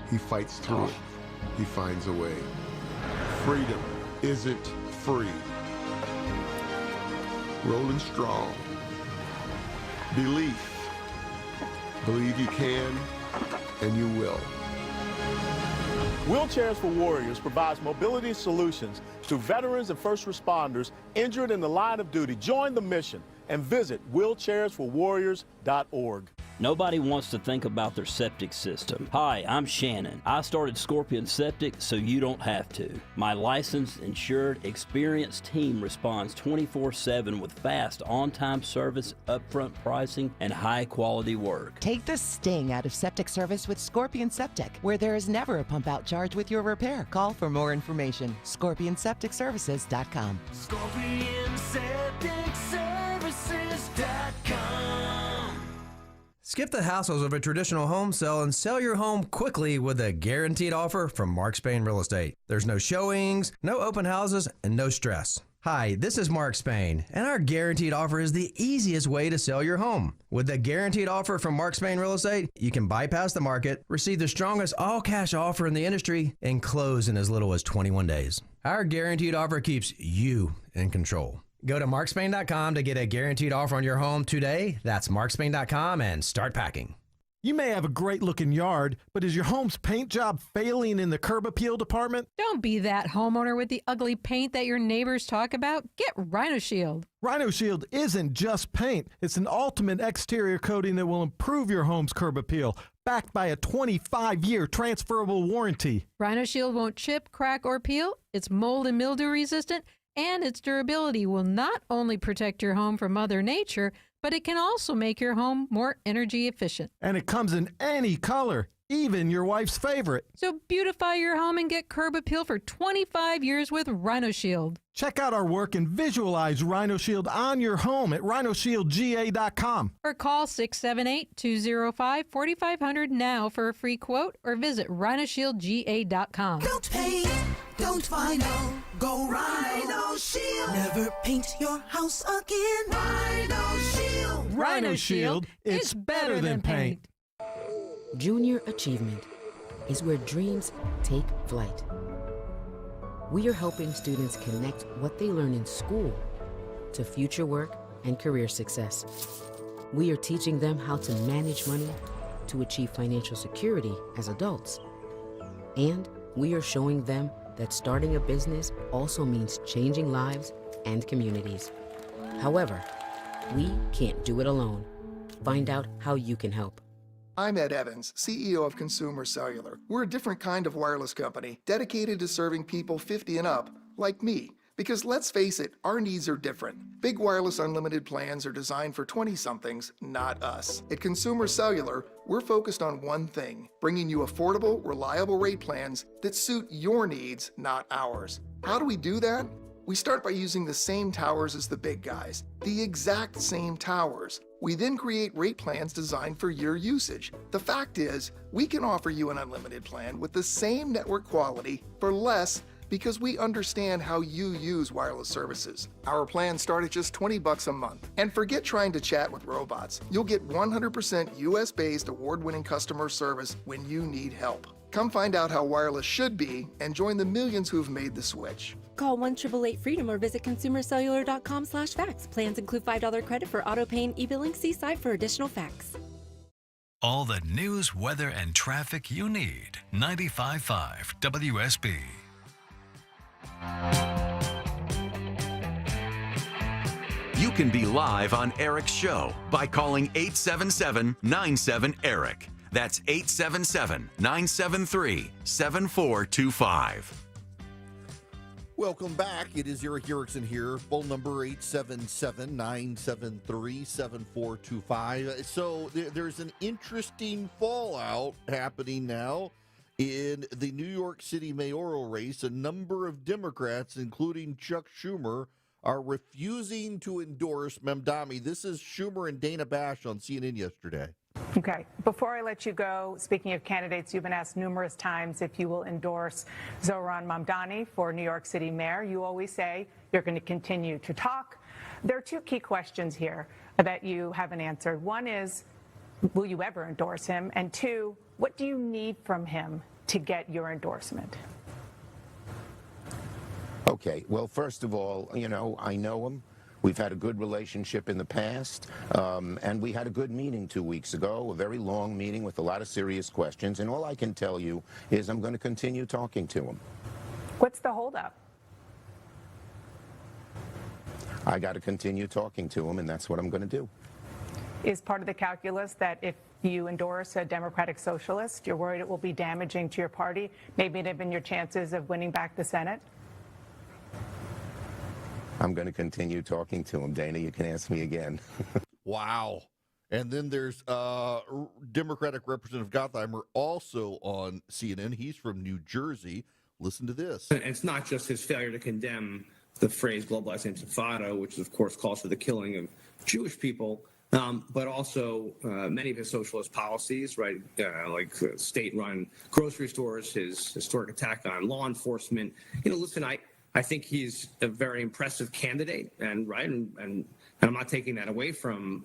he fights through it. He finds a way. Freedom isn't free. Rolling strong. Belief. Believe you can, and you will. Wheelchairs for Warriors provides mobility solutions to veterans and first responders injured in the line of duty. Join the mission and visit wheelchairsforwarriors.org. Nobody wants to think about their septic system. Hi, I'm Shannon. I started Scorpion Septic so you don't have to. My licensed, insured, experienced team responds 24/7 with fast, on-time service, upfront pricing, and high-quality work. Take the sting out of septic service with Scorpion Septic, where there is never a pump-out charge with your repair. Call for more information. ScorpionSepticServices.com. ScorpionSepticServices.com. Skip the hassles of a traditional home sale and sell your home quickly with a guaranteed offer from Mark Spain Real Estate. There's no showings, no open houses, and no stress. Hi, this is Mark Spain, and our guaranteed offer is the easiest way to sell your home. With the guaranteed offer from Mark Spain Real Estate, you can bypass the market, receive the strongest all-cash offer in the industry, and close in as little as 21 days. Our guaranteed offer keeps you in control. Go to markspain.com to get a guaranteed offer on your home today. That's markspain.com and start packing. You may have a great-looking yard, but is your home's paint job failing in the curb appeal department? Don't be that homeowner with the ugly paint that your neighbors talk about. Get Rhino Shield. Rhino Shield isn't just paint. It's an ultimate exterior coating that will improve your home's curb appeal, backed by a 25-year transferable warranty. Rhino Shield won't chip, crack, or peel. It's mold and mildew resistant, and its durability will not only protect your home from Mother Nature, but it can also make your home more energy efficient. And it comes in any color, even your wife's favorite. So beautify your home and get curb appeal for 25 years with Rhino Shield. Check out our work and visualize Rhino Shield on your home at rhinoshieldga.com. Or call 678-205-4500 now for a free quote, or visit rhinoshieldga.com. Don't paint, don't vinyl, go Rhino Shield. Never paint your house again. Rhino Shield. Rhino Shield, it's better than paint. Junior achievement is where dreams take flight. We are helping students connect what they learn in school to future work and career success. We are teaching them how to manage money to achieve financial security as adults. And we are showing them that starting a business also means changing lives and communities. However, we can't do it alone. Find out how you can help. I'm Ed Evans, CEO of Consumer Cellular. We're a different kind of wireless company dedicated to serving people 50 and up, like me. Because let's face it, our needs are different. Big wireless unlimited plans are designed for 20-somethings, not us. At Consumer Cellular, we're focused on one thing, bringing you affordable, reliable rate plans that suit your needs, not ours. How do we do that? We start by using the same towers as the big guys, the exact same towers. We then create rate plans designed for your usage. The fact is, we can offer you an unlimited plan with the same network quality for less because we understand how you use wireless services. Our plans start at just $20 a month. And forget trying to chat with robots. You'll get 100% US-based award-winning customer service when you need help. Come find out how wireless should be and join the millions who've made the switch. Call 1-888-FREEDOM or visit consumercellular.com/facts. Plans include $5 credit for auto pay and e-billing. See site for additional facts. All the news, weather, and traffic you need. 95.5 WSB. You can be live on Eric's show by calling 877-97-ERIC. That's 877-973-7425. Welcome back. It is Eric Erickson here. Phone number 877-973-7425. So there's an interesting fallout happening now in the New York City mayoral race. A number of Democrats, including Chuck Schumer, are refusing to endorse Mamdani. This is Schumer and Dana Bash on CNN yesterday. Okay. Before I let you go, speaking of candidates, you've been asked numerous times if you will endorse Zohran Mamdani for New York City mayor. You always say you're going to continue to talk. There are two key questions here that you haven't answered. One is, will you ever endorse him? And two, what do you need from him to get your endorsement? Okay. Well, first of all, I know him. We've had a good relationship in the past, and we had a good meeting 2 weeks ago, a very long meeting with a lot of serious questions, and all I can tell you is I'm going to continue talking to him. What's the holdup? I got to continue talking to him, and that's what I'm going to do. is part of the calculus that if you endorse a Democratic socialist, you're worried it will be damaging to your party, maybe even your chances of winning back the Senate? I'm going to continue talking to him. Dana, you can ask me again. Wow. And then there's Democratic Representative Gottheimer also on CNN. He's from New Jersey. Listen to this. And it's not just his failure to condemn the phrase globalized intifada, which of course calls for the killing of Jewish people, but also many of his socialist policies, right, like state-run grocery stores, his historic attack on law enforcement. Listen, I think he's a very impressive candidate, and I'm not taking that away from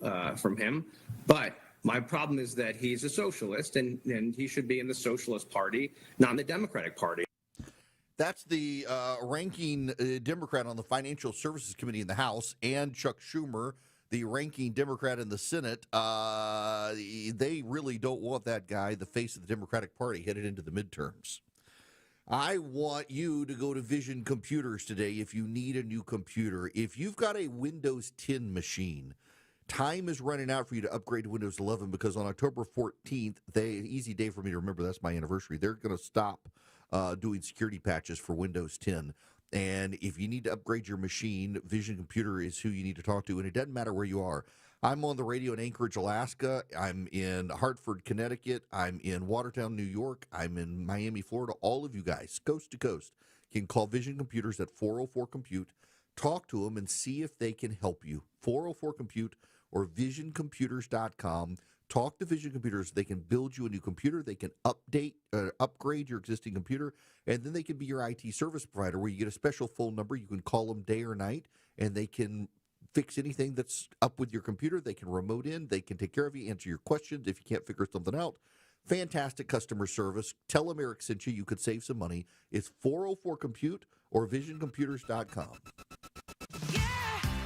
him. But my problem is that he's a socialist, and he should be in the Socialist Party, not in the Democratic Party. That's the ranking Democrat on the Financial Services Committee in the House, and Chuck Schumer, the ranking Democrat in the Senate. They really don't want that guy, the face of the Democratic Party, headed into the midterms. I want you to go to Vision Computers today if you need a new computer. If you've got a Windows 10 machine, time is running out for you to upgrade to Windows 11 because on October 14th, easy day for me to remember, that's my anniversary, they're going to stop doing security patches for Windows 10. And if you need to upgrade your machine, Vision Computer is who you need to talk to, and it doesn't matter where you are. I'm on the radio in Anchorage, Alaska. I'm in Hartford, Connecticut. I'm in Watertown, New York. I'm in Miami, Florida. All of you guys, coast to coast, can call Vision Computers at 404-COMPUTE. Talk to them and see if they can help you. 404-COMPUTE or visioncomputers.com. Talk to Vision Computers. They can build you a new computer. They can upgrade your existing computer, and then they can be your IT service provider where you get a special phone number. You can call them day or night, and they can fix anything that's up with your computer. They can remote in. They can take care of you, answer your questions if you can't figure something out. Fantastic customer service. Tell them Eric sent you. You could save some money. It's 404-COMPUTE or visioncomputers.com.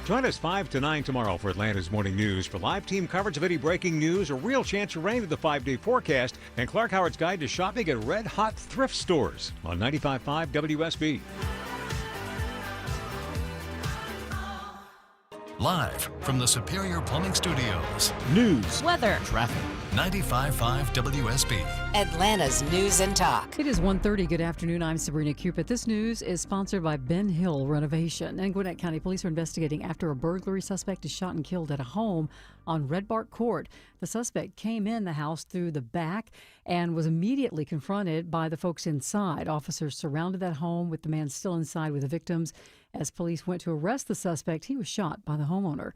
Join us 5 to 9 tomorrow for Atlanta's Morning News for live team coverage of any breaking news, a real chance of rain in the 5-day forecast, and Clark Howard's guide to shopping at Red Hot thrift stores on 95.5 WSB. Live from the Superior Plumbing Studios. News, weather, traffic. 95.5 WSB. Atlanta's News and Talk. It is 1:30. Good afternoon. I'm Sabrina Cupid. This news is sponsored by Ben Hill Renovation. And Gwinnett County Police are investigating after a burglary suspect is shot and killed at a home on Red Bark Court. The suspect came in the house through the back and was immediately confronted by the folks inside. Officers surrounded that home with the man still inside with the victims. As police went to arrest the suspect, he was shot by the homeowner.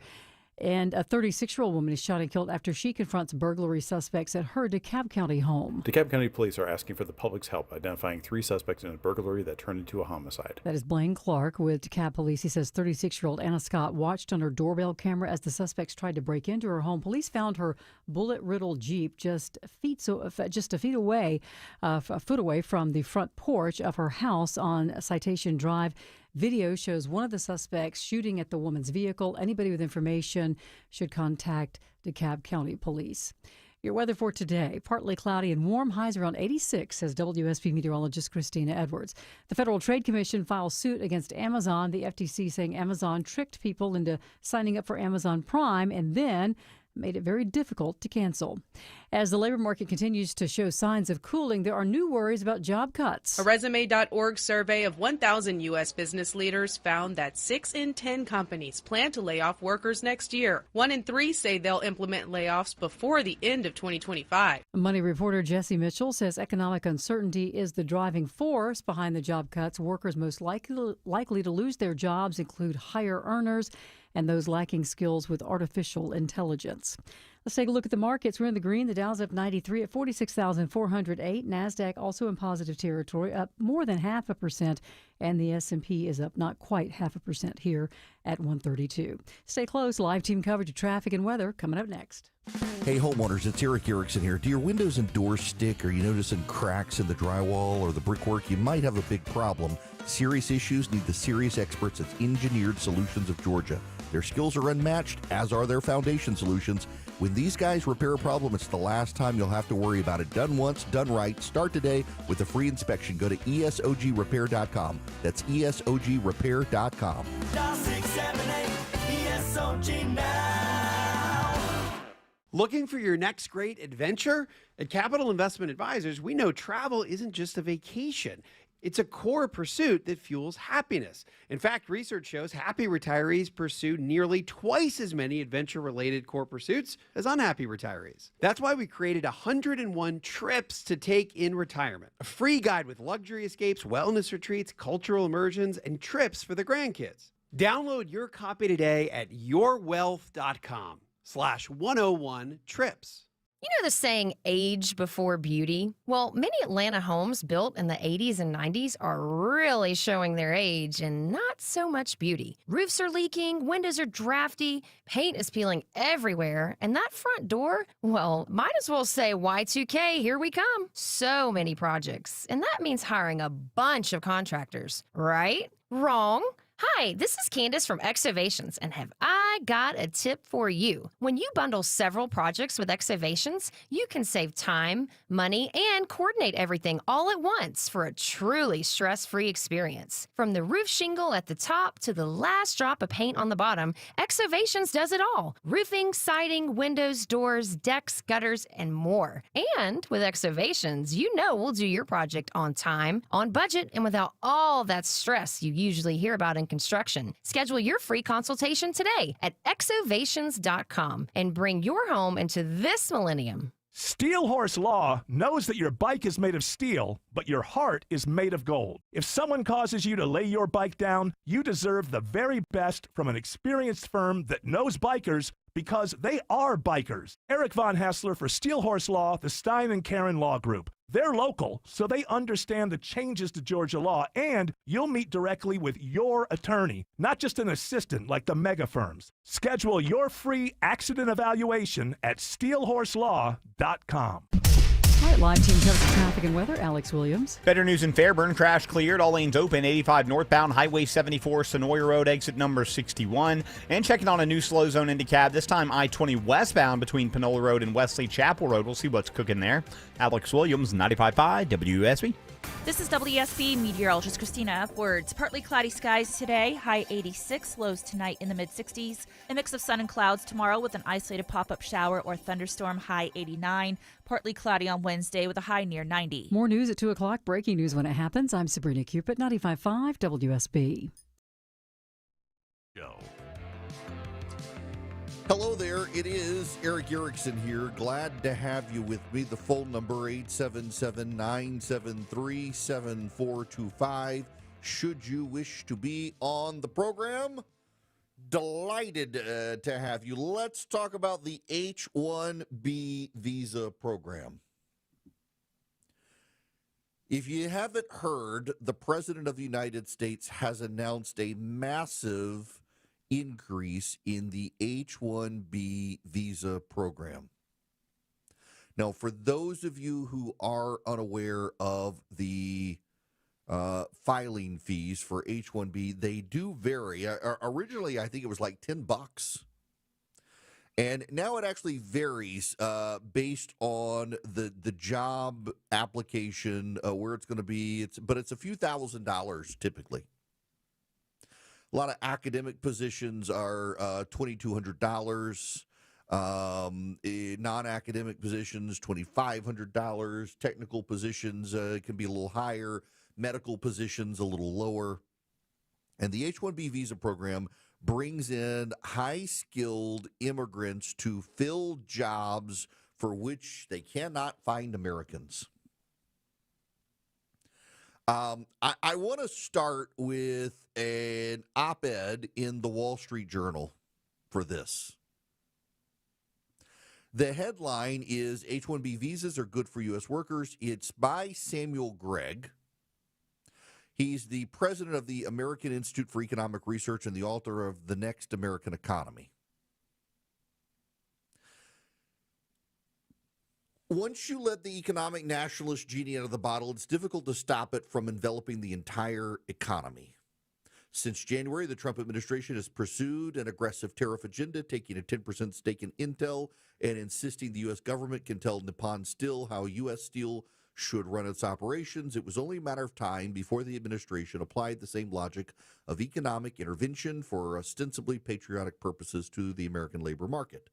And a 36-year-old woman is shot and killed after she confronts burglary suspects at her DeKalb County home. DeKalb County Police are asking for the public's help identifying 3 suspects in a burglary that turned into a homicide. That is Blaine Clark with DeKalb Police. He says 36-year-old Anna Scott watched on her doorbell camera as the suspects tried to break into her home. Police found her bullet-riddled Jeep just a foot away from the front porch of her house on Citation Drive. Video shows one of the suspects shooting at the woman's vehicle. Anybody with information should contact DeKalb County Police. Your weather for today, partly cloudy and warm, highs around 86, says WSP meteorologist Christina Edwards. The Federal Trade Commission files suit against Amazon, the FTC saying Amazon tricked people into signing up for Amazon Prime and then made it very difficult to cancel. As the labor market continues to show signs of cooling, there are new worries about job cuts. A Resume.org survey of 1,000 U.S. business leaders found that 6 in 10 companies plan to lay off workers next year. 1 in 3 say they'll implement layoffs before the end of 2025. Money reporter Jesse Mitchell says economic uncertainty is the driving force behind the job cuts. Workers most likely to lose their jobs include higher earners and those lacking skills with artificial intelligence. Let's take a look at the markets. We're in the green. The Dow's up 93 at 46,408. NASDAQ also in positive territory, up more than 0.5%. And the S&P is up not quite 0.5% here at 132. Stay close. Live team coverage of traffic and weather coming up next. Hey homeowners, it's Eric Erickson here. Do your windows and doors stick? Are you noticing cracks in the drywall or the brickwork? You might have a big problem. Serious issues need the serious experts at Engineered Solutions of Georgia. Their skills are unmatched, as are their foundation solutions. When these guys repair a problem, it's the last time you'll have to worry about it. Done once, done right. Start today with a free inspection. Go to ESOGrepair.com. That's ESOGrepair.com. Dial 678 ESOG now. Looking for your next great adventure? At Capital Investment Advisors, we know travel isn't just a vacation. It's a core pursuit that fuels happiness. In fact, research shows happy retirees pursue nearly twice as many adventure-related core pursuits as unhappy retirees. That's why we created 101 trips to take in retirement, a free guide with luxury escapes, wellness retreats, cultural immersions, and trips for the grandkids. Download your copy today at yourwealth.com/101 trips. You know the saying, age before beauty? Well, many Atlanta homes built in the 80s and 90s are really showing their age and not so much beauty. Roofs are leaking, windows are drafty, paint is peeling everywhere, and that front door, well, might as well say Y2K, here we come. So many projects, and that means hiring a bunch of contractors, right? Wrong. Hi, this is Candace from Exovations, and have I got a tip for you. When you bundle several projects with Exovations, you can save time, money, and coordinate everything all at once for a truly stress-free experience. From the roof shingle at the top to the last drop of paint on the bottom, Exovations does it all. Roofing, siding, windows, doors, decks, gutters, and more. And with Exovations, you know we'll do your project on time, on budget, and without all that stress you usually hear about in construction. Schedule your free consultation today at exovations.com and bring your home into this millennium. Steel Horse Law knows that your bike is made of steel, but your heart is made of gold. If someone causes you to lay your bike down, you deserve the very best from an experienced firm that knows bikers because they are bikers. Eric Von Hassler for Steel Horse Law, the Stein and Karen Law Group. They're local, so they understand the changes to Georgia law, and you'll meet directly with your attorney, not just an assistant like the mega firms. Schedule your free accident evaluation at steelhorselaw.com. All right, live team covers traffic and weather. Alex Williams. Better news in Fairburn. Crash cleared. All lanes open. 85 northbound. Highway 74, Sonoya Road, exit number 61. And checking on a new slow zone into cab. This time I-20 westbound between Panola Road and Wesley Chapel Road. We'll see what's cooking there. Alex Williams, 95.5 WSB. This is WSB meteorologist Christina Upwards. Partly cloudy skies today, high 86, lows tonight in the mid-60s. A mix of sun and clouds tomorrow with an isolated pop-up shower or thunderstorm, high 89. Partly cloudy on Wednesday with a high near 90. More news at 2 o'clock. Breaking news when it happens. I'm Sabrina Cupid, 95.5 WSB. Hello there, it is Eric Erickson here. Glad to have you with me. The phone number 877-973-7425. Should you wish to be on the program, delighted to have you. Let's talk about the H-1B visa program. If you haven't heard, the President of the United States has announced a massive increase in the H-1B visa program. Now, for those of you who are unaware of the filing fees for H-1B, they do vary. Originally, I think it was like $10. And now it actually varies based on the job application, where it's going to be. But it's a few $1,000s typically. A lot of academic positions are $2,200. Non-academic positions, $2,500. Technical positions can be a little higher. Medical positions a little lower. And the H-1B visa program brings in high-skilled immigrants to fill jobs for which they cannot find Americans. I want to start with an op-ed in the Wall Street Journal for this. The headline is H-1B visas are good for U.S. workers. It's by Samuel Gregg. He's the president of the American Institute for Economic Research and the author of The Next American Economy. Once you let the economic nationalist genie out of the bottle, it's difficult to stop it from enveloping the entire economy. Since January, the Trump administration has pursued an aggressive tariff agenda, taking a 10% stake in Intel and insisting the U.S. government can tell Nippon Steel how U.S. Steel should run its operations. It was only a matter of time before the administration applied the same logic of economic intervention for ostensibly patriotic purposes to the American labor market.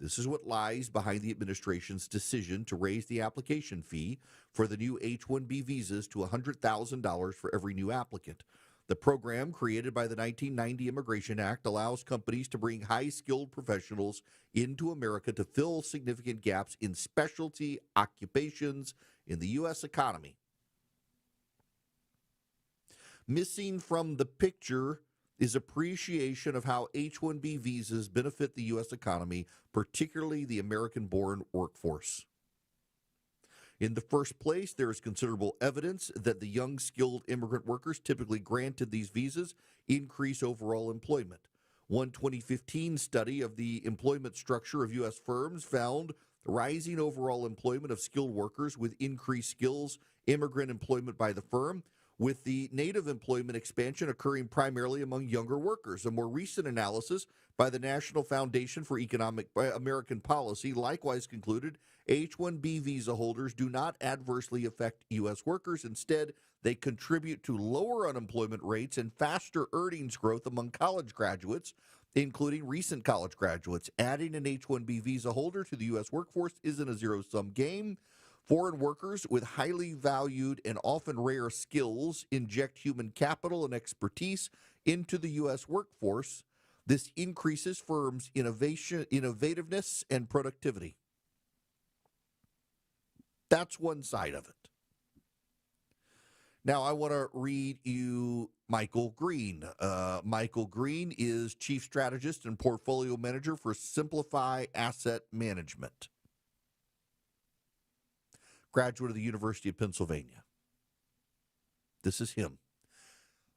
This is what lies behind the administration's decision to raise the application fee for the new H-1B visas to $100,000 for every new applicant. The program, created by the 1990 Immigration Act, allows companies to bring high-skilled professionals into America to fill significant gaps in specialty occupations in the U.S. economy. Missing from the picture is appreciation of how H-1B visas benefit the U.S. economy, particularly the American-born workforce. In the first place, there is considerable evidence that the young, skilled immigrant workers typically granted these visas increase overall employment. One 2015 study of the employment structure of U.S. firms found rising overall employment of skilled workers with increased skills, immigrant employment by the firm, with the native employment expansion occurring primarily among younger workers. A more recent analysis by the National Foundation for Economic American Policy likewise concluded H-1B visa holders do not adversely affect U.S. workers. Instead, they contribute to lower unemployment rates and faster earnings growth among college graduates, including recent college graduates. Adding an H-1B visa holder to the U.S. workforce isn't a zero-sum game. Foreign workers with highly valued and often rare skills inject human capital and expertise into the U.S. workforce. This increases firms' innovativeness, and productivity. That's one side of it. Now, I want to read you Michael Green. Michael Green is Chief Strategist and Portfolio Manager for Simplify Asset Management. Graduate of the University of Pennsylvania. This is him.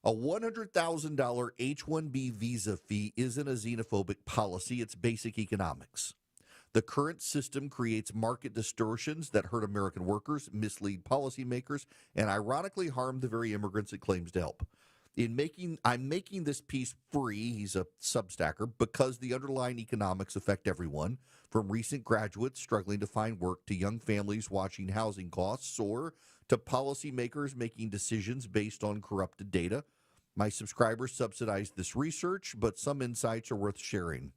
A $100,000 H-1B visa fee isn't a xenophobic policy, it's basic economics. The current system creates market distortions that hurt American workers, mislead policymakers, and ironically harm the very immigrants it claims to help. I'm making this piece free, he's a Substacker, because the underlying economics affect everyone, from recent graduates struggling to find work to young families watching housing costs soar to policymakers making decisions based on corrupted data. My subscribers subsidize this research, but some insights are worth sharing.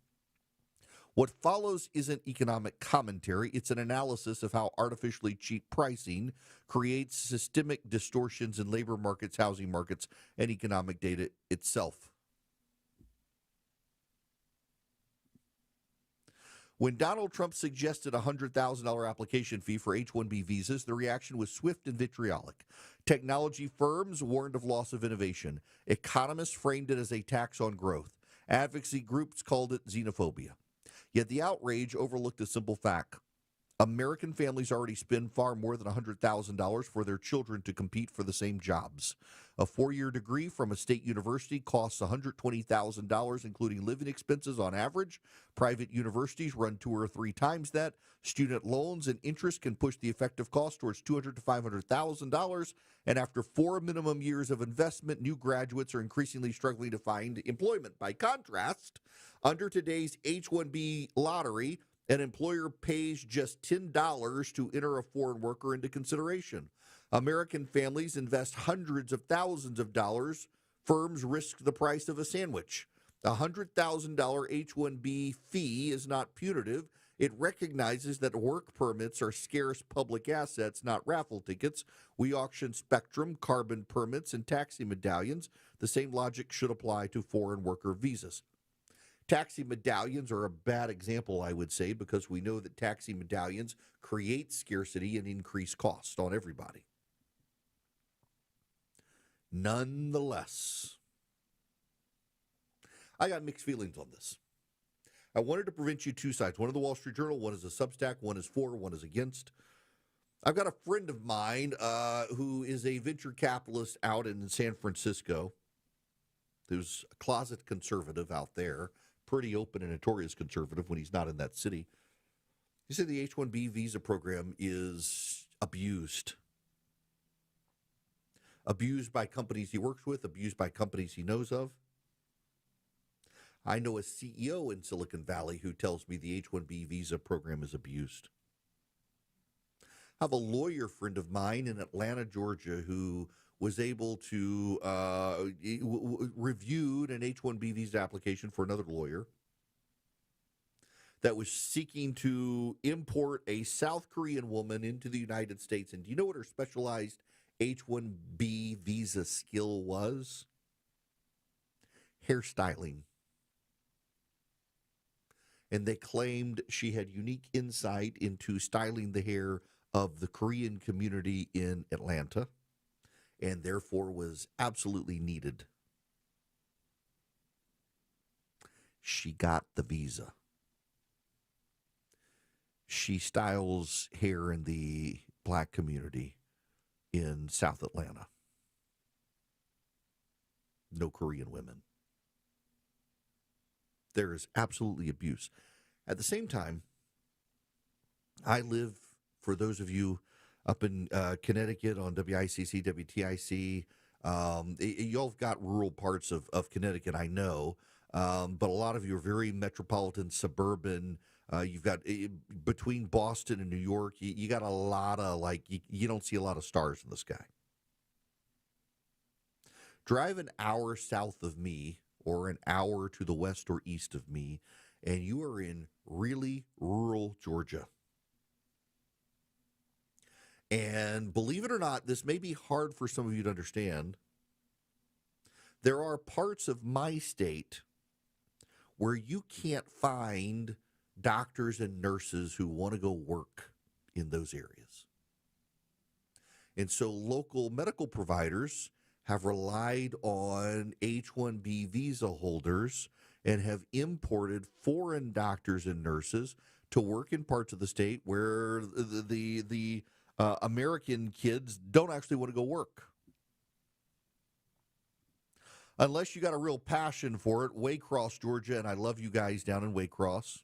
What follows isn't economic commentary, it's an analysis of how artificially cheap pricing creates systemic distortions in labor markets, housing markets, and economic data itself. When Donald Trump suggested a $100,000 application fee for H-1B visas, the reaction was swift and vitriolic. Technology firms warned of loss of innovation. Economists framed it as a tax on growth. Advocacy groups called it xenophobia. Yet the outrage overlooked a simple fact. American families already spend far more than $100,000 for their children to compete for the same jobs. A 4-year degree from a state university costs $120,000, including living expenses on average. Private universities run 2 or 3 times that. Student loans and interest can push the effective cost towards $200,000 to $500,000. And after 4 minimum years of investment, new graduates are increasingly struggling to find employment. By contrast, under today's H-1B lottery, an employer pays just $10 to enter a foreign worker into consideration. American families invest hundreds of thousands of dollars. Firms risk the price of a sandwich. A $100,000 H-1B fee is not punitive. It recognizes that work permits are scarce public assets, not raffle tickets. We auction spectrum, carbon permits, and taxi medallions. The same logic should apply to foreign worker visas. Taxi medallions are a bad example, I would say, because we know that taxi medallions create scarcity and increase cost on everybody. Nonetheless, I got mixed feelings on this. I wanted to present you 2 sides. One is the Wall Street Journal, one is a Substack, one is for, one is against. I've got a friend of mine who is a venture capitalist out in San Francisco. There's a closet conservative out there, pretty open and notorious conservative when he's not in that city. He said the H-1B visa program is abused. Abused by companies he works with, abused by companies he knows of. I know a CEO in Silicon Valley who tells me the H-1B visa program is abused. I have a lawyer friend of mine in Atlanta, Georgia, who was able to reviewed an H-1B visa application for another lawyer that was seeking to import a South Korean woman into the United States. And do you know what her specialized H-1B visa skill was? Hairstyling. And they claimed she had unique insight into styling the hair of the Korean community in Atlanta, and therefore was absolutely needed. She got the visa. She styles hair in the black community in South Atlanta. No Korean women. There is absolutely abuse. At the same time, I live, for those of you up in Connecticut on WICC, WTIC, y'all have got rural parts of Connecticut, I know, but a lot of you are very metropolitan, suburban. You've got, between Boston and New York, you got a lot of, you don't see a lot of stars in the sky. Drive an hour south of me, or an hour to the west or east of me, and you are in really rural Georgia. And believe it or not, this may be hard for some of you to understand. There are parts of my state where you can't find doctors and nurses who want to go work in those areas. And so local medical providers have relied on H-1B visa holders and have imported foreign doctors and nurses to work in parts of the state where the American kids don't actually want to go work. Unless you got a real passion for it, Waycross, Georgia, and I love you guys down in Waycross.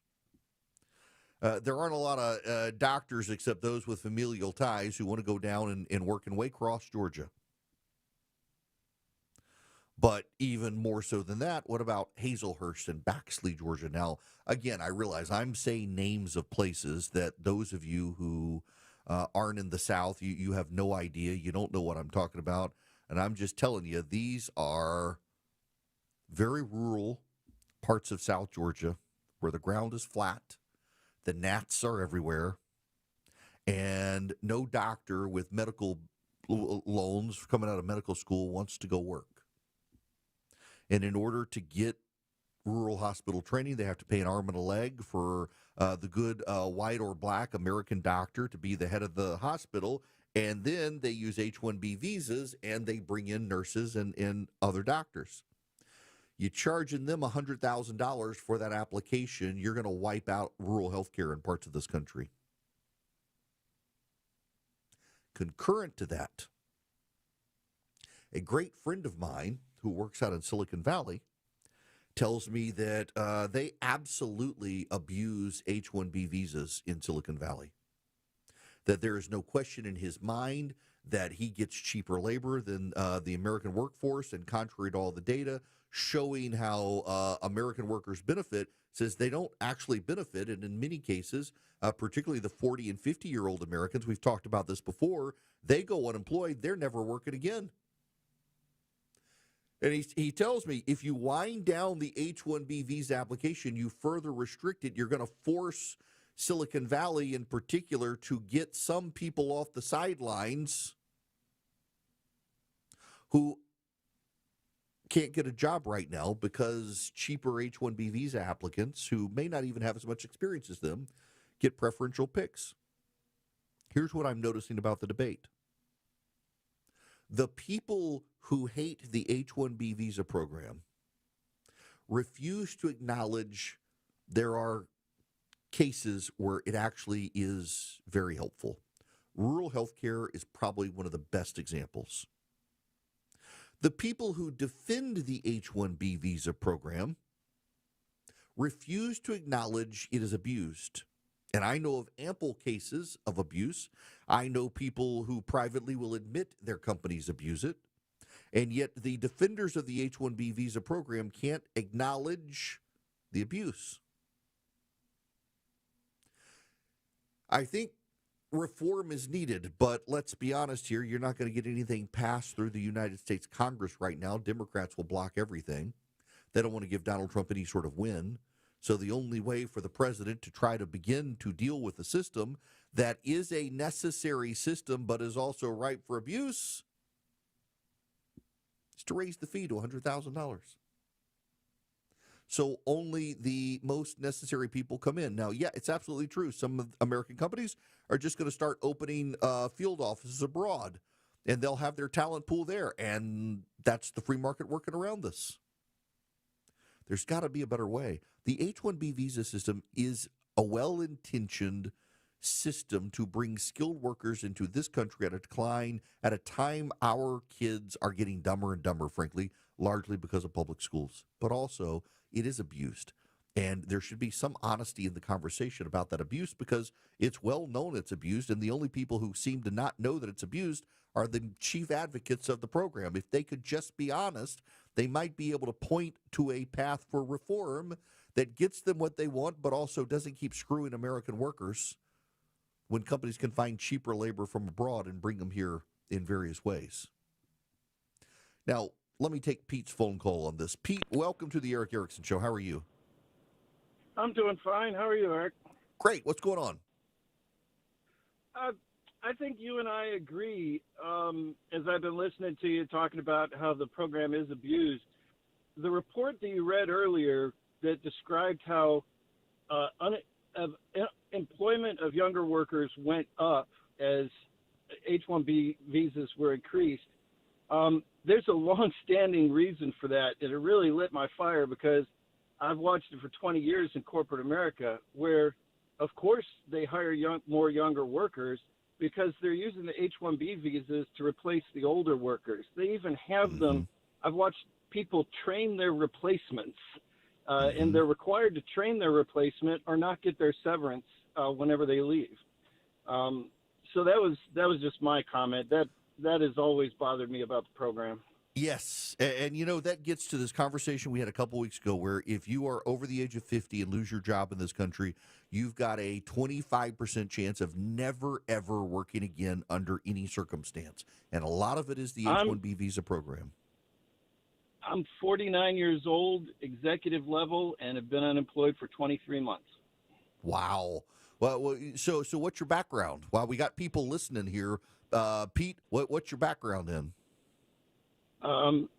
There aren't a lot of doctors except those with familial ties who want to go down and work in Waycross, Georgia. But even more so than that, what about Hazelhurst and Baxley, Georgia? Now, again, I realize I'm saying names of places that those of you who aren't in the South, you have no idea. You don't know what I'm talking about. And I'm just telling you, these are very rural parts of South Georgia where the ground is flat, the gnats are everywhere, and no doctor with medical loans coming out of medical school wants to go work. And in order to get rural hospital training, they have to pay an arm and a leg for the good white or black American doctor to be the head of the hospital. And then they use H-1B visas and they bring in nurses and other doctors. You charging them $100,000 for that application, you're going to wipe out rural healthcare in parts of this country. Concurrent to that, a great friend of mine who works out in Silicon Valley tells me that they absolutely abuse H-1B visas in Silicon Valley. That there is no question in his mind that he gets cheaper labor than the American workforce, and contrary to all the data showing how American workers benefit, says they don't actually benefit, and in many cases, particularly the 40 and 50-year-old Americans, we've talked about this before, they go unemployed, they're never working again. And he tells me, if you wind down the H-1B visa application, you further restrict it, you're going to force Silicon Valley in particular to get some people off the sidelines who can't get a job right now because cheaper H-1B visa applicants who may not even have as much experience as them get preferential picks. Here's what I'm noticing about the debate. The people who hate the H-1B visa program refuse to acknowledge there are cases where it actually is very helpful. Rural healthcare is probably one of the best examples. The people who defend the H-1B visa program refuse to acknowledge it is abused. And I know of ample cases of abuse. I know people who privately will admit their companies abuse it. And yet the defenders of the H-1B visa program can't acknowledge the abuse. I think reform is needed, but let's be honest here, you're not going to get anything passed through the United States Congress right now. Democrats will block everything. They don't want to give Donald Trump any sort of win. So the only way for the president to try to begin to deal with a system that is a necessary system but is also ripe for abuse is to raise the fee to $100,000. So only the most necessary people come in. Now, yeah, it's absolutely true. Some of American companies are just going to start opening field offices abroad, and they'll have their talent pool there, and that's the free market working around this. There's got to be a better way. The H-1B visa system is a well-intentioned system to bring skilled workers into this country at a decline at a time our kids are getting dumber and dumber, frankly, largely because of public schools. But also, it is abused. And there should be some honesty in the conversation about that abuse because it's well known it's abused, and the only people who seem to not know that it's abused are the chief advocates of the program. If they could just be honest, they might be able to point to a path for reform that gets them what they want, but also doesn't keep screwing American workers when companies can find cheaper labor from abroad and bring them here in various ways. Now, let me take Pete's phone call on this. Pete, welcome to the Erick Erickson Show. How are you? I'm doing fine. How are you, Eric? Great. What's going on? I think you and I agree, as I've been listening to you talking about how the program is abused. The report that you read earlier that described how employment of younger workers went up as H-1B visas were increased, there's a long-standing reason for that, and it really lit my fire because I've watched it for 20 years in corporate America, where, of course, they hire more younger workers because they're using the H-1B visas to replace the older workers. They even have them. I've watched people train their replacements, and they're required to train their replacement or not get their severance whenever they leave. So that was just my comment. That has always bothered me about the program. Yes, and you know, that gets to this conversation we had a couple weeks ago where if you are over the age of 50 and lose your job in this country, you've got a 25% chance of never, ever working again under any circumstance. And a lot of it is the H-1B visa program. I'm 49 years old, executive level, and have been unemployed for 23 months. Wow. Well, so what's your background? Wow, we got people listening here. Pete, what's your background in?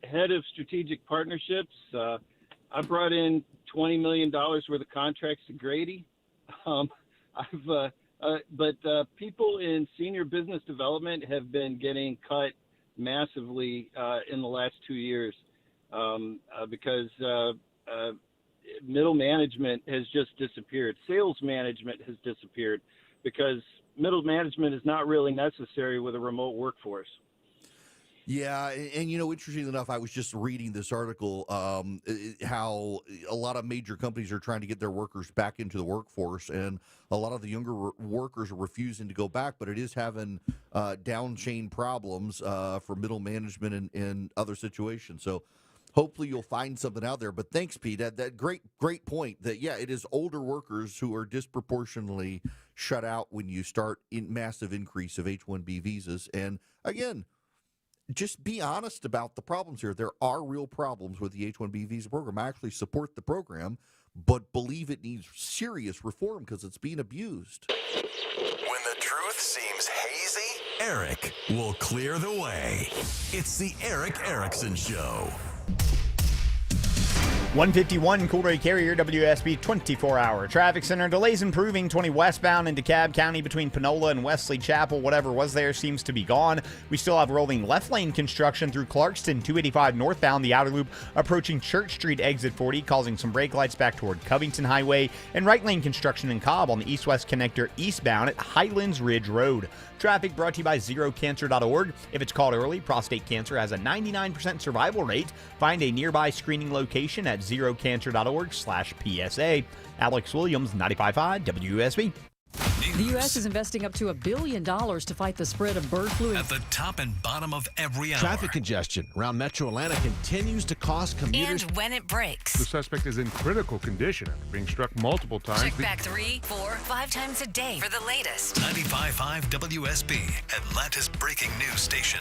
Head of strategic partnerships. I brought in $20 million worth of contracts to Grady. But people in senior business development have been getting cut massively in the last 2 years because middle management has just disappeared. Sales management has disappeared because middle management is not really necessary with a remote workforce. Yeah, and you know, interestingly enough, I was just reading this article, how a lot of major companies are trying to get their workers back into the workforce, and a lot of the younger workers are refusing to go back, but it is having down chain problems for middle management and other situations. So hopefully you'll find something out there. But thanks, Pete. That great point that, yeah, it is older workers who are disproportionately shut out when you start in massive increase of H-1B visas. And again, just be honest about the problems here. There are real problems with the H-1B visa program. I actually support the program, but believe it needs serious reform because it's being abused. When the truth seems hazy, Eric will clear the way. It's the Erick Erickson Show. 151 Coolray Carrier WSB 24-hour traffic center. Delays improving 20 westbound in DeKalb County between Panola and Wesley Chapel. Whatever was there seems to be gone. We still have rolling left lane construction through Clarkston, 285 northbound, the outer loop approaching Church Street exit 40, causing some brake lights back toward Covington Highway, and right lane construction in Cobb on the east-west connector eastbound at Highlands Ridge Road. Traffic brought to you by ZeroCancer.org. If it's caught early, prostate cancer has a 99% survival rate. Find a nearby screening location at ZeroCancer.org/PSA. Alex Williams, 95.5 WSB. The U.S. is investing up to $1 billion to fight the spread of bird flu. At the top and bottom of every hour. Traffic congestion around Metro Atlanta continues to cost commuters. And when it breaks. The suspect is in critical condition after being struck multiple times. Check back 3, 4, 5 times a day for the latest. 95.5 WSB, Atlanta's breaking news station.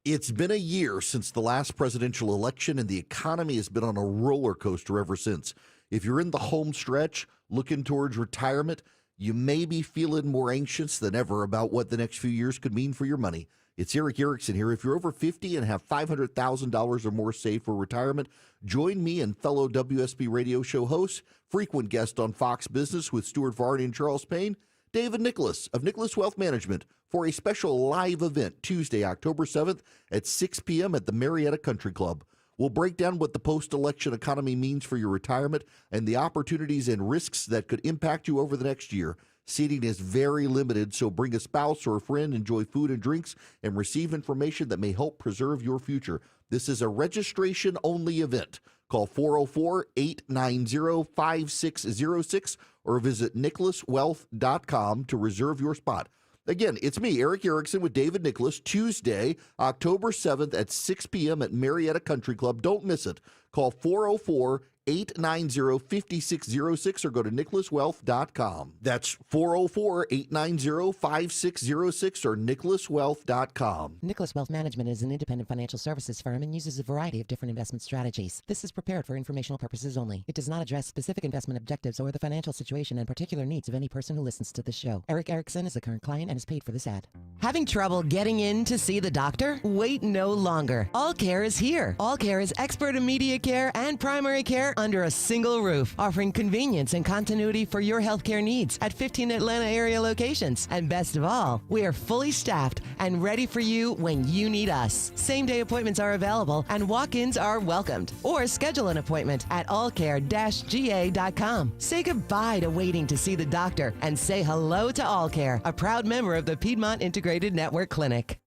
It's been a year since the last presidential election, and the economy has been on a roller coaster ever since. If you're in the home stretch looking towards retirement, you may be feeling more anxious than ever about what the next few years could mean for your money. It's Eric Erickson here. If you're over 50 and have $500,000 or more saved for retirement, join me and fellow WSB radio show host, frequent guest on Fox Business with Stuart Varney and Charles Payne, David Nicholas of Nicholas Wealth Management, for a special live event Tuesday, October 7th at 6 p.m. at the Marietta Country Club. We'll break down what the post-election economy means for your retirement and the opportunities and risks that could impact you over the next year. Seating is very limited, so bring a spouse or a friend, enjoy food and drinks, and receive information that may help preserve your future. This is a registration-only event. Call 404-890-5606 or visit nicholaswealth.com to reserve your spot. Again, it's me, Eric Erickson, with David Nicholas, Tuesday, October 7th at 6 p.m. at Marietta Country Club. Don't miss it. Call 404-890-5606 or go to nicholaswealth.com. That's 404-890-5606 or nicholaswealth.com. Nicholas Wealth Management is an independent financial services firm and uses a variety of different investment strategies. This is prepared for informational purposes only. It does not address specific investment objectives or the financial situation and particular needs of any person who listens to this show. Eric Erickson is a current client and is paid for this ad. Having trouble getting in to see the doctor? Wait no longer. All Care is here. All Care is expert immediate care and primary care under a single roof, offering convenience and continuity for your healthcare needs at 15 Atlanta area locations. And best of all, we are fully staffed and ready for you when you need us. Same-day appointments are available and walk-ins are welcomed. Or schedule an appointment at allcare-ga.com. Say goodbye to waiting to see the doctor and say hello to All Care, a proud member of the Piedmont Integrated Network Clinic.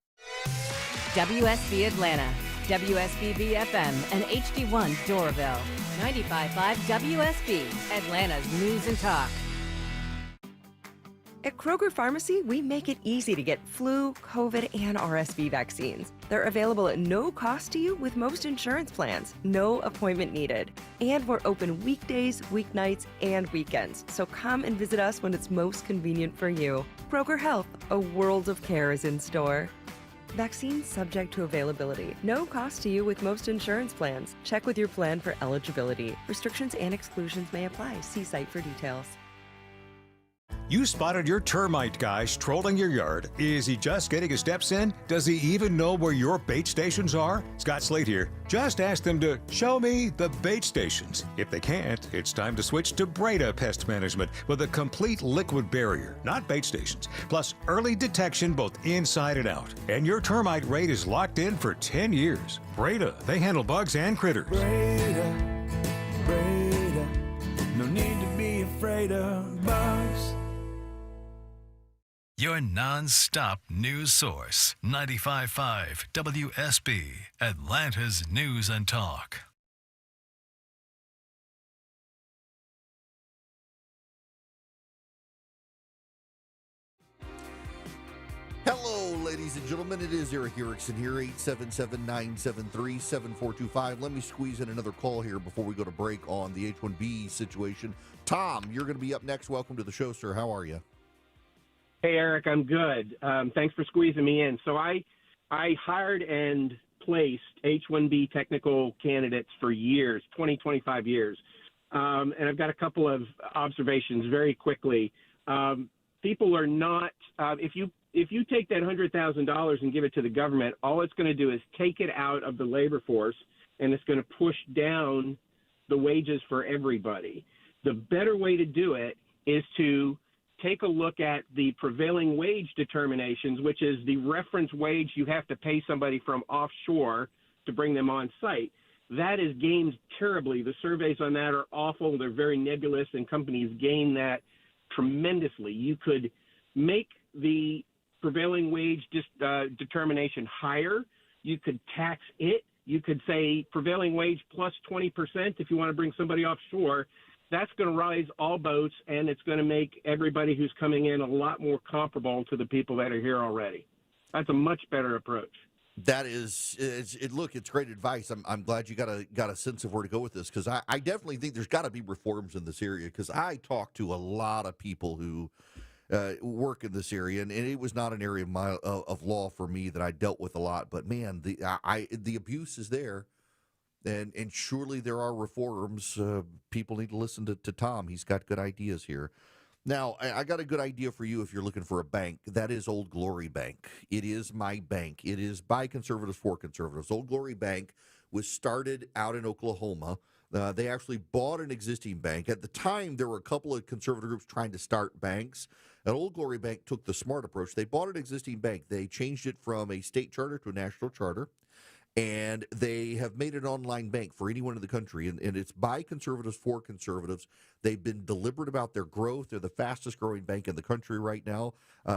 WSB Atlanta, WSBB FM, and HD1 Doraville. 95.5 WSB, Atlanta's News and Talk. At Kroger Pharmacy, we make it easy to get flu, COVID, and RSV vaccines. They're available at no cost to you with most insurance plans. No appointment needed. And we're open weekdays, weeknights, and weekends. So come and visit us when it's most convenient for you. Kroger Health, a world of care is in store. Vaccines subject to availability. No cost to you with most insurance plans. Check with your plan for eligibility. Restrictions and exclusions may apply. See site for details. You spotted your termite guy strolling your yard. Is he just getting his steps in? Does he even know where your bait stations are? Scott Slade here. Just ask them to show me the bait stations. If they can't, it's time to switch to Breda Pest Management with a complete liquid barrier, not bait stations, plus early detection both inside and out. And your termite rate is locked in for 10 years. Breda, they handle bugs and critters. Breda, no need to be afraid of bugs. Your non-stop news source, 95.5 WSB, Atlanta's News and Talk. Hello, ladies and gentlemen. It is Eric Erickson here, 877-973-7425. Let me squeeze in another call here before we go to break on the H-1B situation. Tom, you're going to be up next. Welcome to the show, sir. How are you? Hey, Eric, I'm good. Thanks for squeezing me in. So I hired and placed H-1B technical candidates for years, 20, 25 years. And I've got a couple of observations very quickly. People are not, if you take that $100,000 and give it to the government, all it's going to do is take it out of the labor force, and it's going to push down the wages for everybody. The better way to do it is to take a look at the prevailing wage determinations, which is the reference wage you have to pay somebody from offshore to bring them on site. That is gamed terribly. The surveys on that are awful. They're very nebulous, and companies gain that tremendously. You could make the prevailing wage determination higher. You could tax it. You could say prevailing wage plus 20% if you want to bring somebody offshore. That's going to rise all boats, and it's going to make everybody who's coming in a lot more comparable to the people that are here already. That's a much better approach. That is, look, it's great advice. I'm glad you got a sense of where to go with this, because I definitely think there's got to be reforms in this area, because I talk to a lot of people who work in this area, and it was not an area of law for me that I dealt with a lot. But man, the abuse is there. And surely there are reforms. People need to listen to Tom. He's got good ideas here. Now, I got a good idea for you if you're looking for a bank. That is Old Glory Bank. It is my bank. It is by conservatives for conservatives. Old Glory Bank was started out in Oklahoma. They actually bought an existing bank. At the time, there were a couple of conservative groups trying to start banks. And Old Glory Bank took the smart approach. They bought an existing bank. They changed it from a state charter to a national charter. And they have made an online bank for anyone in the country, and it's by conservatives for conservatives. They've been deliberate about their growth. They're the fastest growing bank in the country right now.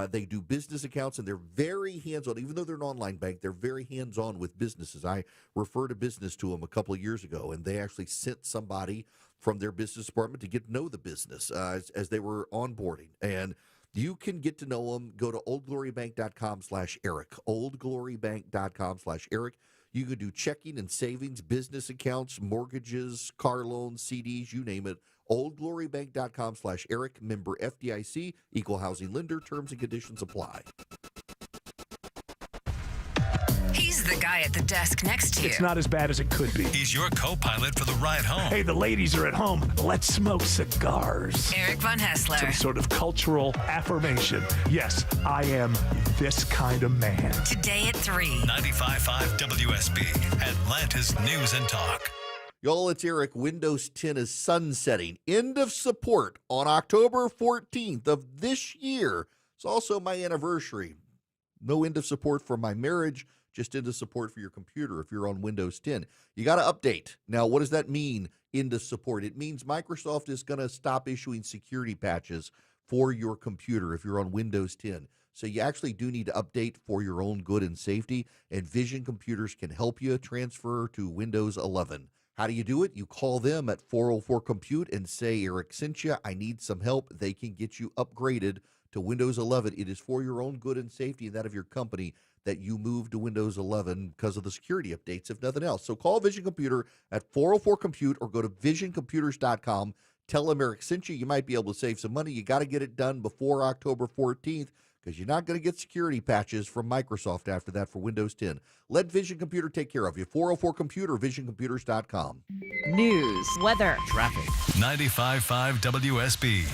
They do business accounts, and they're very hands-on. Even though they're an online bank, they're very hands-on with businesses. I referred a business to them a couple of years ago, and they actually sent somebody from their business department to get to know the business as they were onboarding. And you can get to know them. Go to oldglorybank.com/Eric, oldglorybank.com/Eric. You can do checking and savings, business accounts, mortgages, car loans, CDs, you name it. oldglorybank.com/Eric, member FDIC, equal housing lender, terms and conditions apply. He's the guy at the desk next to you. It's not as bad as it could be. He's your co-pilot for the ride home. Hey, the ladies are at home. Let's smoke cigars. Eric Von Hessler. Some sort of cultural affirmation. Yes, I am this kind of man. Today at 3. 95.5 WSB, Atlanta's News and Talk. Y'all, it's Eric. Windows 10 is sunsetting. End of support on October 14th of this year. It's also my anniversary. No end of support for my marriage, just end of support for your computer if you're on Windows 10. You got to update. Now, what does that mean, end of support? It means Microsoft is going to stop issuing security patches for your computer if you're on Windows 10. So you actually do need to update for your own good and safety, and Vision Computers can help you transfer to Windows 11. How do you do it? You call them at 404-COMPUTE and say, Eric sent you, I need some help. They can get you upgraded to Windows 11. It is for your own good and safety and that of your company that you move to Windows 11 because of the security updates, if nothing else. So call Vision Computer at 404-COMPUTE or go to visioncomputers.com. Tell them Eric sent you. You might be able to save some money. You got to get it done before October 14th because you're not going to get security patches from Microsoft after that for Windows 10. Let Vision Computer take care of you. 404-COMPUTE or visioncomputers.com. News, weather, Traffic. 95.5 WSB,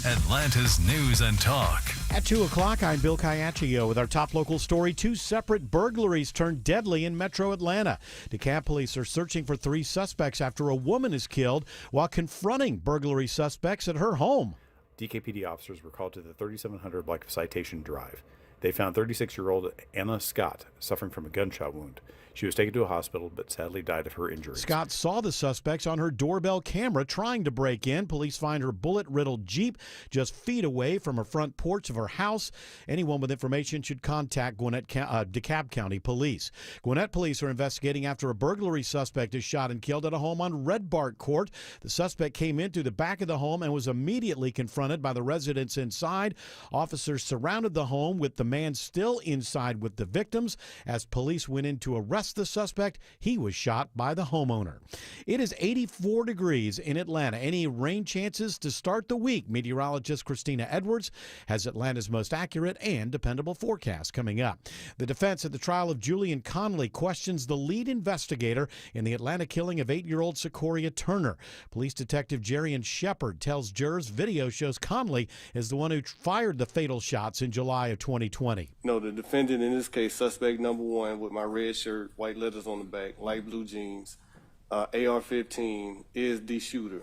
Atlanta's News and Talk. At 2 o'clock, I'm Bill Caiaccio with our top local story. 2 separate burglaries turned deadly in metro Atlanta. DeKalb police are searching for 3 suspects after a woman is killed while confronting burglary suspects at her home. DKPD officers were called to the 3700 block of Citation Drive. They found 36-year-old Anna Scott suffering from a gunshot wound. She was taken to a hospital but sadly died of her injuries. Scott saw the suspects on her doorbell camera trying to break in. Police find her bullet-riddled Jeep just feet away from her front porch of her house. Anyone with information should contact DeKalb County Police. Gwinnett police are investigating after a burglary suspect is shot and killed at a home on Red Bark Court. The suspect came in through the back of the home and was immediately confronted by the residents inside. Officers surrounded the home with the man still inside with the victims. As police went in to arrest the suspect, he was shot by the homeowner. It is 84 degrees in Atlanta. Any rain chances to start the week? Meteorologist Christina Edwards has Atlanta's most accurate and dependable forecast coming up. The defense at the trial of Julian Conley questions the lead investigator in the Atlanta killing of 8-year-old Secoria Turner. Police detective Jerian Shepard tells jurors video shows Conley is the one who fired the fatal shots in July of 2020. No, the defendant in this case, suspect number 1 with my red shirt, white letters on the back, light blue jeans, AR-15, is the shooter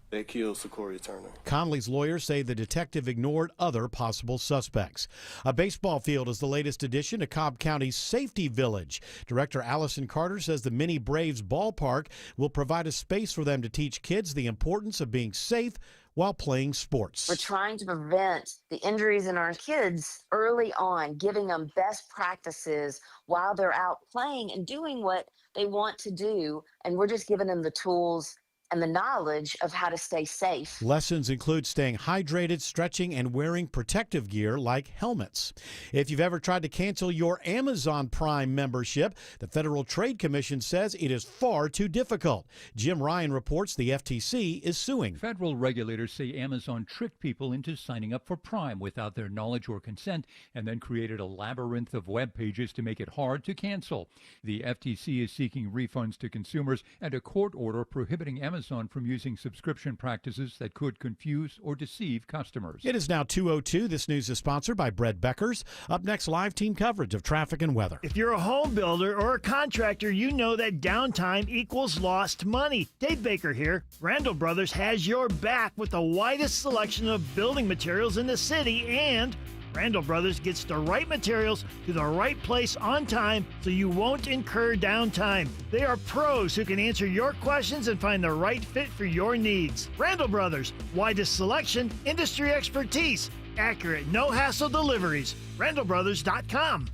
that killed Secoria Turner. Conley's lawyers say the detective ignored other possible suspects. A baseball field is the latest addition to Cobb County's Safety Village. Director Allison Carter says the Mini Braves ballpark will provide a space for them to teach kids the importance of being safe while playing sports. We're trying to prevent the injuries in our kids early on, giving them best practices while they're out playing and doing what they want to do. And we're just giving them the tools and the knowledge of how to stay safe. Lessons include staying hydrated, stretching, and wearing protective gear like helmets. If you've ever tried to cancel your Amazon Prime membership, the Federal Trade Commission says it is far too difficult. Jim Ryan reports the FTC is suing. Federal regulators say Amazon tricked people into signing up for Prime without their knowledge or consent and then created a labyrinth of web pages to make it hard to cancel. The FTC is seeking refunds to consumers and a court order prohibiting Amazon from using subscription practices that could confuse or deceive customers. It is now 2:02. This news is sponsored by Bread Beckers. Up next, live team coverage of traffic and weather. If you're a home builder or a contractor, you know that downtime equals lost money. Dave Baker here. Randall Brothers has your back with the widest selection of building materials in the city, and Randall Brothers gets the right materials to the right place on time so you won't incur downtime. They are pros who can answer your questions and find the right fit for your needs. Randall Brothers, widest selection, industry expertise, accurate, no-hassle deliveries. RandallBrothers.com.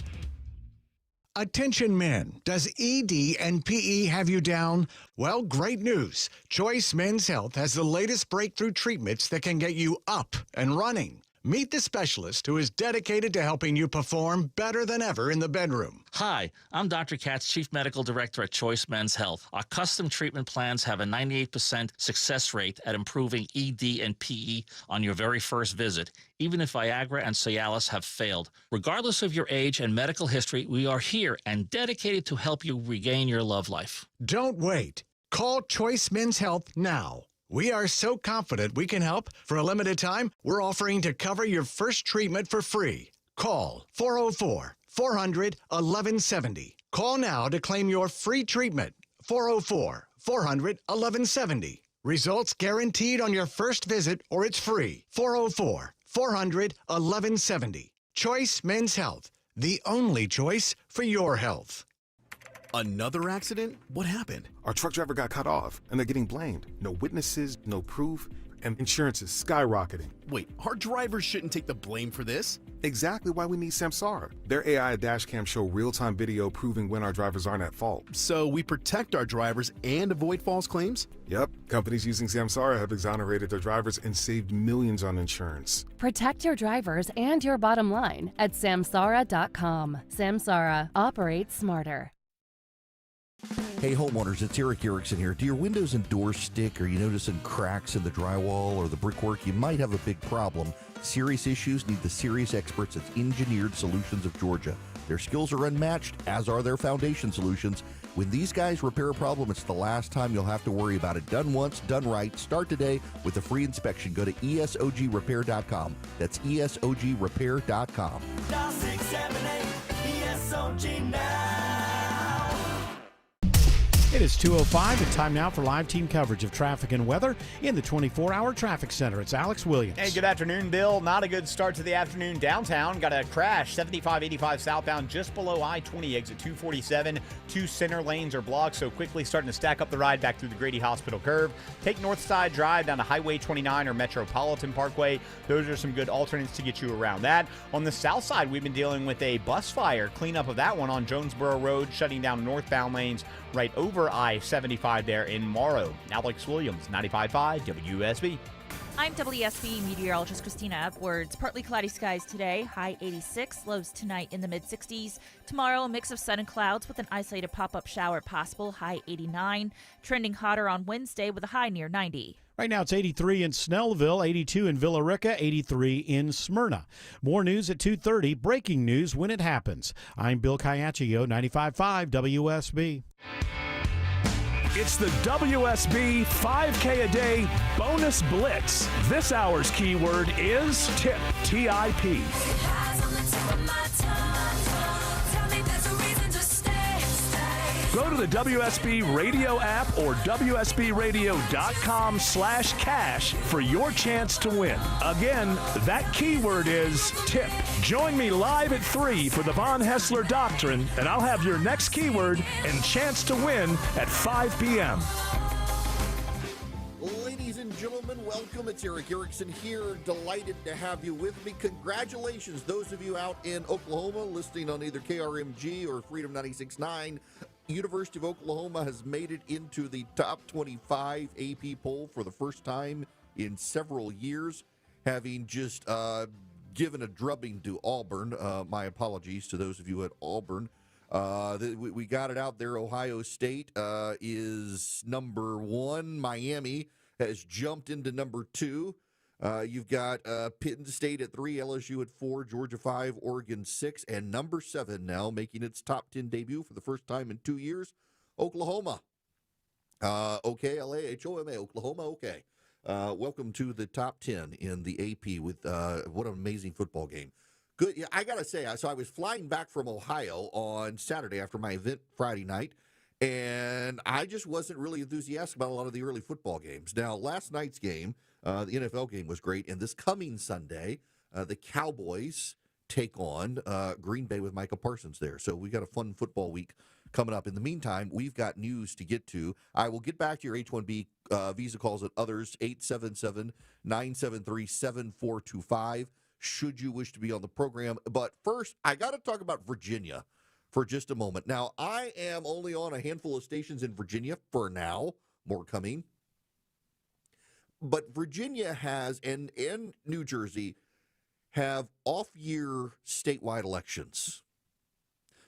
Attention men, does ED and PE have you down? Well, great news. Choice Men's Health has the latest breakthrough treatments that can get you up and running. Meet the specialist who is dedicated to helping you perform better than ever in the bedroom. Hi, I'm Dr. Katz, Chief Medical Director at Choice Men's Health. Our custom treatment plans have a 98% success rate at improving ED and PE on your very first visit, even if Viagra and Cialis have failed. Regardless of your age and medical history, we are here and dedicated to help you regain your love life. Don't wait. Call Choice Men's Health now. We are so confident we can help. For a limited time, we're offering to cover your first treatment for free. Call 404-400-1170. Call now to claim your free treatment. 404-400-1170. Results guaranteed on your first visit or it's free. 404-400-1170. Choice Men's Health, the only choice for your health. Another accident? What happened? Our truck driver got cut off, and they're getting blamed. No witnesses, no proof, and insurance is skyrocketing. Wait, our drivers shouldn't take the blame for this? Exactly why we need Samsara. Their AI dashcam show real-time video proving when our drivers aren't at fault. So we protect our drivers and avoid false claims? Yep. Companies using Samsara have exonerated their drivers and saved millions on insurance. Protect your drivers and your bottom line at Samsara.com. Samsara. Operate smarter. Hey homeowners, it's Eric Erickson here. Do your windows and doors stick? Are you noticing cracks in the drywall or the brickwork? You might have a big problem. Serious issues need the serious experts at Engineered Solutions of Georgia. Their skills are unmatched, as are their foundation solutions. When these guys repair a problem, it's the last time you'll have to worry about it. Done once, done right. Start today with a free inspection. Go to ESOGrepair.com. That's ESOGrepair.com. Dial 678 ESOG now. It is 2:05. It's time now for live team coverage of traffic and weather in the 24-hour traffic center. It's Alex Williams. Hey, good afternoon, Bill. Not a good start to the afternoon downtown. Got a crash, 7585 southbound, just below I-20 exit 247. Two center lanes are blocked, so quickly starting to stack up the ride back through the Grady Hospital curve. Take North Side Drive down to Highway 29 or Metropolitan Parkway. Those are some good alternates to get you around that. On the south side, we've been dealing with a bus fire. Cleanup of that one on Jonesboro Road, shutting down northbound lanes right over I-75 there in Morrow. Alex Williams, 95.5 WSB. I'm WSB meteorologist Christina Upwards. Partly cloudy skies today, high 86, lows tonight in the mid-60s. Tomorrow, a mix of sun and clouds with an isolated pop-up shower possible, high 89. Trending hotter on Wednesday with a high near 90. Right now it's 83 in Snellville, 82 in Villa Rica, 83 in Smyrna. More news at 2:30. Breaking news when it happens. I'm Bill Caiaccio, 95.5 WSB. It's the WSB 5K a day bonus blitz. This hour's keyword is tip, T-I-P. Go to the WSB Radio app or WSBRadio.com/cash for your chance to win. Again, that keyword is tip. Join me live at 3 for the Von Hessler Doctrine, and I'll have your next keyword and chance to win at 5 p.m. Ladies and gentlemen, welcome. It's Eric Erickson here. Delighted to have you with me. Congratulations, those of you out in Oklahoma listening on either KRMG or Freedom 96.9. University of Oklahoma has made it into the top 25 AP poll for the first time in several years, having just given a drubbing to Auburn. My apologies to those of you at Auburn. We got it out there. Ohio State is number 1. Miami has jumped into number 2. You've got Penn State at 3, LSU at 4, Georgia 5, Oregon 6, and number 7 now making its top 10 debut for the first time in 2 years, Oklahoma. OKLAHOMA, Oklahoma, okay. Welcome to the top 10 in the AP with what an amazing football game. Good. Yeah, I got to say, so I was flying back from Ohio on Saturday after my event Friday night, and I just wasn't really enthusiastic about a lot of the early football games. Now, last night's game, the NFL game was great, and this coming Sunday, the Cowboys take on Green Bay with Micah Parsons there. So we got a fun football week coming up. In the meantime, we've got news to get to. I will get back to your H-1B visa calls and others, 877-973-7425, should you wish to be on the program. But first, I got to talk about Virginia for just a moment. Now, I am only on a handful of stations in Virginia for now, more coming. But Virginia has, and New Jersey, have off-year statewide elections.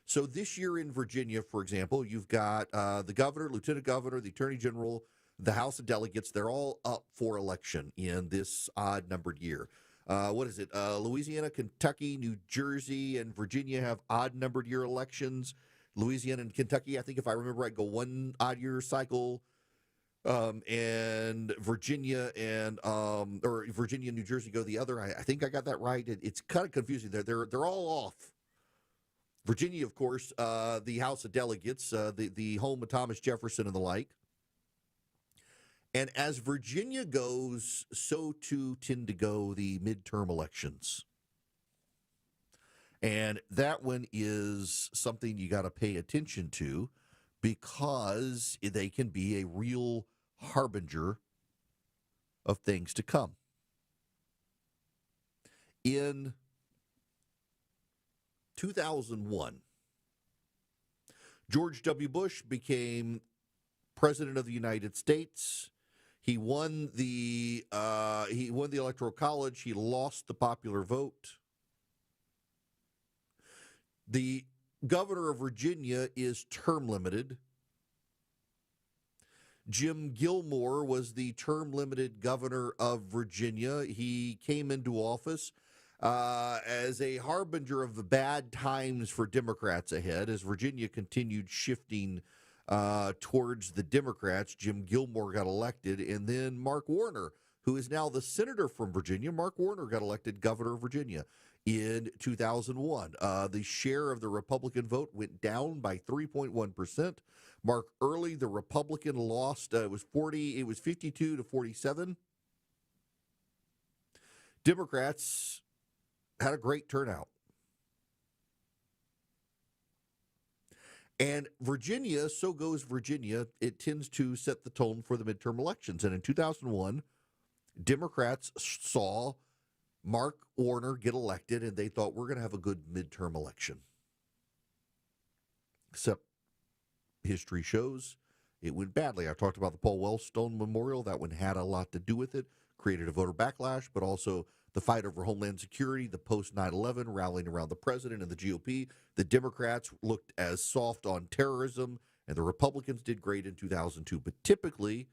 So this year in Virginia, for example, you've got the governor, lieutenant governor, the attorney general, the House of Delegates. They're all up for election in this odd-numbered year. What is it? Louisiana, Kentucky, New Jersey, and Virginia have odd-numbered year elections. Louisiana and Kentucky, I think if I remember right, go one odd-year cycle. And Virginia and Virginia and New Jersey go the other. I think I got that right. It's kind of confusing. They're all off. Virginia, of course, the House of Delegates, the home of Thomas Jefferson and the like. And as Virginia goes, so too tend to go the midterm elections. And that one is something you got to pay attention to because they can be a real harbinger of things to come. In 2001, George W. Bush became president of the United States. He won the Electoral College. He lost the popular vote. The governor of Virginia is term limited. Jim Gilmore was the term limited governor of Virginia. He came into office as a harbinger of the bad times for Democrats ahead as Virginia continued shifting towards the Democrats. Jim Gilmore got elected, and then Mark Warner, who is now the senator from Virginia, Mark Warner got elected governor of Virginia in 2001. The share of the Republican vote went down by 3.1%. Mark Early, the Republican, lost. It was 52 to 47. Democrats had a great turnout. And Virginia, so goes Virginia, it tends to set the tone for the midterm elections. And in 2001, Democrats saw Mark Warner get elected, and they thought, we're going to have a good midterm election. Except history shows it went badly. I talked about the Paul Wellstone Memorial. That one had a lot to do with it, created a voter backlash, but also the fight over Homeland Security, the post 9/11 rallying around the president and the GOP. The Democrats looked as soft on terrorism, and the Republicans did great in 2002. But typically,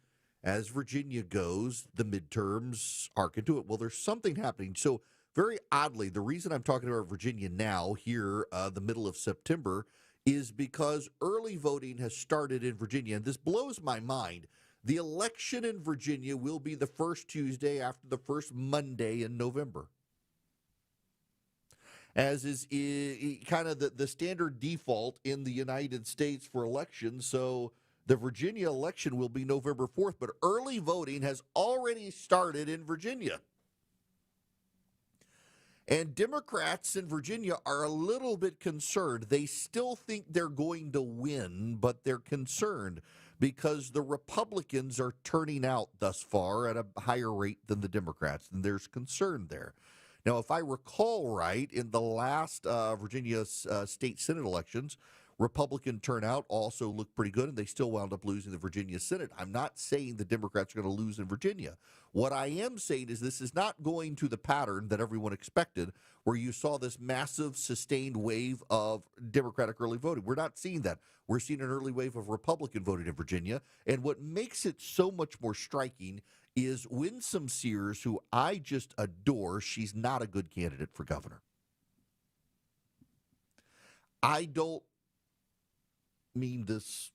as Virginia goes, the midterms arc into it. Well, there's something happening. So very oddly, the reason I'm talking about Virginia now, here, the middle of September, is because early voting has started in Virginia. And this blows my mind. The election in Virginia will be the first Tuesday after the first Monday in November. As is kind of the standard default in the United States for elections. So the Virginia election will be November 4th, but early voting has already started in Virginia. And Democrats in Virginia are a little bit concerned. They still think they're going to win, but they're concerned because the Republicans are turning out thus far at a higher rate than the Democrats, and there's concern there. Now, if I recall right, in the last Virginia state Senate elections, Republican turnout also looked pretty good, and they still wound up losing the Virginia Senate. I'm not saying the Democrats are going to lose in Virginia. What I am saying is this is not going to the pattern that everyone expected, where you saw this massive sustained wave of Democratic early voting. We're not seeing that. We're seeing an early wave of Republican voting in Virginia. And what makes it so much more striking is Winsome Sears, who I just adore. She's not a good candidate for governor. I don't mean this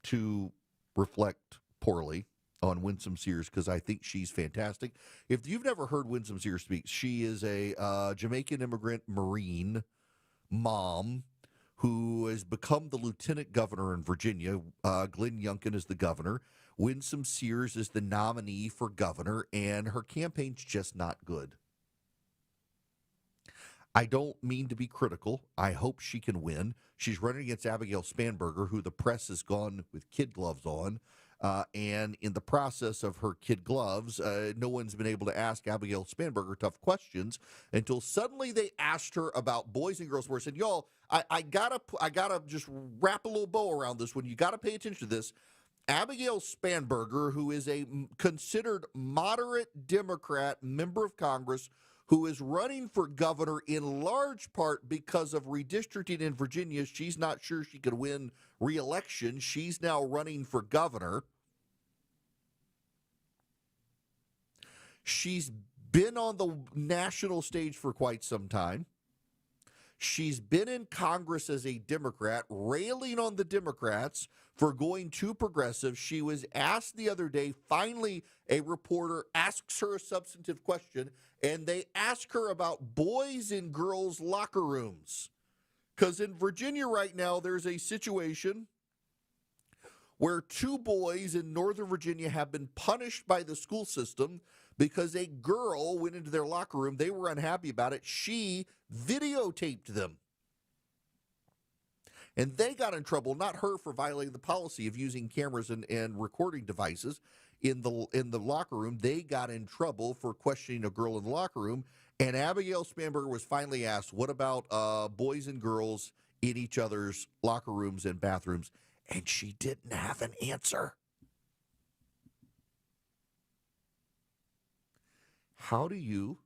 to reflect poorly on Winsome Sears, because I think she's fantastic. If you've never heard Winsome Sears speak, she is a Jamaican immigrant Marine mom who has become the lieutenant governor in Virginia. Glenn Youngkin is the governor. Winsome Sears is the nominee for governor, and her campaign's just not good. I don't mean to be critical. I hope she can win. She's running against Abigail Spanberger, who the press has gone with kid gloves on. And in the process of her kid gloves, no one's been able to ask Abigail Spanberger tough questions until suddenly they asked her about boys and girls sports. And y'all, I gotta just wrap a little bow around this one. You got to pay attention to this. Abigail Spanberger, who is a considered moderate Democrat member of Congress, who is running for governor in large part because of redistricting in Virginia. She's not sure she could win re-election. She's now running for governor. She's been on the national stage for quite some time. She's been in Congress as a Democrat, railing on the Democrats for going too progressive. She was asked the other day, finally, a reporter asks her a substantive question, and they ask her about boys and girls locker rooms. Because in Virginia right now, there's a situation where two boys in Northern Virginia have been punished by the school system because a girl went into their locker room. They were unhappy about it. She videotaped them. And they got in trouble, not her for violating the policy of using cameras and recording devices in the locker room. They got in trouble for questioning a girl in the locker room. And Abigail Spanberger was finally asked, what about boys and girls in each other's locker rooms and bathrooms? And she didn't have an answer. How do you,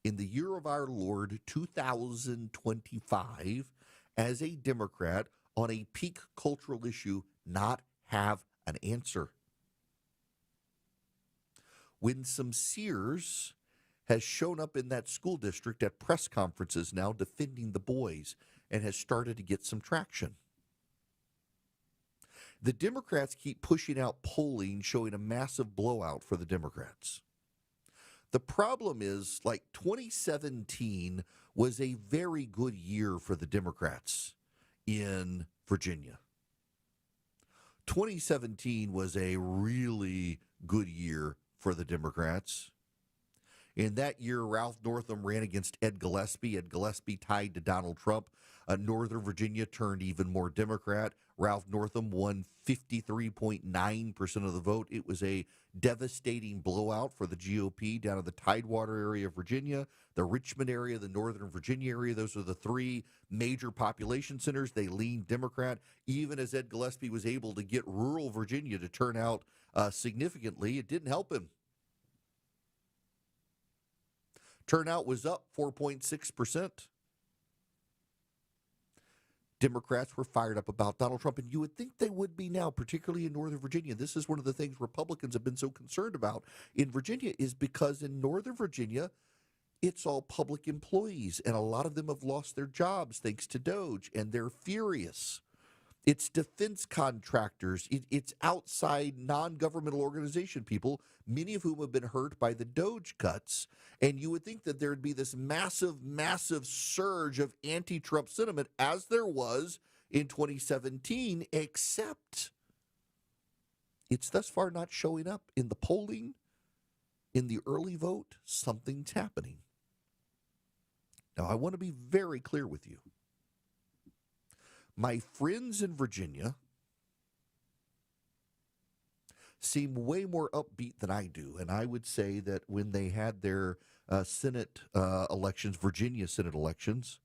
in the year of our Lord 2025, as a Democrat on a peak cultural issue, not have an answer? Winsome Sears has shown up in that school district at press conferences now defending the boys and has started to get some traction. The Democrats keep pushing out polling showing a massive blowout for the Democrats. The problem is, like, 2017 was a very good year for the Democrats in Virginia. 2017 was a really good year for the Democrats. In that year, Ralph Northam ran against Ed Gillespie. Ed Gillespie tied to Donald Trump. Northern Virginia turned even more Democrat. Ralph Northam won 53.9% of the vote. It was a devastating blowout for the GOP down in the Tidewater area of Virginia, the Richmond area, the Northern Virginia area. Those are the three major population centers. They leaned Democrat. Even as Ed Gillespie was able to get rural Virginia to turn out significantly, it didn't help him. Turnout was up 4.6%. Democrats were fired up about Donald Trump, and you would think they would be now, particularly in Northern Virginia. This is one of the things Republicans have been so concerned about in Virginia, is because in Northern Virginia, it's all public employees, and a lot of them have lost their jobs thanks to DOGE, and they're furious. It's defense contractors. It's outside non-governmental organization people, many of whom have been hurt by the DOGE cuts. And you would think that there would be this massive, massive surge of anti-Trump sentiment, as there was in 2017, except it's thus far not showing up in the polling, in the early vote. Something's happening. Now, I want to be very clear with you. My friends in Virginia seem way more upbeat than I do. And I would say that when they had their Senate elections, Virginia Senate elections,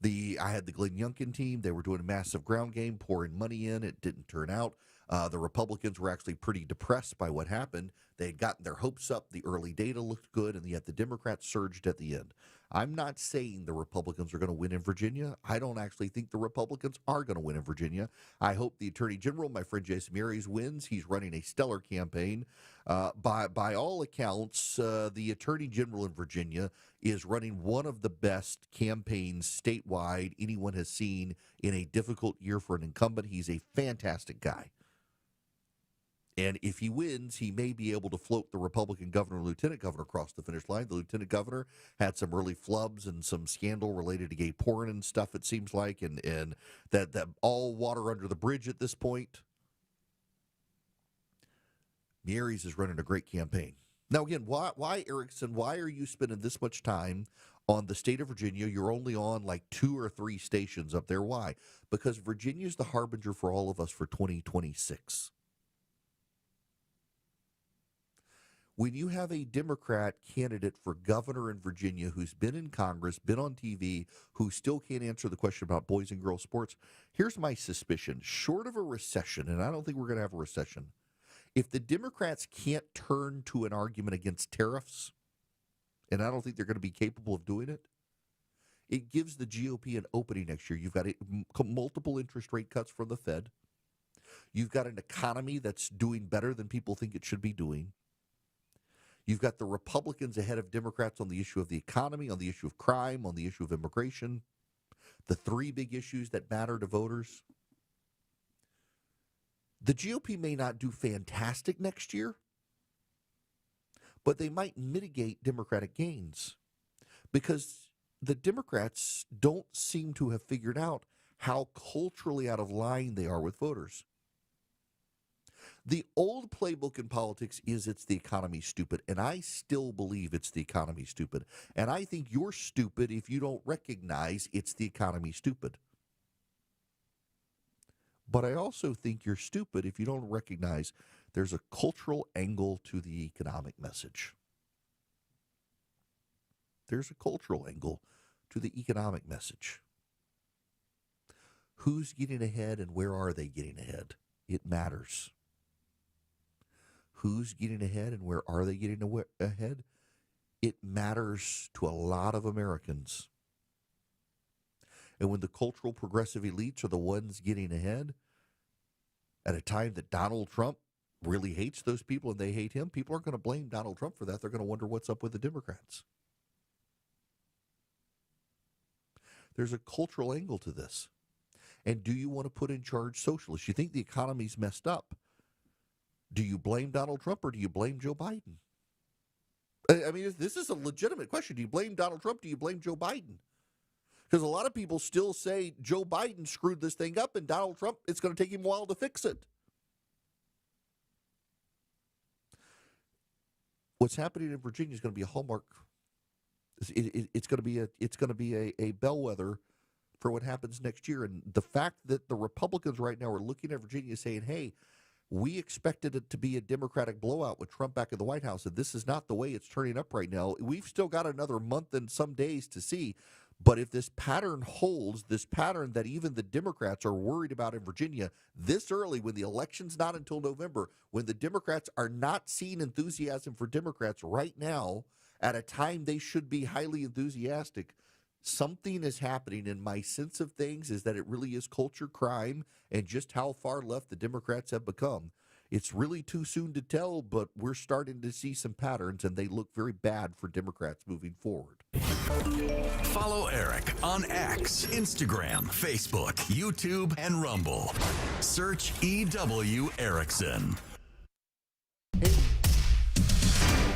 I had the Glenn Youngkin team. They were doing a massive ground game, pouring money in. It didn't turn out. The Republicans were actually pretty depressed by what happened. They had gotten their hopes up. The early data looked good, and yet the Democrats surged at the end. I'm not saying the Republicans are going to win in Virginia. I don't actually think the Republicans are going to win in Virginia. I hope the Attorney General, my friend Jason Miyares, wins. He's running a stellar campaign. By all accounts, the Attorney General in Virginia is running one of the best campaigns statewide anyone has seen in a difficult year for an incumbent. He's a fantastic guy. And if he wins, he may be able to float the Republican governor and lieutenant governor across the finish line. The lieutenant governor had some early flubs and some scandal related to gay porn and stuff, it seems like, and that all water under the bridge at this point. Miyares is running a great campaign. Now, again, why Erickson, why are you spending this much time on the state of Virginia? You're only on like 2 or 3 stations up there. Why? Because Virginia is the harbinger for all of us for 2026. When you have a Democrat candidate for governor in Virginia who's been in Congress, been on TV, who still can't answer the question about boys and girls sports, here's my suspicion. Short of a recession, and I don't think we're going to have a recession, if the Democrats can't turn to an argument against tariffs, and I don't think they're going to be capable of doing it, it gives the GOP an opening next year. You've got multiple interest rate cuts from the Fed. You've got an economy that's doing better than people think it should be doing. You've got the Republicans ahead of Democrats on the issue of the economy, on the issue of crime, on the issue of immigration, the 3 big issues that matter to voters. The GOP may not do fantastic next year, but they might mitigate Democratic gains because the Democrats don't seem to have figured out how culturally out of line they are with voters. The old playbook in politics is it's the economy stupid, and I still believe it's the economy stupid. And I think you're stupid if you don't recognize it's the economy stupid. But I also think you're stupid if you don't recognize there's a cultural angle to the economic message. There's a cultural angle to the economic message. Who's getting ahead and where are they getting ahead? It matters. Who's getting ahead and where are they getting ahead? It matters to a lot of Americans. And when the cultural progressive elites are the ones getting ahead, at a time that Donald Trump really hates those people and they hate him, people aren't going to blame Donald Trump for that. They're going to wonder what's up with the Democrats. There's a cultural angle to this. And do you want to put in charge socialists? You think the economy's messed up. Do you blame Donald Trump or do you blame Joe Biden? I mean, this is a legitimate question. Do you blame Donald Trump? Do you blame Joe Biden? Because a lot of people still say Joe Biden screwed this thing up and Donald Trump, it's going to take him a while to fix it. What's happening in Virginia is going to be a hallmark. It's going to be a bellwether for what happens next year. And the fact that the Republicans right now are looking at Virginia saying, hey, we expected it to be a Democratic blowout with Trump back in the White House, and this is not the way it's turning up right now. We've still got another month and some days to see. But if this pattern holds, this pattern that even the Democrats are worried about in Virginia this early, when the election's not until November, when the Democrats are not seeing enthusiasm for Democrats right now, at a time they should be highly enthusiastic, something is happening. And my sense of things is that it really is culture, crime, and just how far left the Democrats have become. It's really too soon to tell, but we're starting to see some patterns, and they look very bad for Democrats moving forward. Follow Eric on X, Instagram, Facebook, YouTube, and Rumble. Search EW Erickson.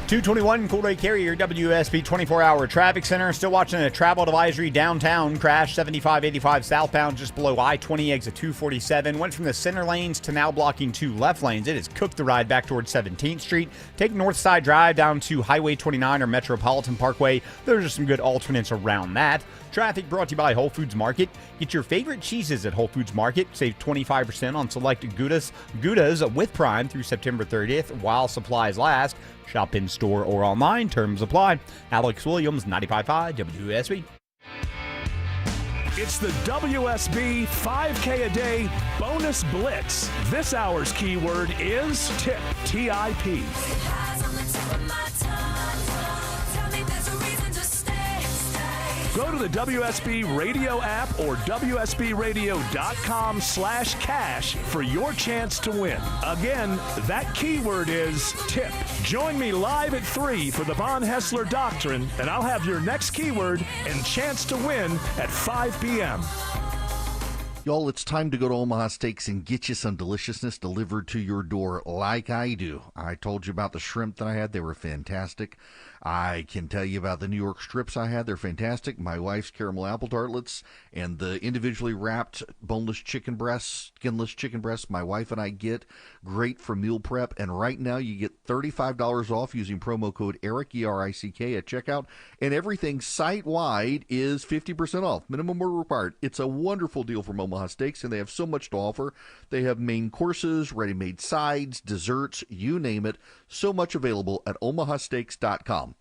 221 Cool Ray Carrier, WSB 24-hour traffic center. Still watching a travel advisory downtown. Crash 7585 southbound just below I-20 exit 247. Went from the center lanes to now blocking 2 left lanes. It has cooked the ride back towards 17th Street. Take North Side Drive down to Highway 29 or Metropolitan Parkway. Those are some good alternates around that. Traffic brought to you by Whole Foods Market. Get your favorite cheeses at Whole Foods Market. Save 25% on select Goudas with Prime through September 30th while supplies last. Shop in store or online. Terms apply. Alex Williams, 95.5 WSB. It's the WSB 5K a day bonus blitz. This hour's keyword is tip, T-I-P. Go to the WSB Radio app or WSBRadio.com/cash for your chance to win. Again, that keyword is tip. Join me live at 3 for the Von Hessler Doctrine, and I'll have your next keyword and chance to win at 5 p.m. Y'all, it's time to go to Omaha Steaks and get you some deliciousness delivered to your door like I do. I told you about the shrimp that I had. They were fantastic. I can tell you about the New York strips I had. They're fantastic. My wife's caramel apple tartlets and the individually wrapped boneless chicken breasts, skinless chicken breasts my wife and I get. Great for meal prep. And right now you get $35 off using promo code ERICK, E-R-I-C-K, at checkout. And everything site-wide is 50% off. Minimum order required. It's a wonderful deal from Omaha Steaks, and they have so much to offer. They have main courses, ready-made sides, desserts, you name it. So much available at omahasteaks.com.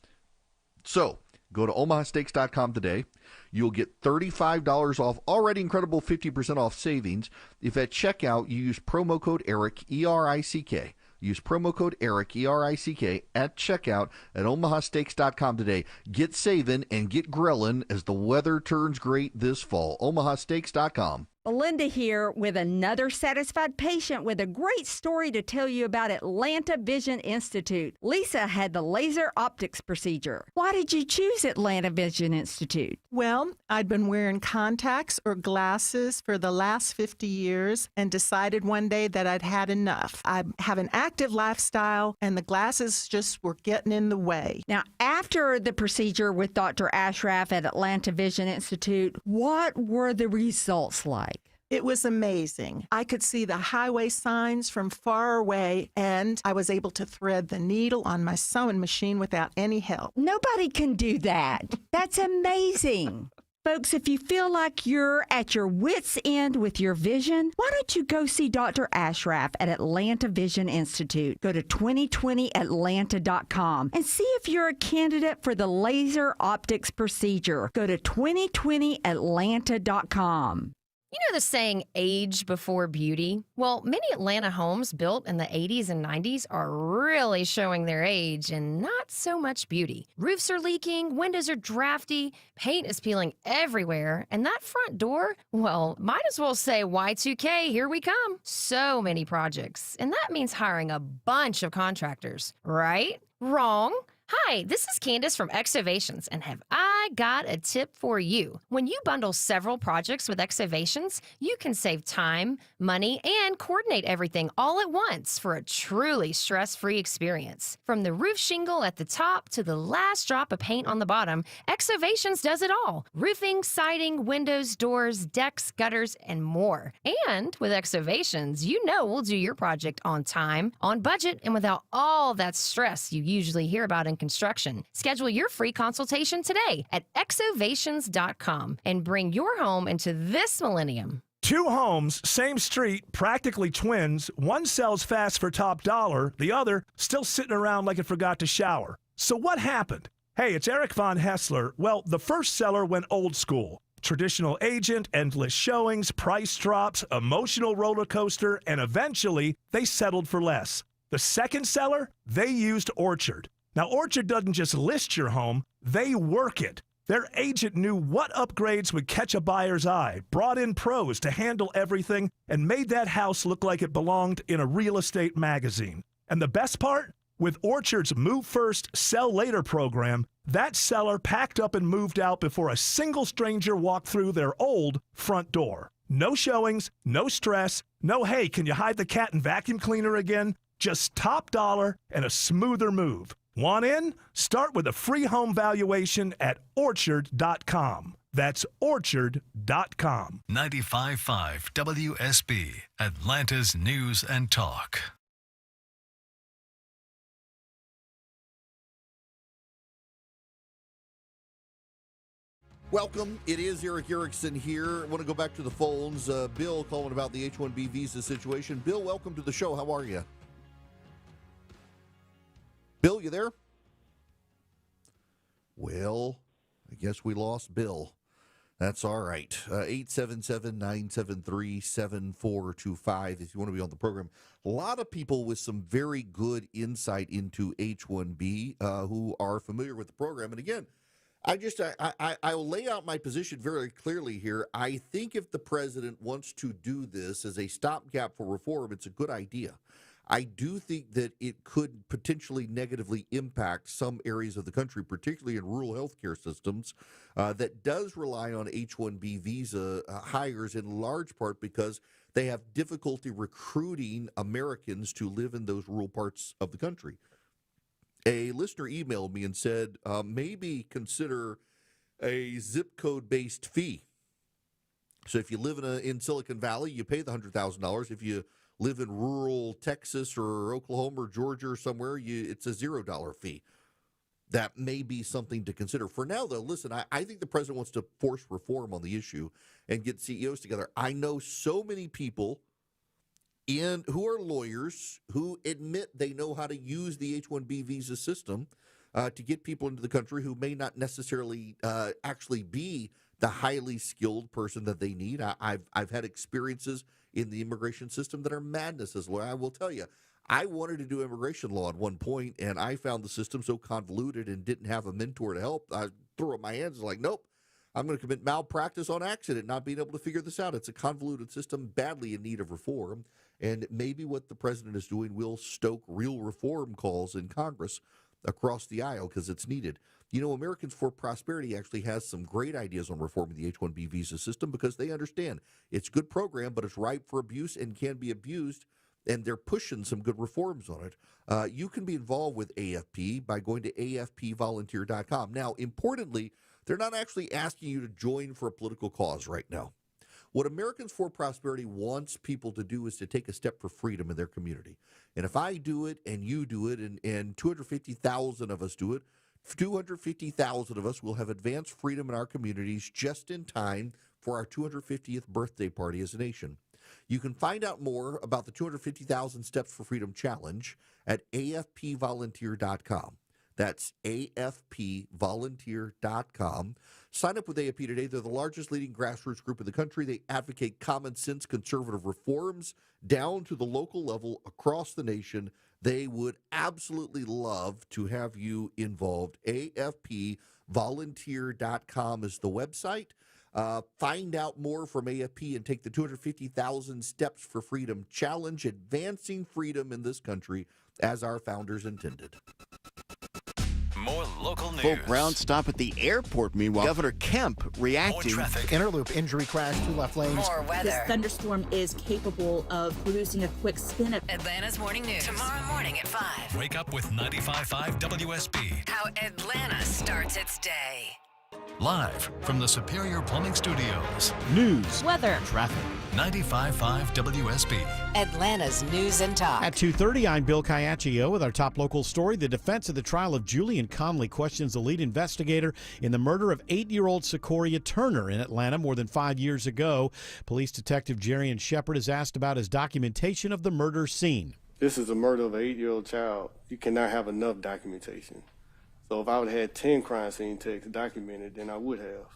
So, go to omahasteaks.com today. You'll get $35 off already incredible 50% off savings if at checkout you use promo code ERICK, E-R-I-C-K. Use promo code ERICK, E-R-I-C-K, at checkout at omahasteaks.com today. Get saving and get grilling as the weather turns great this fall. omahasteaks.com. Belinda here with another satisfied patient with a great story to tell you about Atlanta Vision Institute. Lisa had the laser optics procedure. Why did you choose Atlanta Vision Institute? Well, I'd been wearing contacts or glasses for the last 50 years and decided one day that I'd had enough. I have an active lifestyle and the glasses just were getting in the way. Now, after the procedure with Dr. Ashraf at Atlanta Vision Institute, what were the results like? It was amazing. I could see the highway signs from far away, and I was able to thread the needle on my sewing machine without any help. Nobody can do that. That's amazing. Folks, if you feel like you're at your wit's end with your vision, why don't you go see Dr. Ashraf at Atlanta Vision Institute? Go to 2020atlanta.com and see if you're a candidate for the laser optics procedure. Go to 2020atlanta.com. You know the saying, age before beauty? Well, many Atlanta homes built in the 80s and 90s are really showing their age and not so much beauty. Roofs are leaking, windows are drafty, paint is peeling everywhere, and that front door, well, might as well say Y2K, here we come. So many projects, and that means hiring a bunch of contractors, right? Wrong. Hi, this is Candace from Exovations, and have I got a tip for you. When you bundle several projects with Exovations, you can save time, money, and coordinate everything all at once for a truly stress-free experience. From the roof shingle at the top to the last drop of paint on the bottom, Exovations does it all. Roofing, siding, windows, doors, decks, gutters, and more. And with Exovations, you know we'll do your project on time, on budget, and without all that stress you usually hear about in construction. Schedule your free consultation today at exovations.com and bring your home into this millennium. Two homes, same street, practically twins. One sells fast for top dollar, the other still sitting around like it forgot to shower. So what happened? Hey, it's Eric Von Hessler. Well, the first seller went old school. Traditional agent, endless showings, price drops, emotional roller coaster, and eventually they settled for less. The second seller, they used Orchard. Now, Orchard doesn't just list your home, they work it. Their agent knew what upgrades would catch a buyer's eye, brought in pros to handle everything, and made that house look like it belonged in a real estate magazine. And the best part? With Orchard's Move First, Sell Later program, that seller packed up and moved out before a single stranger walked through their old front door. No showings, no stress, no, hey, can you hide the cat and vacuum cleaner again? Just top dollar and a smoother move. Want in? Start with a free home valuation at orchard.com. That's orchard.com. 95.5 WSB, Atlanta's News and Talk. Welcome. It is Eric Erickson here. I want to go back to the phones. Bill calling about the H-1B visa situation. Bill, welcome to the show. How are you? Bill, you there? Well, I guess we lost Bill. That's all right. 877-973-7425 if you want to be on the program. A lot of people with some very good insight into H-1B who are familiar with the program. And again, I'll lay out my position very clearly here. I think if the president wants to do this as a stopgap for reform, it's a good idea. I do think that it could potentially negatively impact some areas of the country, particularly in rural healthcare systems, that does rely on H-1B visa hires in large part because they have difficulty recruiting Americans to live in those rural parts of the country. A listener emailed me and said, maybe consider a zip code-based fee. So if you live in Silicon Valley, you pay the $100,000. If you live in rural Texas or Oklahoma or Georgia or somewhere, it's a $0 fee. That may be something to consider. For now, though, listen, I think the president wants to force reform on the issue and get CEOs together. I know so many people who are lawyers who admit they know how to use the H-1B visa system to get people into the country who may not necessarily actually be the highly skilled person that they need. I've had experiences in the immigration system that are madness as a lawyer. I will tell you, I wanted to do immigration law at one point, and I found the system so convoluted and didn't have a mentor to help. I threw up my hands like, nope, I'm going to commit malpractice on accident, not being able to figure this out. It's a convoluted system, badly in need of reform, and maybe what the president is doing will stoke real reform calls in Congress across the aisle because it's needed. You know, Americans for Prosperity actually has some great ideas on reforming the H-1B visa system because they understand it's a good program, but it's ripe for abuse and can be abused, and they're pushing some good reforms on it. You can be involved with AFP by going to afpvolunteer.com. Now, importantly, they're not actually asking you to join for a political cause right now. What Americans for Prosperity wants people to do is to take a step for freedom in their community. And if I do it and you do it and 250,000 of us do it, 250,000 of us will have advanced freedom in our communities just in time for our 250th birthday party as a nation. You can find out more about the 250,000 Steps for Freedom Challenge at afpvolunteer.com. That's afpvolunteer.com. Sign up with AFP today. They're the largest leading grassroots group in the country. They advocate common sense conservative reforms down to the local level across the nation. They would absolutely love to have you involved. afpvolunteer.com is the website. Find out more from AFP and take the 250,000 Steps for Freedom Challenge, advancing freedom in this country as our founders intended. More local news. Full ground stop at the airport. Meanwhile, Governor Kemp reacting. Interloop injury crash, 2 left lanes. More weather. This thunderstorm is capable of producing a quick spin up. Atlanta's Morning News. Tomorrow morning at 5. Wake up with 95.5 WSB. How Atlanta starts its day. Live from the Superior Plumbing Studios. News, weather, traffic. 95.5 WSB. Atlanta's News and Talk. At 2:30, I'm Bill Caiaccio with our top local story. The defense of the trial of Julian Conley questions the lead investigator in the murder of 8-year-old Secoria Turner in Atlanta more than 5 years ago. Police Detective Jerian Shepard is asked about his documentation of the murder scene. This is a murder of an 8-year-old child. You cannot have enough documentation. So if I would have had 10 crime scene techs documented, then I would have.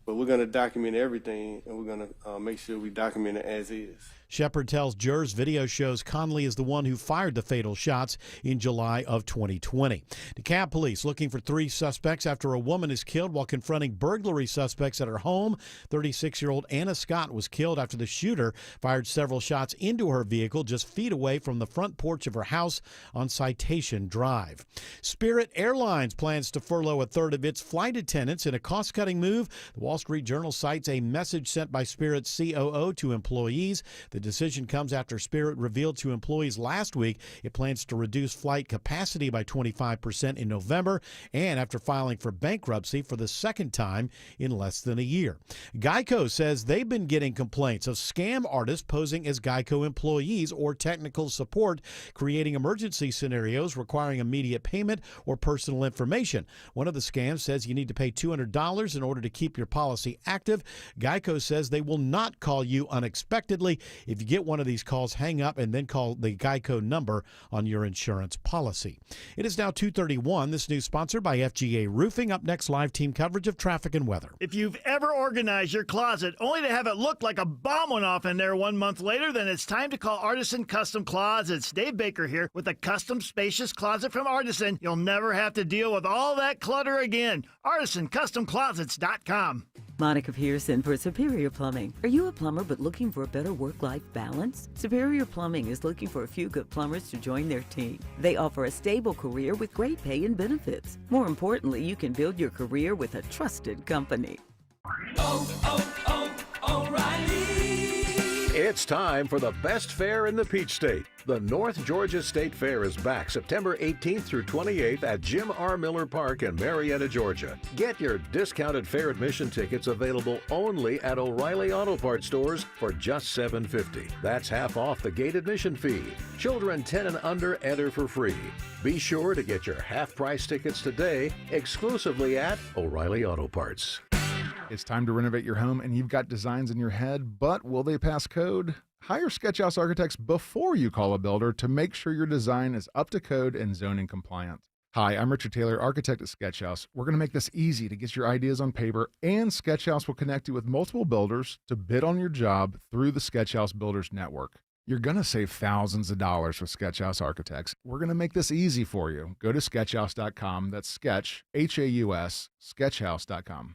But we're going to document everything, and we're going to make sure we document it as is. Shepard tells jurors video shows Conley is the one who fired the fatal shots in July of 2020. DeKalb police looking for 3 suspects after a woman is killed while confronting burglary suspects at her home. 36-year-old Anna Scott was killed after the shooter fired several shots into her vehicle just feet away from the front porch of her house on Citation Drive. Spirit Airlines plans to furlough a third of its flight attendants in a cost-cutting move. The Wall Street Journal cites a message sent by Spirit's COO to employees. The decision comes after Spirit revealed to employees last week it plans to reduce flight capacity by 25% in November, and after filing for bankruptcy for the second time in less than a year. Geico says they've been getting complaints of scam artists posing as Geico employees or technical support, creating emergency scenarios requiring immediate payment or personal information. One of the scams says you need to pay $200 in order to keep your policy active. Geico says they will not call you unexpectedly If you get one of these calls, hang up and then call the Geico number on your insurance policy. It is now 2:31. This news sponsored by FGA Roofing. Up next, live team coverage of traffic and weather. If you've ever organized your closet only to have it look like a bomb went off in there 1 month later, then it's time to call Artisan Custom Closets. Dave Baker here with a custom spacious closet from Artisan. You'll never have to deal with all that clutter again. ArtisanCustomClosets.com. Monica Pearson for Superior Plumbing. Are you a plumber but looking for a better work-life balance? Superior Plumbing is looking for a few good plumbers to join their team. They offer a stable career with great pay and benefits. More importantly, you can build your career with a trusted company. It's time for the best fair in the Peach State. The North Georgia State Fair is back September 18th through 28th at Jim R. Miller Park in Marietta, Georgia. Get your discounted fair admission tickets available only at O'Reilly Auto Parts stores for just $7.50. That's half off the gate admission fee. Children 10 and under enter for free. Be sure to get your half-price tickets today exclusively at O'Reilly Auto Parts. It's time to renovate your home and you've got designs in your head, but will they pass code? Hire Sketchhouse Architects before you call a builder to make sure your design is up to code and zoning compliant. Hi, I'm Richard Taylor, architect at Sketchhouse. We're going to make this easy to get your ideas on paper, and Sketchhouse will connect you with multiple builders to bid on your job through the Sketchhouse Builders Network. You're going to save thousands of dollars with Sketchhouse Architects. We're going to make this easy for you. Go to sketchhouse.com. That's sketch, H-A-U-S, sketchhouse.com.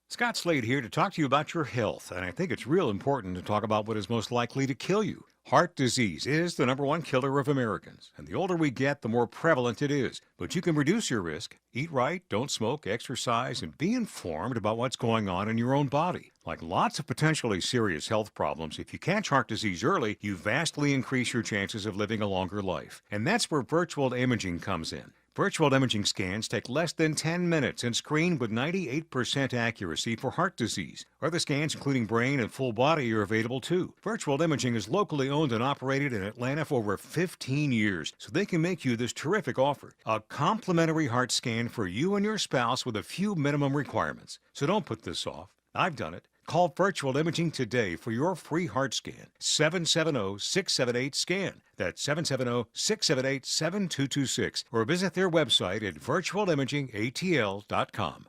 Scott Slade here to talk to you about your health, and I think it's real important to talk about what is most likely to kill you. Heart disease is the #1 killer of Americans, and the older we get, the more prevalent it is. But you can reduce your risk. Eat right, don't smoke, exercise, and be informed about what's going on in your own body. Like lots of potentially serious health problems, if you catch heart disease early, you vastly increase your chances of living a longer life. And that's where virtual imaging comes in. Virtual imaging scans take less than 10 minutes and screen with 98% accuracy for heart disease. Other scans, including brain and full body, are available too. Virtual imaging is locally owned and operated in Atlanta for over 15 years, so they can make you this terrific offer. A complimentary heart scan for you and your spouse with a few minimum requirements. So don't put this off. I've done it. Call Virtual Imaging today for your free heart scan. 770-678-SCAN. That's 770-678-7226. Or visit their website at virtualimagingatl.com.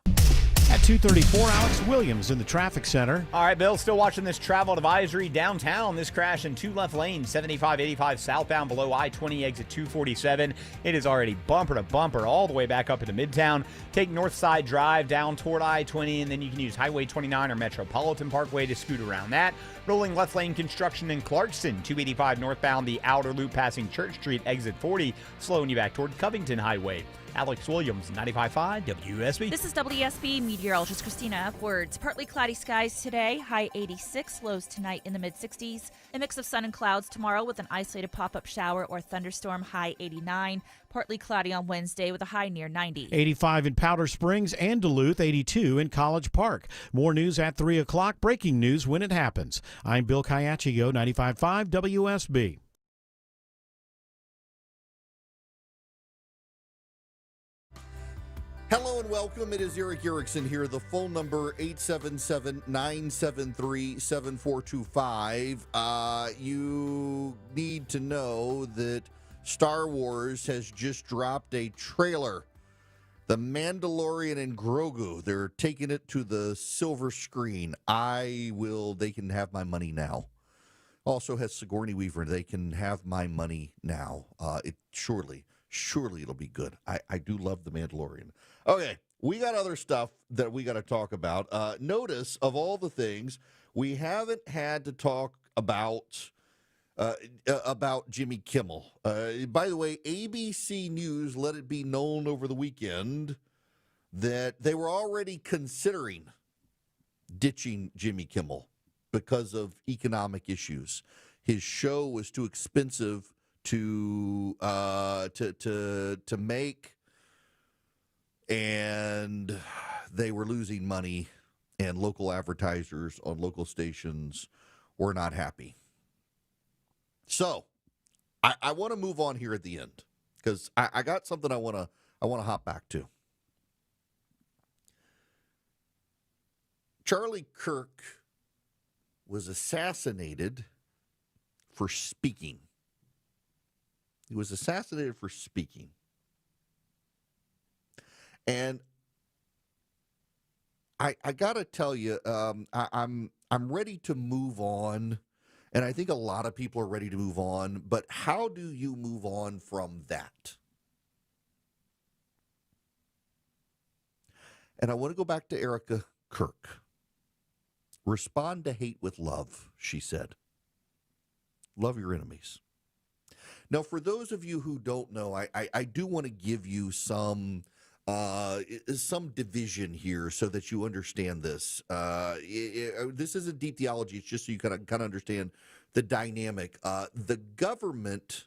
At 2:34, Alex Williams in the traffic center. All right, Bill, still watching this travel advisory downtown. This crash in 2 left lanes, 75-85 southbound below I-20 exit 247. It is already bumper to bumper all the way back up into Midtown. Take North Side Drive down toward I-20, and then you can use Highway 29 or Metropolitan Parkway to scoot around that. Rolling left lane construction in Clarkston, 285 northbound, the outer loop passing Church Street, exit 40, slowing you back toward Covington Highway. Alex Williams, 95.5 WSB. This is WSB meteorologist Christina Upwards. Partly cloudy skies today, high 86, lows tonight in the mid-60s. A mix of sun and clouds tomorrow with an isolated pop-up shower or thunderstorm, high 89. Partly cloudy on Wednesday with a high near 90. 85 in Powder Springs and Duluth, 82 in College Park. More news at 3 o'clock, breaking news when it happens. I'm Bill Caiaccio, 95.5 WSB. Hello and welcome. It is Eric Erickson here. The phone number 877-973-7425. You need to know that Star Wars has just dropped a trailer. The Mandalorian and Grogu. They're taking it to the silver screen. They can have my money now. Also has Sigourney Weaver. They can have my money now. Surely it'll be good. I do love The Mandalorian. Okay, we got other stuff that we got to talk about. Notice, of all the things, we haven't had to talk about Jimmy Kimmel. By the way, ABC News let it be known over the weekend that they were already considering ditching Jimmy Kimmel because of economic issues. His show was too expensive to make, and they were losing money, and local advertisers on local stations were not happy. So I want to move on here at the end because I got something I want to hop back to. Charlie Kirk was assassinated for speaking. He was assassinated for speaking. And I got to tell you, I'm ready to move on, and I think a lot of people are ready to move on, but how do you move on from that? And I want to go back to Erica Kirk. Respond to hate with love, she said. Love your enemies. Now, for those of you who don't know, I do want to give you some division here so that you understand this. This isn't deep theology. It's just so you kind of understand the dynamic. The government,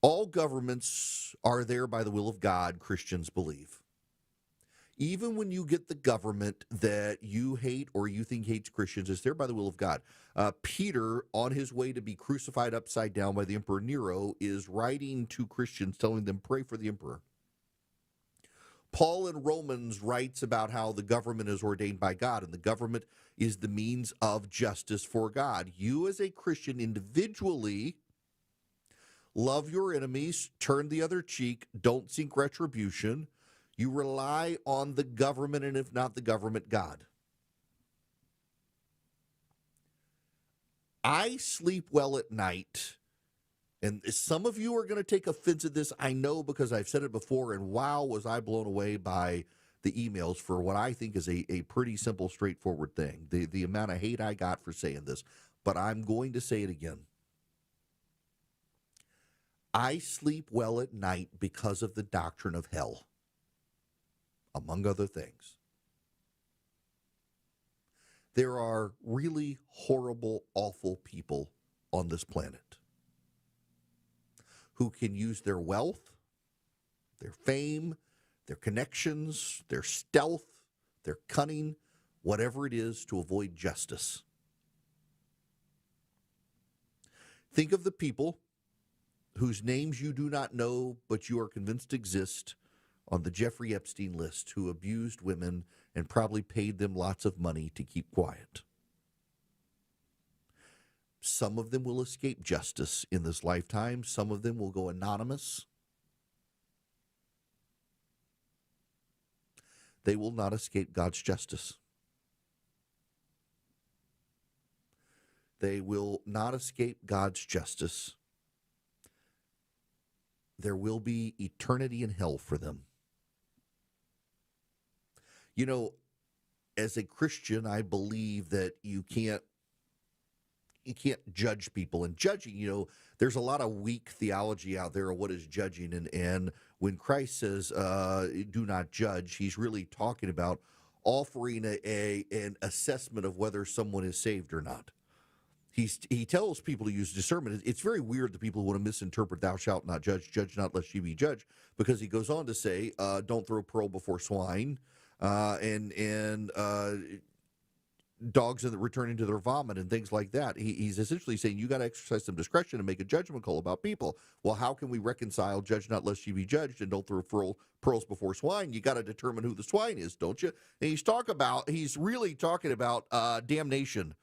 all governments are there by the will of God, Christians believe. Even when you get the government that you hate or you think hates Christians, it's there by the will of God. Peter, on his way to be crucified upside down by the Emperor Nero, is writing to Christians, telling them, pray for the emperor. Paul in Romans writes about how the government is ordained by God, and the government is the means of justice for God. You as a Christian individually love your enemies, turn the other cheek, don't seek retribution. You rely on the government, and if not the government, God. I sleep well at night, and some of you are going to take offense at this, I know, because I've said it before, and wow, was I blown away by the emails for what I think is a pretty simple, straightforward thing. The amount of hate I got for saying this, but I'm going to say it again. I sleep well at night because of the doctrine of hell, among other things. There are really horrible, awful people on this planet who can use their wealth, their fame, their connections, their stealth, their cunning, whatever it is, to avoid justice. Think of the people whose names you do not know, but you are convinced exist on the Jeffrey Epstein list, who abused women and probably paid them lots of money to keep quiet. Some of them will escape justice in this lifetime. Some of them will go anonymous. They will not escape God's justice. They will not escape God's justice. There will be eternity in hell for them. You know, as a Christian, I believe that you can't judge people. And judging, you know, there's a lot of weak theology out there of what is judging. And when Christ says, do not judge, he's really talking about offering an assessment of whether someone is saved or not. He tells people to use discernment. It's very weird that people who want to misinterpret "thou shalt not judge, judge not lest ye be judged," because he goes on to say, "Don't throw pearl before swine," and dogs that return into their vomit and things like that. He's essentially saying you got to exercise some discretion and make a judgment call about people. Well, how can we reconcile "judge not lest ye be judged" and "don't throw pearls before swine"? You got to determine who the swine is, don't you? And he's really talking about damnation.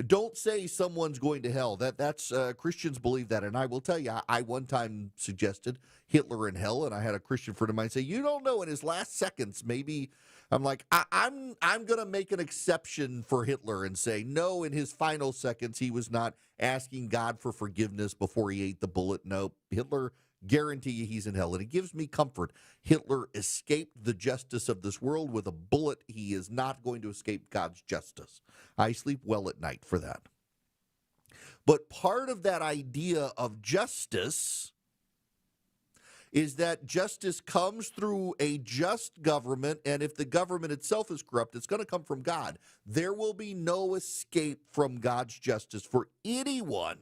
Don't say someone's going to hell. That's Christians believe that, and I will tell you, I one time suggested Hitler in hell, and I had a Christian friend of mine say, "You don't know." In his last seconds, maybe I'm like, I'm going to make an exception for Hitler and say no. In his final seconds, he was not asking God for forgiveness before he ate the bullet. No, Hitler, guarantee you he's in hell. And it gives me comfort. Hitler escaped the justice of this world with a bullet. He is not going to escape God's justice. I sleep well at night for that. But part of that idea of justice is that justice comes through a just government, and if the government itself is corrupt, it's going to come from God. There will be no escape from God's justice for anyone.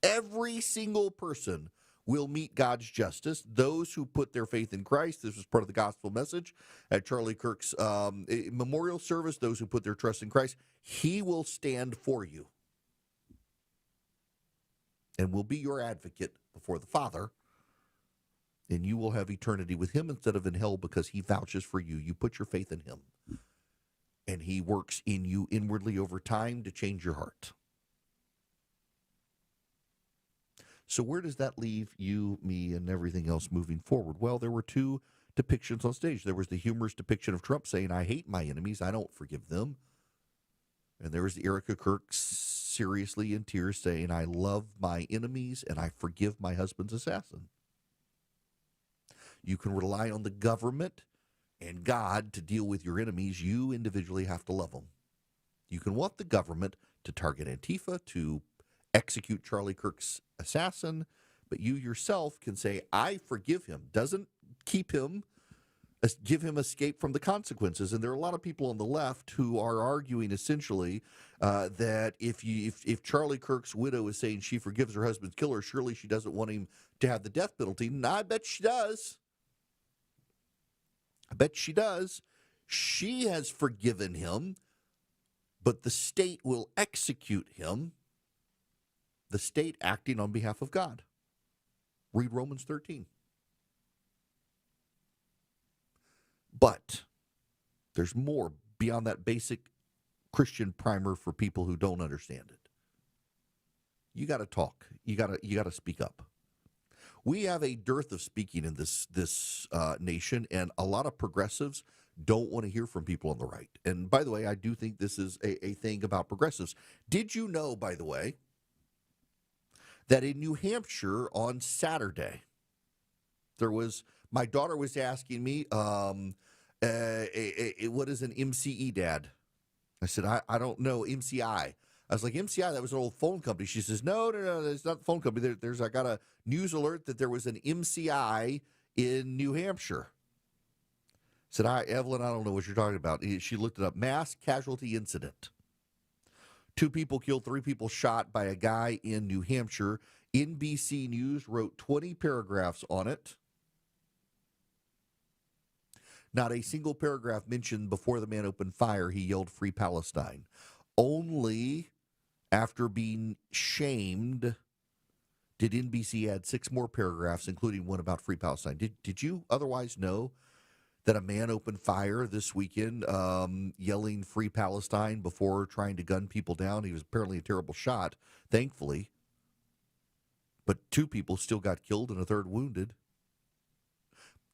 Every single person will meet God's justice. Those who put their faith in Christ, this was part of the gospel message at Charlie Kirk's memorial service, those who put their trust in Christ, he will stand for you and will be your advocate before the Father, and you will have eternity with him instead of in hell because he vouches for you. You put your faith in him, and he works in you inwardly over time to change your heart. So where does that leave you, me, and everything else moving forward? Well, there were two depictions on stage. There was the humorous depiction of Trump saying, I hate my enemies, I don't forgive them. And there was the Erica Kirk seriously in tears saying, I love my enemies and I forgive my husband's assassin. You can rely on the government and God to deal with your enemies. You individually have to love them. You can want the government to target Antifa, to execute Charlie Kirk's assassin, but you yourself can say, I forgive him. Doesn't keep him, give him escape from the consequences. And there are a lot of people on the left who are arguing essentially that if Charlie Kirk's widow is saying she forgives her husband's killer, surely she doesn't want him to have the death penalty. And I bet she does. I bet she does. She has forgiven him, but the state will execute him. The state acting on behalf of God. Read Romans 13. But there's more beyond that basic Christian primer for people who don't understand it. You got to talk. You got to speak up. We have a dearth of speaking in this nation, and a lot of progressives don't want to hear from people on the right. And by the way, I do think this is a thing about progressives. Did you know, by the way, that in New Hampshire on Saturday, my daughter was asking me, what is an MCE, Dad? I said, I don't know, MCI. I was like, MCI, that was an old phone company. She says, no, it's not the phone company. I got a news alert that there was an MCI in New Hampshire. I said, Evelyn, I don't know what you're talking about. She looked it up. Mass casualty incident. 2 people killed, 3 people shot by a guy in New Hampshire. NBC News wrote 20 paragraphs on it. Not a single paragraph mentioned before the man opened fire, he yelled, Free Palestine. Only after being shamed did NBC add 6 more paragraphs, including one about Free Palestine. Did you otherwise know that a man opened fire this weekend yelling Free Palestine before trying to gun people down? He was apparently a terrible shot, thankfully. But 2 people still got killed and a 3rd wounded.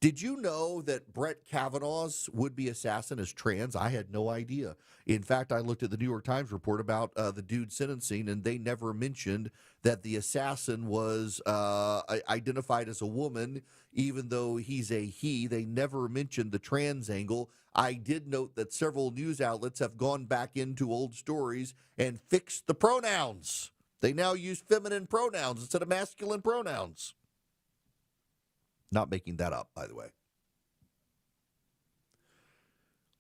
Did you know that Brett Kavanaugh's would-be assassin is trans? I had no idea. In fact, I looked at the New York Times report about the dude sentencing, and they never mentioned that the assassin was identified as a woman, even though he's a he. They never mentioned the trans angle. I did note that several news outlets have gone back into old stories and fixed the pronouns. They now use feminine pronouns instead of masculine pronouns. Not making that up, by the way.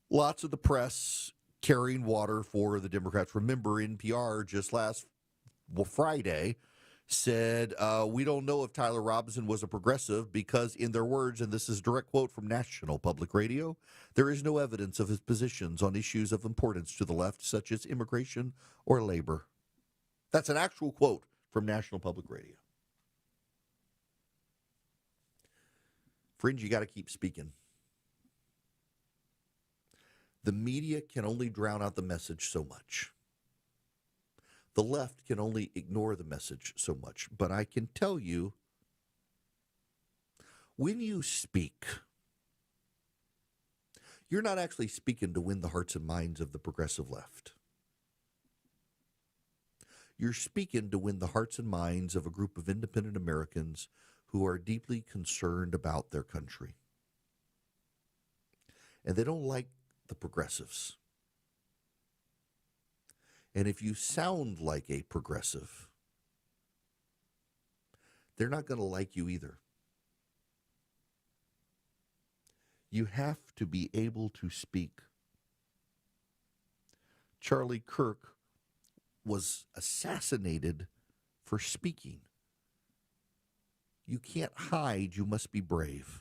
Lots of the press carrying water for the Democrats. Remember, NPR just last Friday said, we don't know if Tyler Robinson was a progressive because, in their words, and this is a direct quote from National Public Radio, there is no evidence of his positions on issues of importance to the left, such as immigration or labor. That's an actual quote from National Public Radio. Friends, you got to keep speaking. The media can only drown out the message so much. The left can only ignore the message so much. But I can tell you, when you speak, you're not actually speaking to win the hearts and minds of the progressive left. You're speaking to win the hearts and minds of a group of independent Americans who are deeply concerned about their country. And they don't like the progressives. And if you sound like a progressive, they're not going to like you either. You have to be able to speak. Charlie Kirk was assassinated for speaking. You can't hide, you must be brave.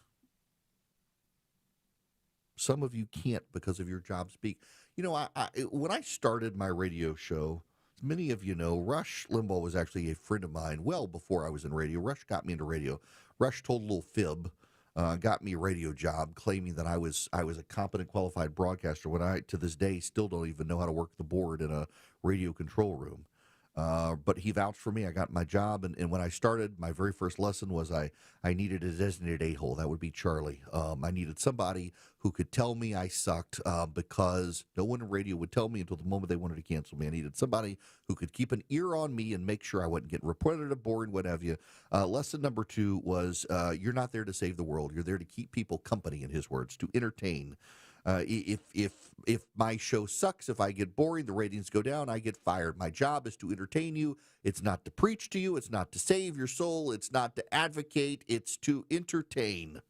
Some of you can't because of your job speak. You know, when I started my radio show, many of you know, Rush Limbaugh was actually a friend of mine well before I was in radio. Rush got me into radio. Rush told a little fib, got me a radio job, claiming that I was a competent, qualified broadcaster when I, to this day, still don't even know how to work the board in a radio control room. But he vouched for me. I got my job, and when I started, my very first lesson was I needed a designated a-hole. That would be Charlie. I needed somebody who could tell me I sucked because no one in radio would tell me until the moment they wanted to cancel me. I needed somebody who could keep an ear on me and make sure I wouldn't get repetitive, boring, what have you. Lesson number 2 was you're not there to save the world. You're there to keep people company, in his words, to entertain. If my show sucks, if I get boring, the ratings go down, I get fired. My job is to entertain you. It's not to preach to you. It's not to save your soul. It's not to advocate. It's to entertain.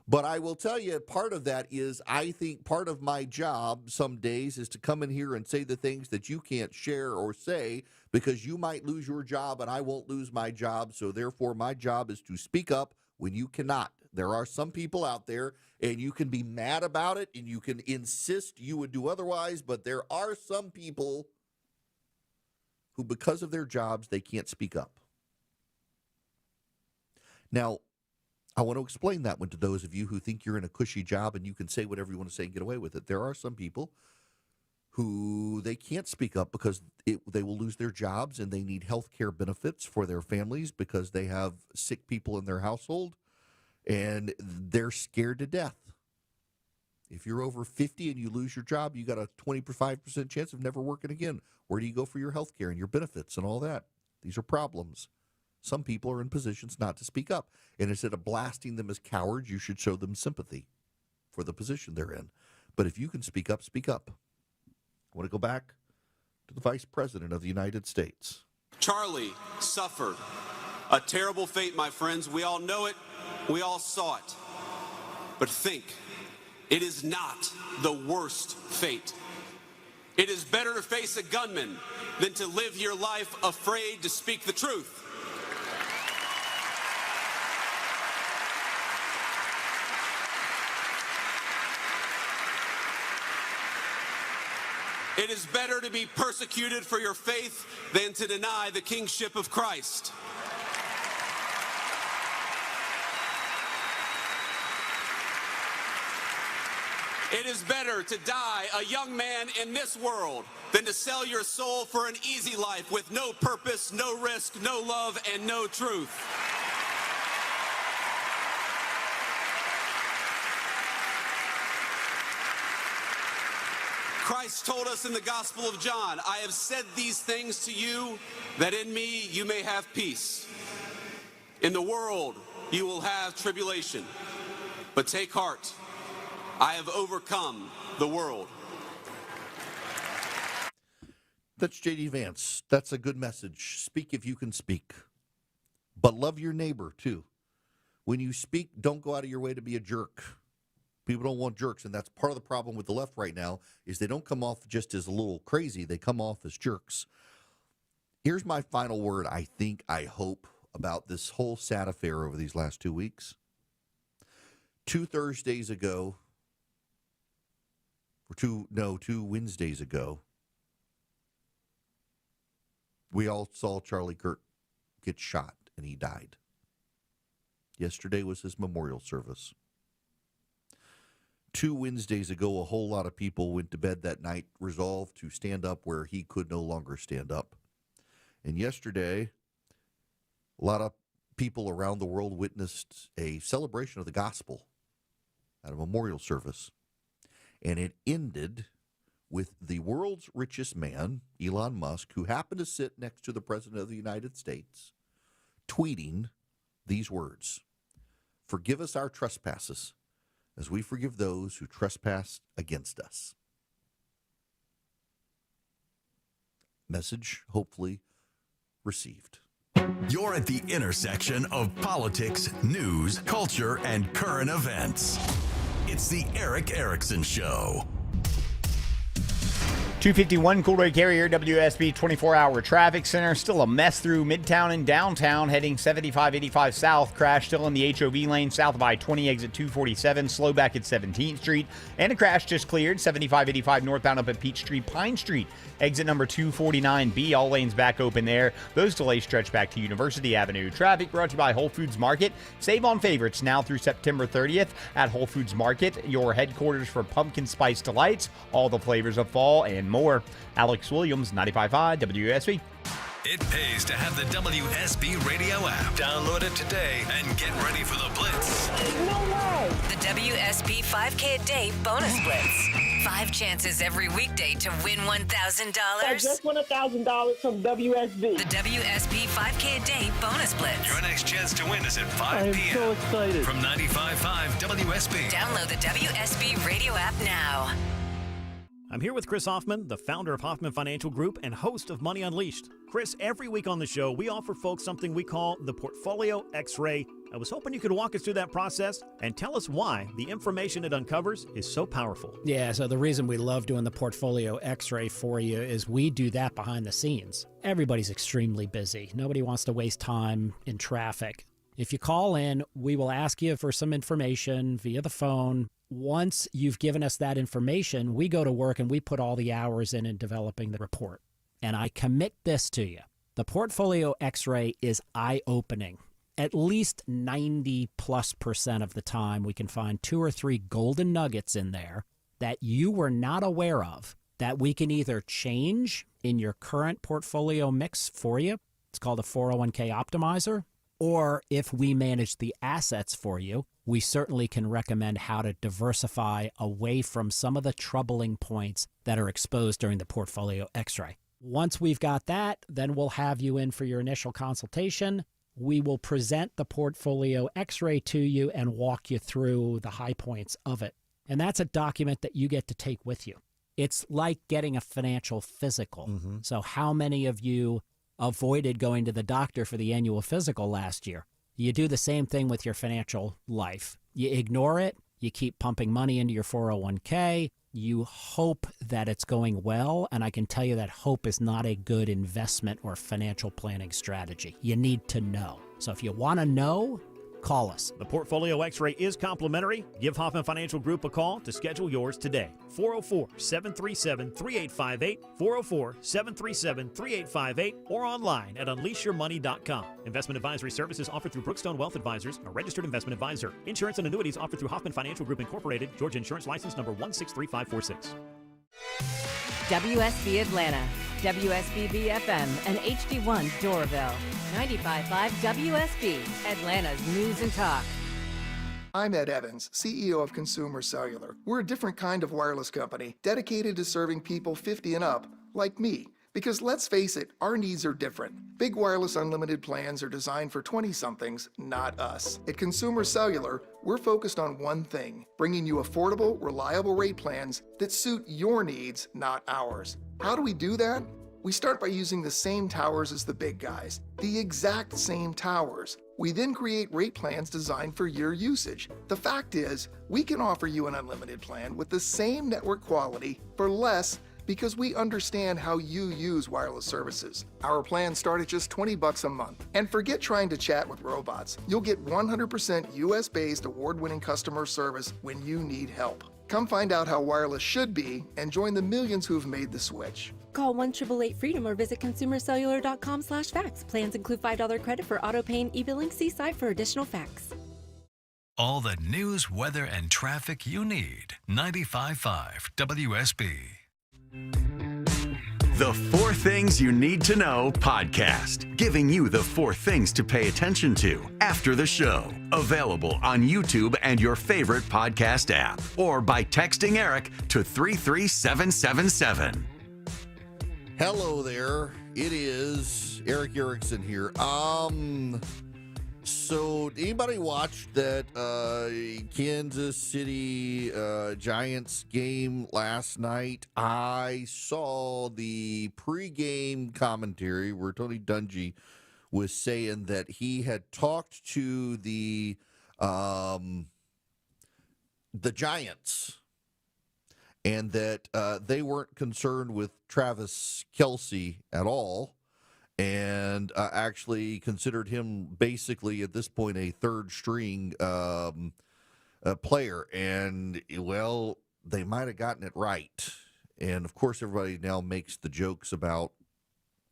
But I will tell you, part of that is I think part of my job some days is to come in here and say the things that you can't share or say because you might lose your job and I won't lose my job. So therefore, my job is to speak up when you cannot. There are some people out there, and you can be mad about it, and you can insist you would do otherwise, but there are some people who, because of their jobs, they can't speak up. Now, I want to explain that one to those of you who think you're in a cushy job and you can say whatever you want to say and get away with it. There are some people who they can't speak up because they will lose their jobs, and they need health care benefits for their families because they have sick people in their household. And they're scared to death. If you're over 50 and you lose your job, you got a 25% chance of never working again. Where do you go for your health care and your benefits and all that? These are problems. Some people are in positions not to speak up. And instead of blasting them as cowards, you should show them sympathy for the position they're in. But if you can speak up, speak up. I want to go back to the Vice President of the United States. Charlie suffered a terrible fate, my friends. We all know it. We all saw it. But think, it is not the worst fate. It is better to face a gunman than to live your life afraid to speak the truth. It is better to be persecuted for your faith than to deny the kingship of Christ. It is better to die a young man in this world than to sell your soul for an easy life with no purpose, no risk, no love, and no truth. Christ told us in the Gospel of John, I have said these things to you, that in me you may have peace. In the world you will have tribulation, but take heart. I have overcome the world. That's J.D. Vance. That's a good message. Speak if you can speak. But love your neighbor, too. When you speak, don't go out of your way to be a jerk. People don't want jerks, and that's part of the problem with the left right now, is they don't come off just as a little crazy. They come off as jerks. Here's my final word, I hope, about this whole sad affair over these last 2 weeks. 2 Thursdays ago, or 2 Wednesdays ago, we all saw Charlie Kirk get shot, and he died. Yesterday was his memorial service. 2 Wednesdays ago, a whole lot of people went to bed that night resolved to stand up where he could no longer stand up. And yesterday, a lot of people around the world witnessed a celebration of the gospel at a memorial service. And it ended with the world's richest man, Elon Musk, who happened to sit next to the President of the United States, tweeting these words: "Forgive us our trespasses, as we forgive those who trespass against us." Message hopefully received. You're at the intersection of politics, news, culture, and current events. It's the Erick Erickson Show. 251 Coolray Carrier WSB 24-hour traffic center. Still a mess through Midtown and downtown, heading 7585 south. Crash still in the HOV lane south of I-20 exit 247. Slow back at 17th Street. And a crash just cleared 7585 northbound up at Peachtree Pine Street. Exit number 249B. All lanes back open there. Those delays stretch back to University Avenue. Traffic brought to you by Whole Foods Market. Save on favorites now through September 30th at Whole Foods Market, your headquarters for pumpkin spice delights, all the flavors of fall, and and more. Alex Williams, 95.5 WSB. It pays to have the WSB radio app. Download it today and get ready for the Blitz. No way! The WSB 5K a day bonus blitz. 5 chances every weekday to win $1,000. I just won $1,000 from WSB. The WSB 5K a day bonus blitz. Your next chance to win is at 5 I am p.m. so excited. From 95.5 WSB. Download the WSB radio app now. I'm here with Chris Hoffman, the founder of Hoffman Financial Group and host of Money Unleashed. Chris, every week on the show, we offer folks something we call the Portfolio X-Ray. I was hoping you could walk us through that process and tell us why the information it uncovers is so powerful. Yeah, so the reason we love doing the Portfolio X-Ray for you is we do that behind the scenes. Everybody's extremely busy. Nobody wants to waste time in traffic. If you call in, we will ask you for some information via the phone. Once you've given us that information, we go to work and we put all the hours in developing the report. And I commit this to you. The Portfolio X-Ray is eye-opening. At least 90+% of the time, we can find 2 or 3 golden nuggets in there that you were not aware of that we can either change in your current portfolio mix for you. It's called a 401k optimizer. Or if we manage the assets for you, we certainly can recommend how to diversify away from some of the troubling points that are exposed during the Portfolio X-ray. Once we've got that, then we'll have you in for your initial consultation. We will present the Portfolio X-ray to you and walk you through the high points of it. And that's a document that you get to take with you. It's like getting a financial physical. So how many of you avoided going to the doctor for the annual physical last year? You do the same thing with your financial life. You ignore it. You keep pumping money into your 401k. You hope that it's going well, and I can tell you that hope is not a good investment or financial planning strategy. You need to know. So if you want to know, call us. The Portfolio X-Ray is complimentary. Give Hoffman Financial Group a call to schedule yours today. 404-737-3858, 404-737-3858, or online at unleashyourmoney.com. Investment advisory services offered through Brookstone Wealth Advisors, a registered investment advisor. Insurance and annuities offered through Hoffman Financial Group Incorporated, Georgia Insurance License number 163546. WSB Atlanta, WSB BFM, and HD1 Doraville. 95.5 WSB, Atlanta's News and Talk. I'm Ed Evans, CEO of Consumer Cellular. We're a different kind of wireless company dedicated to serving people 50 and up, like me. Because let's face it, our needs are different. Big wireless unlimited plans are designed for 20-somethings, not us. At Consumer Cellular, we're focused on one thing, bringing you affordable, reliable rate plans that suit your needs, not ours. How do we do that? We start by using the same towers as the big guys, the exact same towers. We then create rate plans designed for your usage. The fact is, we can offer you an unlimited plan with the same network quality for less because we understand how you use wireless services. Our plans start at just $20 a month. And forget trying to chat with robots. You'll get 100% US-based award-winning customer service when you need help. Come find out how wireless should be and join the millions who've made the switch. Call 1-888-FREEDOM or visit consumercellular.com/facts. Plans include $5 credit for auto pay and e-billing. See site for additional facts. All the news, weather, and traffic you need. 95.5 WSB. The 4 Things You Need to Know podcast, giving you the 4 things to pay attention to after the show. Available on YouTube and your favorite podcast app, or by texting Eric to 33777. Hello there. It is Eric Erickson here. So anybody watch that Kansas City Giants game last night? I saw the pregame commentary where Tony Dungy was saying that he had talked to the Giants and that they weren't concerned with Travis Kelce at all. And actually considered him basically at this point a third string player. And, well, they might have gotten it right. And, of course, everybody now makes the jokes about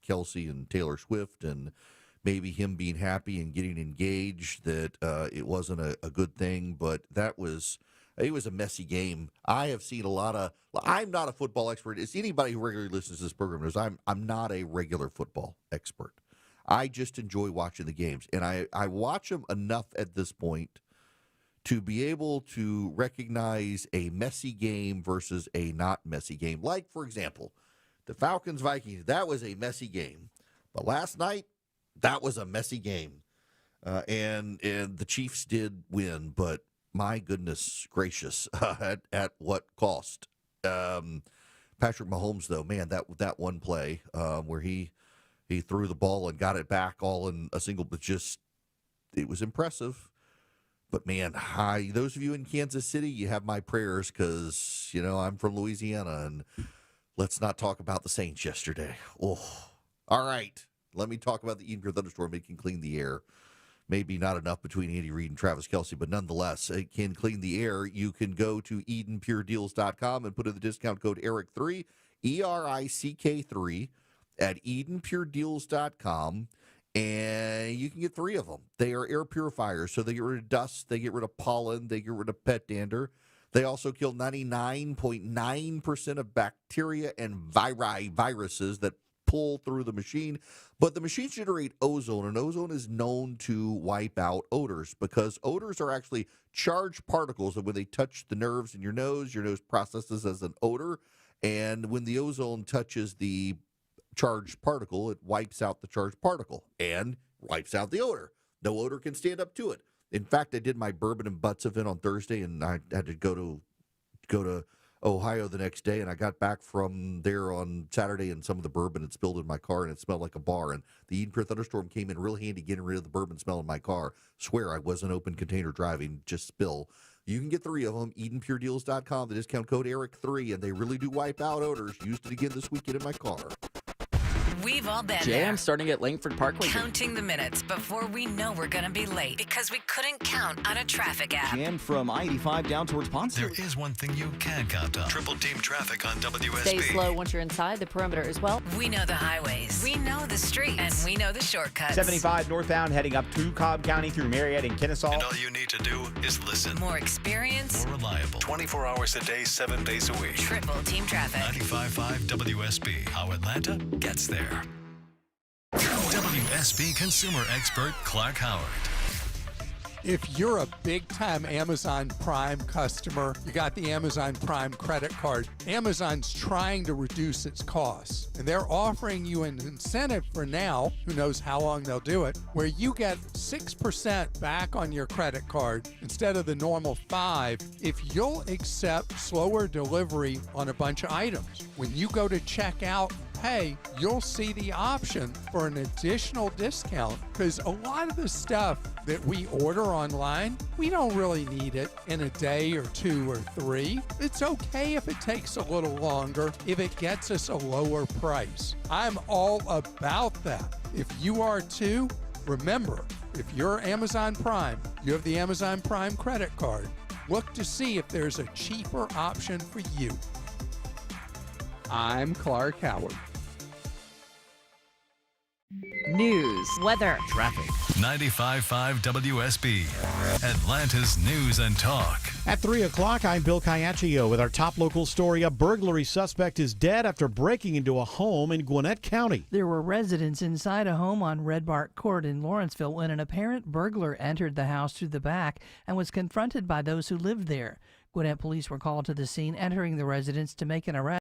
Kelce and Taylor Swift and maybe him being happy and getting engaged, that it wasn't a good thing. But that was It was a messy game. I have seen a lot of. I'm not a football expert. As anybody who regularly listens to this program knows, I'm not a regular football expert. I just enjoy watching the games, and I watch them enough at this point to be able to recognize a messy game versus a not messy game. Like, for example, the Falcons-Vikings, that was a messy game. But last night, that was a messy game. And the Chiefs did win, but my goodness gracious, at what cost? Patrick Mahomes, though, man, that one play where he threw the ball and got it back all in a single, but just it was impressive. But man, those of you in Kansas City, you have my prayers because I'm from Louisiana, and let's not talk about the Saints yesterday. Oh, all right. Let me talk about the Eden Pure Thunderstorm. It can clean the air. Maybe not enough between Andy Reid and Travis Kelce, but nonetheless, it can clean the air. You can go to EdenPureDeals.com and put in the discount code ERIC3, ERICK3, at EdenPureDeals.com, and you can get 3 of them. They are air purifiers, so they get rid of dust, they get rid of pollen, they get rid of pet dander. They also kill 99.9% of bacteria and viruses that pull through the machine. But the machines generate ozone, and ozone is known to wipe out odors because odors are actually charged particles that when they touch the nerves in your nose processes as an odor. And when the ozone touches the charged particle, it wipes out the charged particle and wipes out the odor. No odor can stand up to it. In fact, I did my Bourbon and Butts event on Thursday, and I had to go to Ohio the next day, and I got back from there on Saturday, and some of the bourbon had spilled in my car, and it smelled like a bar. And the Eden Pure Thunderstorm came in real handy getting rid of the bourbon smell in my car. Swear I wasn't open container driving, just spill. You can get 3 of them, EdenPureDeals.com, the discount code ERIC3, and they really do wipe out odors. Used it again this weekend in my car. We've all been Jay, there. I'm starting at Langford Parkway. Counting the minutes before we know we're going to be late because we couldn't count on a traffic app. Jammed from I-85 down towards Ponce. There is one thing you can count on. Triple team traffic on WSB. Stay slow once you're inside the perimeter as well. We know the highways. We know the streets. And we know the shortcuts. 75 northbound heading up to Cobb County through Marietta and Kennesaw. And all you need to do is listen. More experience. More reliable. 24 hours a day, 7 days a week. Triple team traffic. 95.5 WSB. How Atlanta gets there. WSB consumer expert Clark Howard. If you're a big-time Amazon Prime customer, you got the Amazon Prime credit card, Amazon's trying to reduce its costs. And they're offering you an incentive for now, who knows how long they'll do it, where you get 6% back on your credit card instead of the normal 5% if you'll accept slower delivery on a bunch of items. When you go to check out pay, you'll see the option for an additional discount because a lot of the stuff that we order online, we don't really need it in a day or 2 or 3. It's okay if it takes a little longer if it gets us a lower price. I'm all about that. If you are too, remember, if you're Amazon Prime, you have the Amazon Prime credit card, look to see if there's a cheaper option for you. I'm Clark Howard. News, weather, Traffic. 95.5 WSB. Atlanta's news and talk. At 3 o'clock, I'm Bill Caiaccio with our top local story. A burglary suspect is dead after breaking into a home in Gwinnett County. There were residents inside a home on Red Bark Court in Lawrenceville when an apparent burglar entered the house through the back and was confronted by those who lived there. Gwinnett police were called to the scene, entering the residence to make an arrest.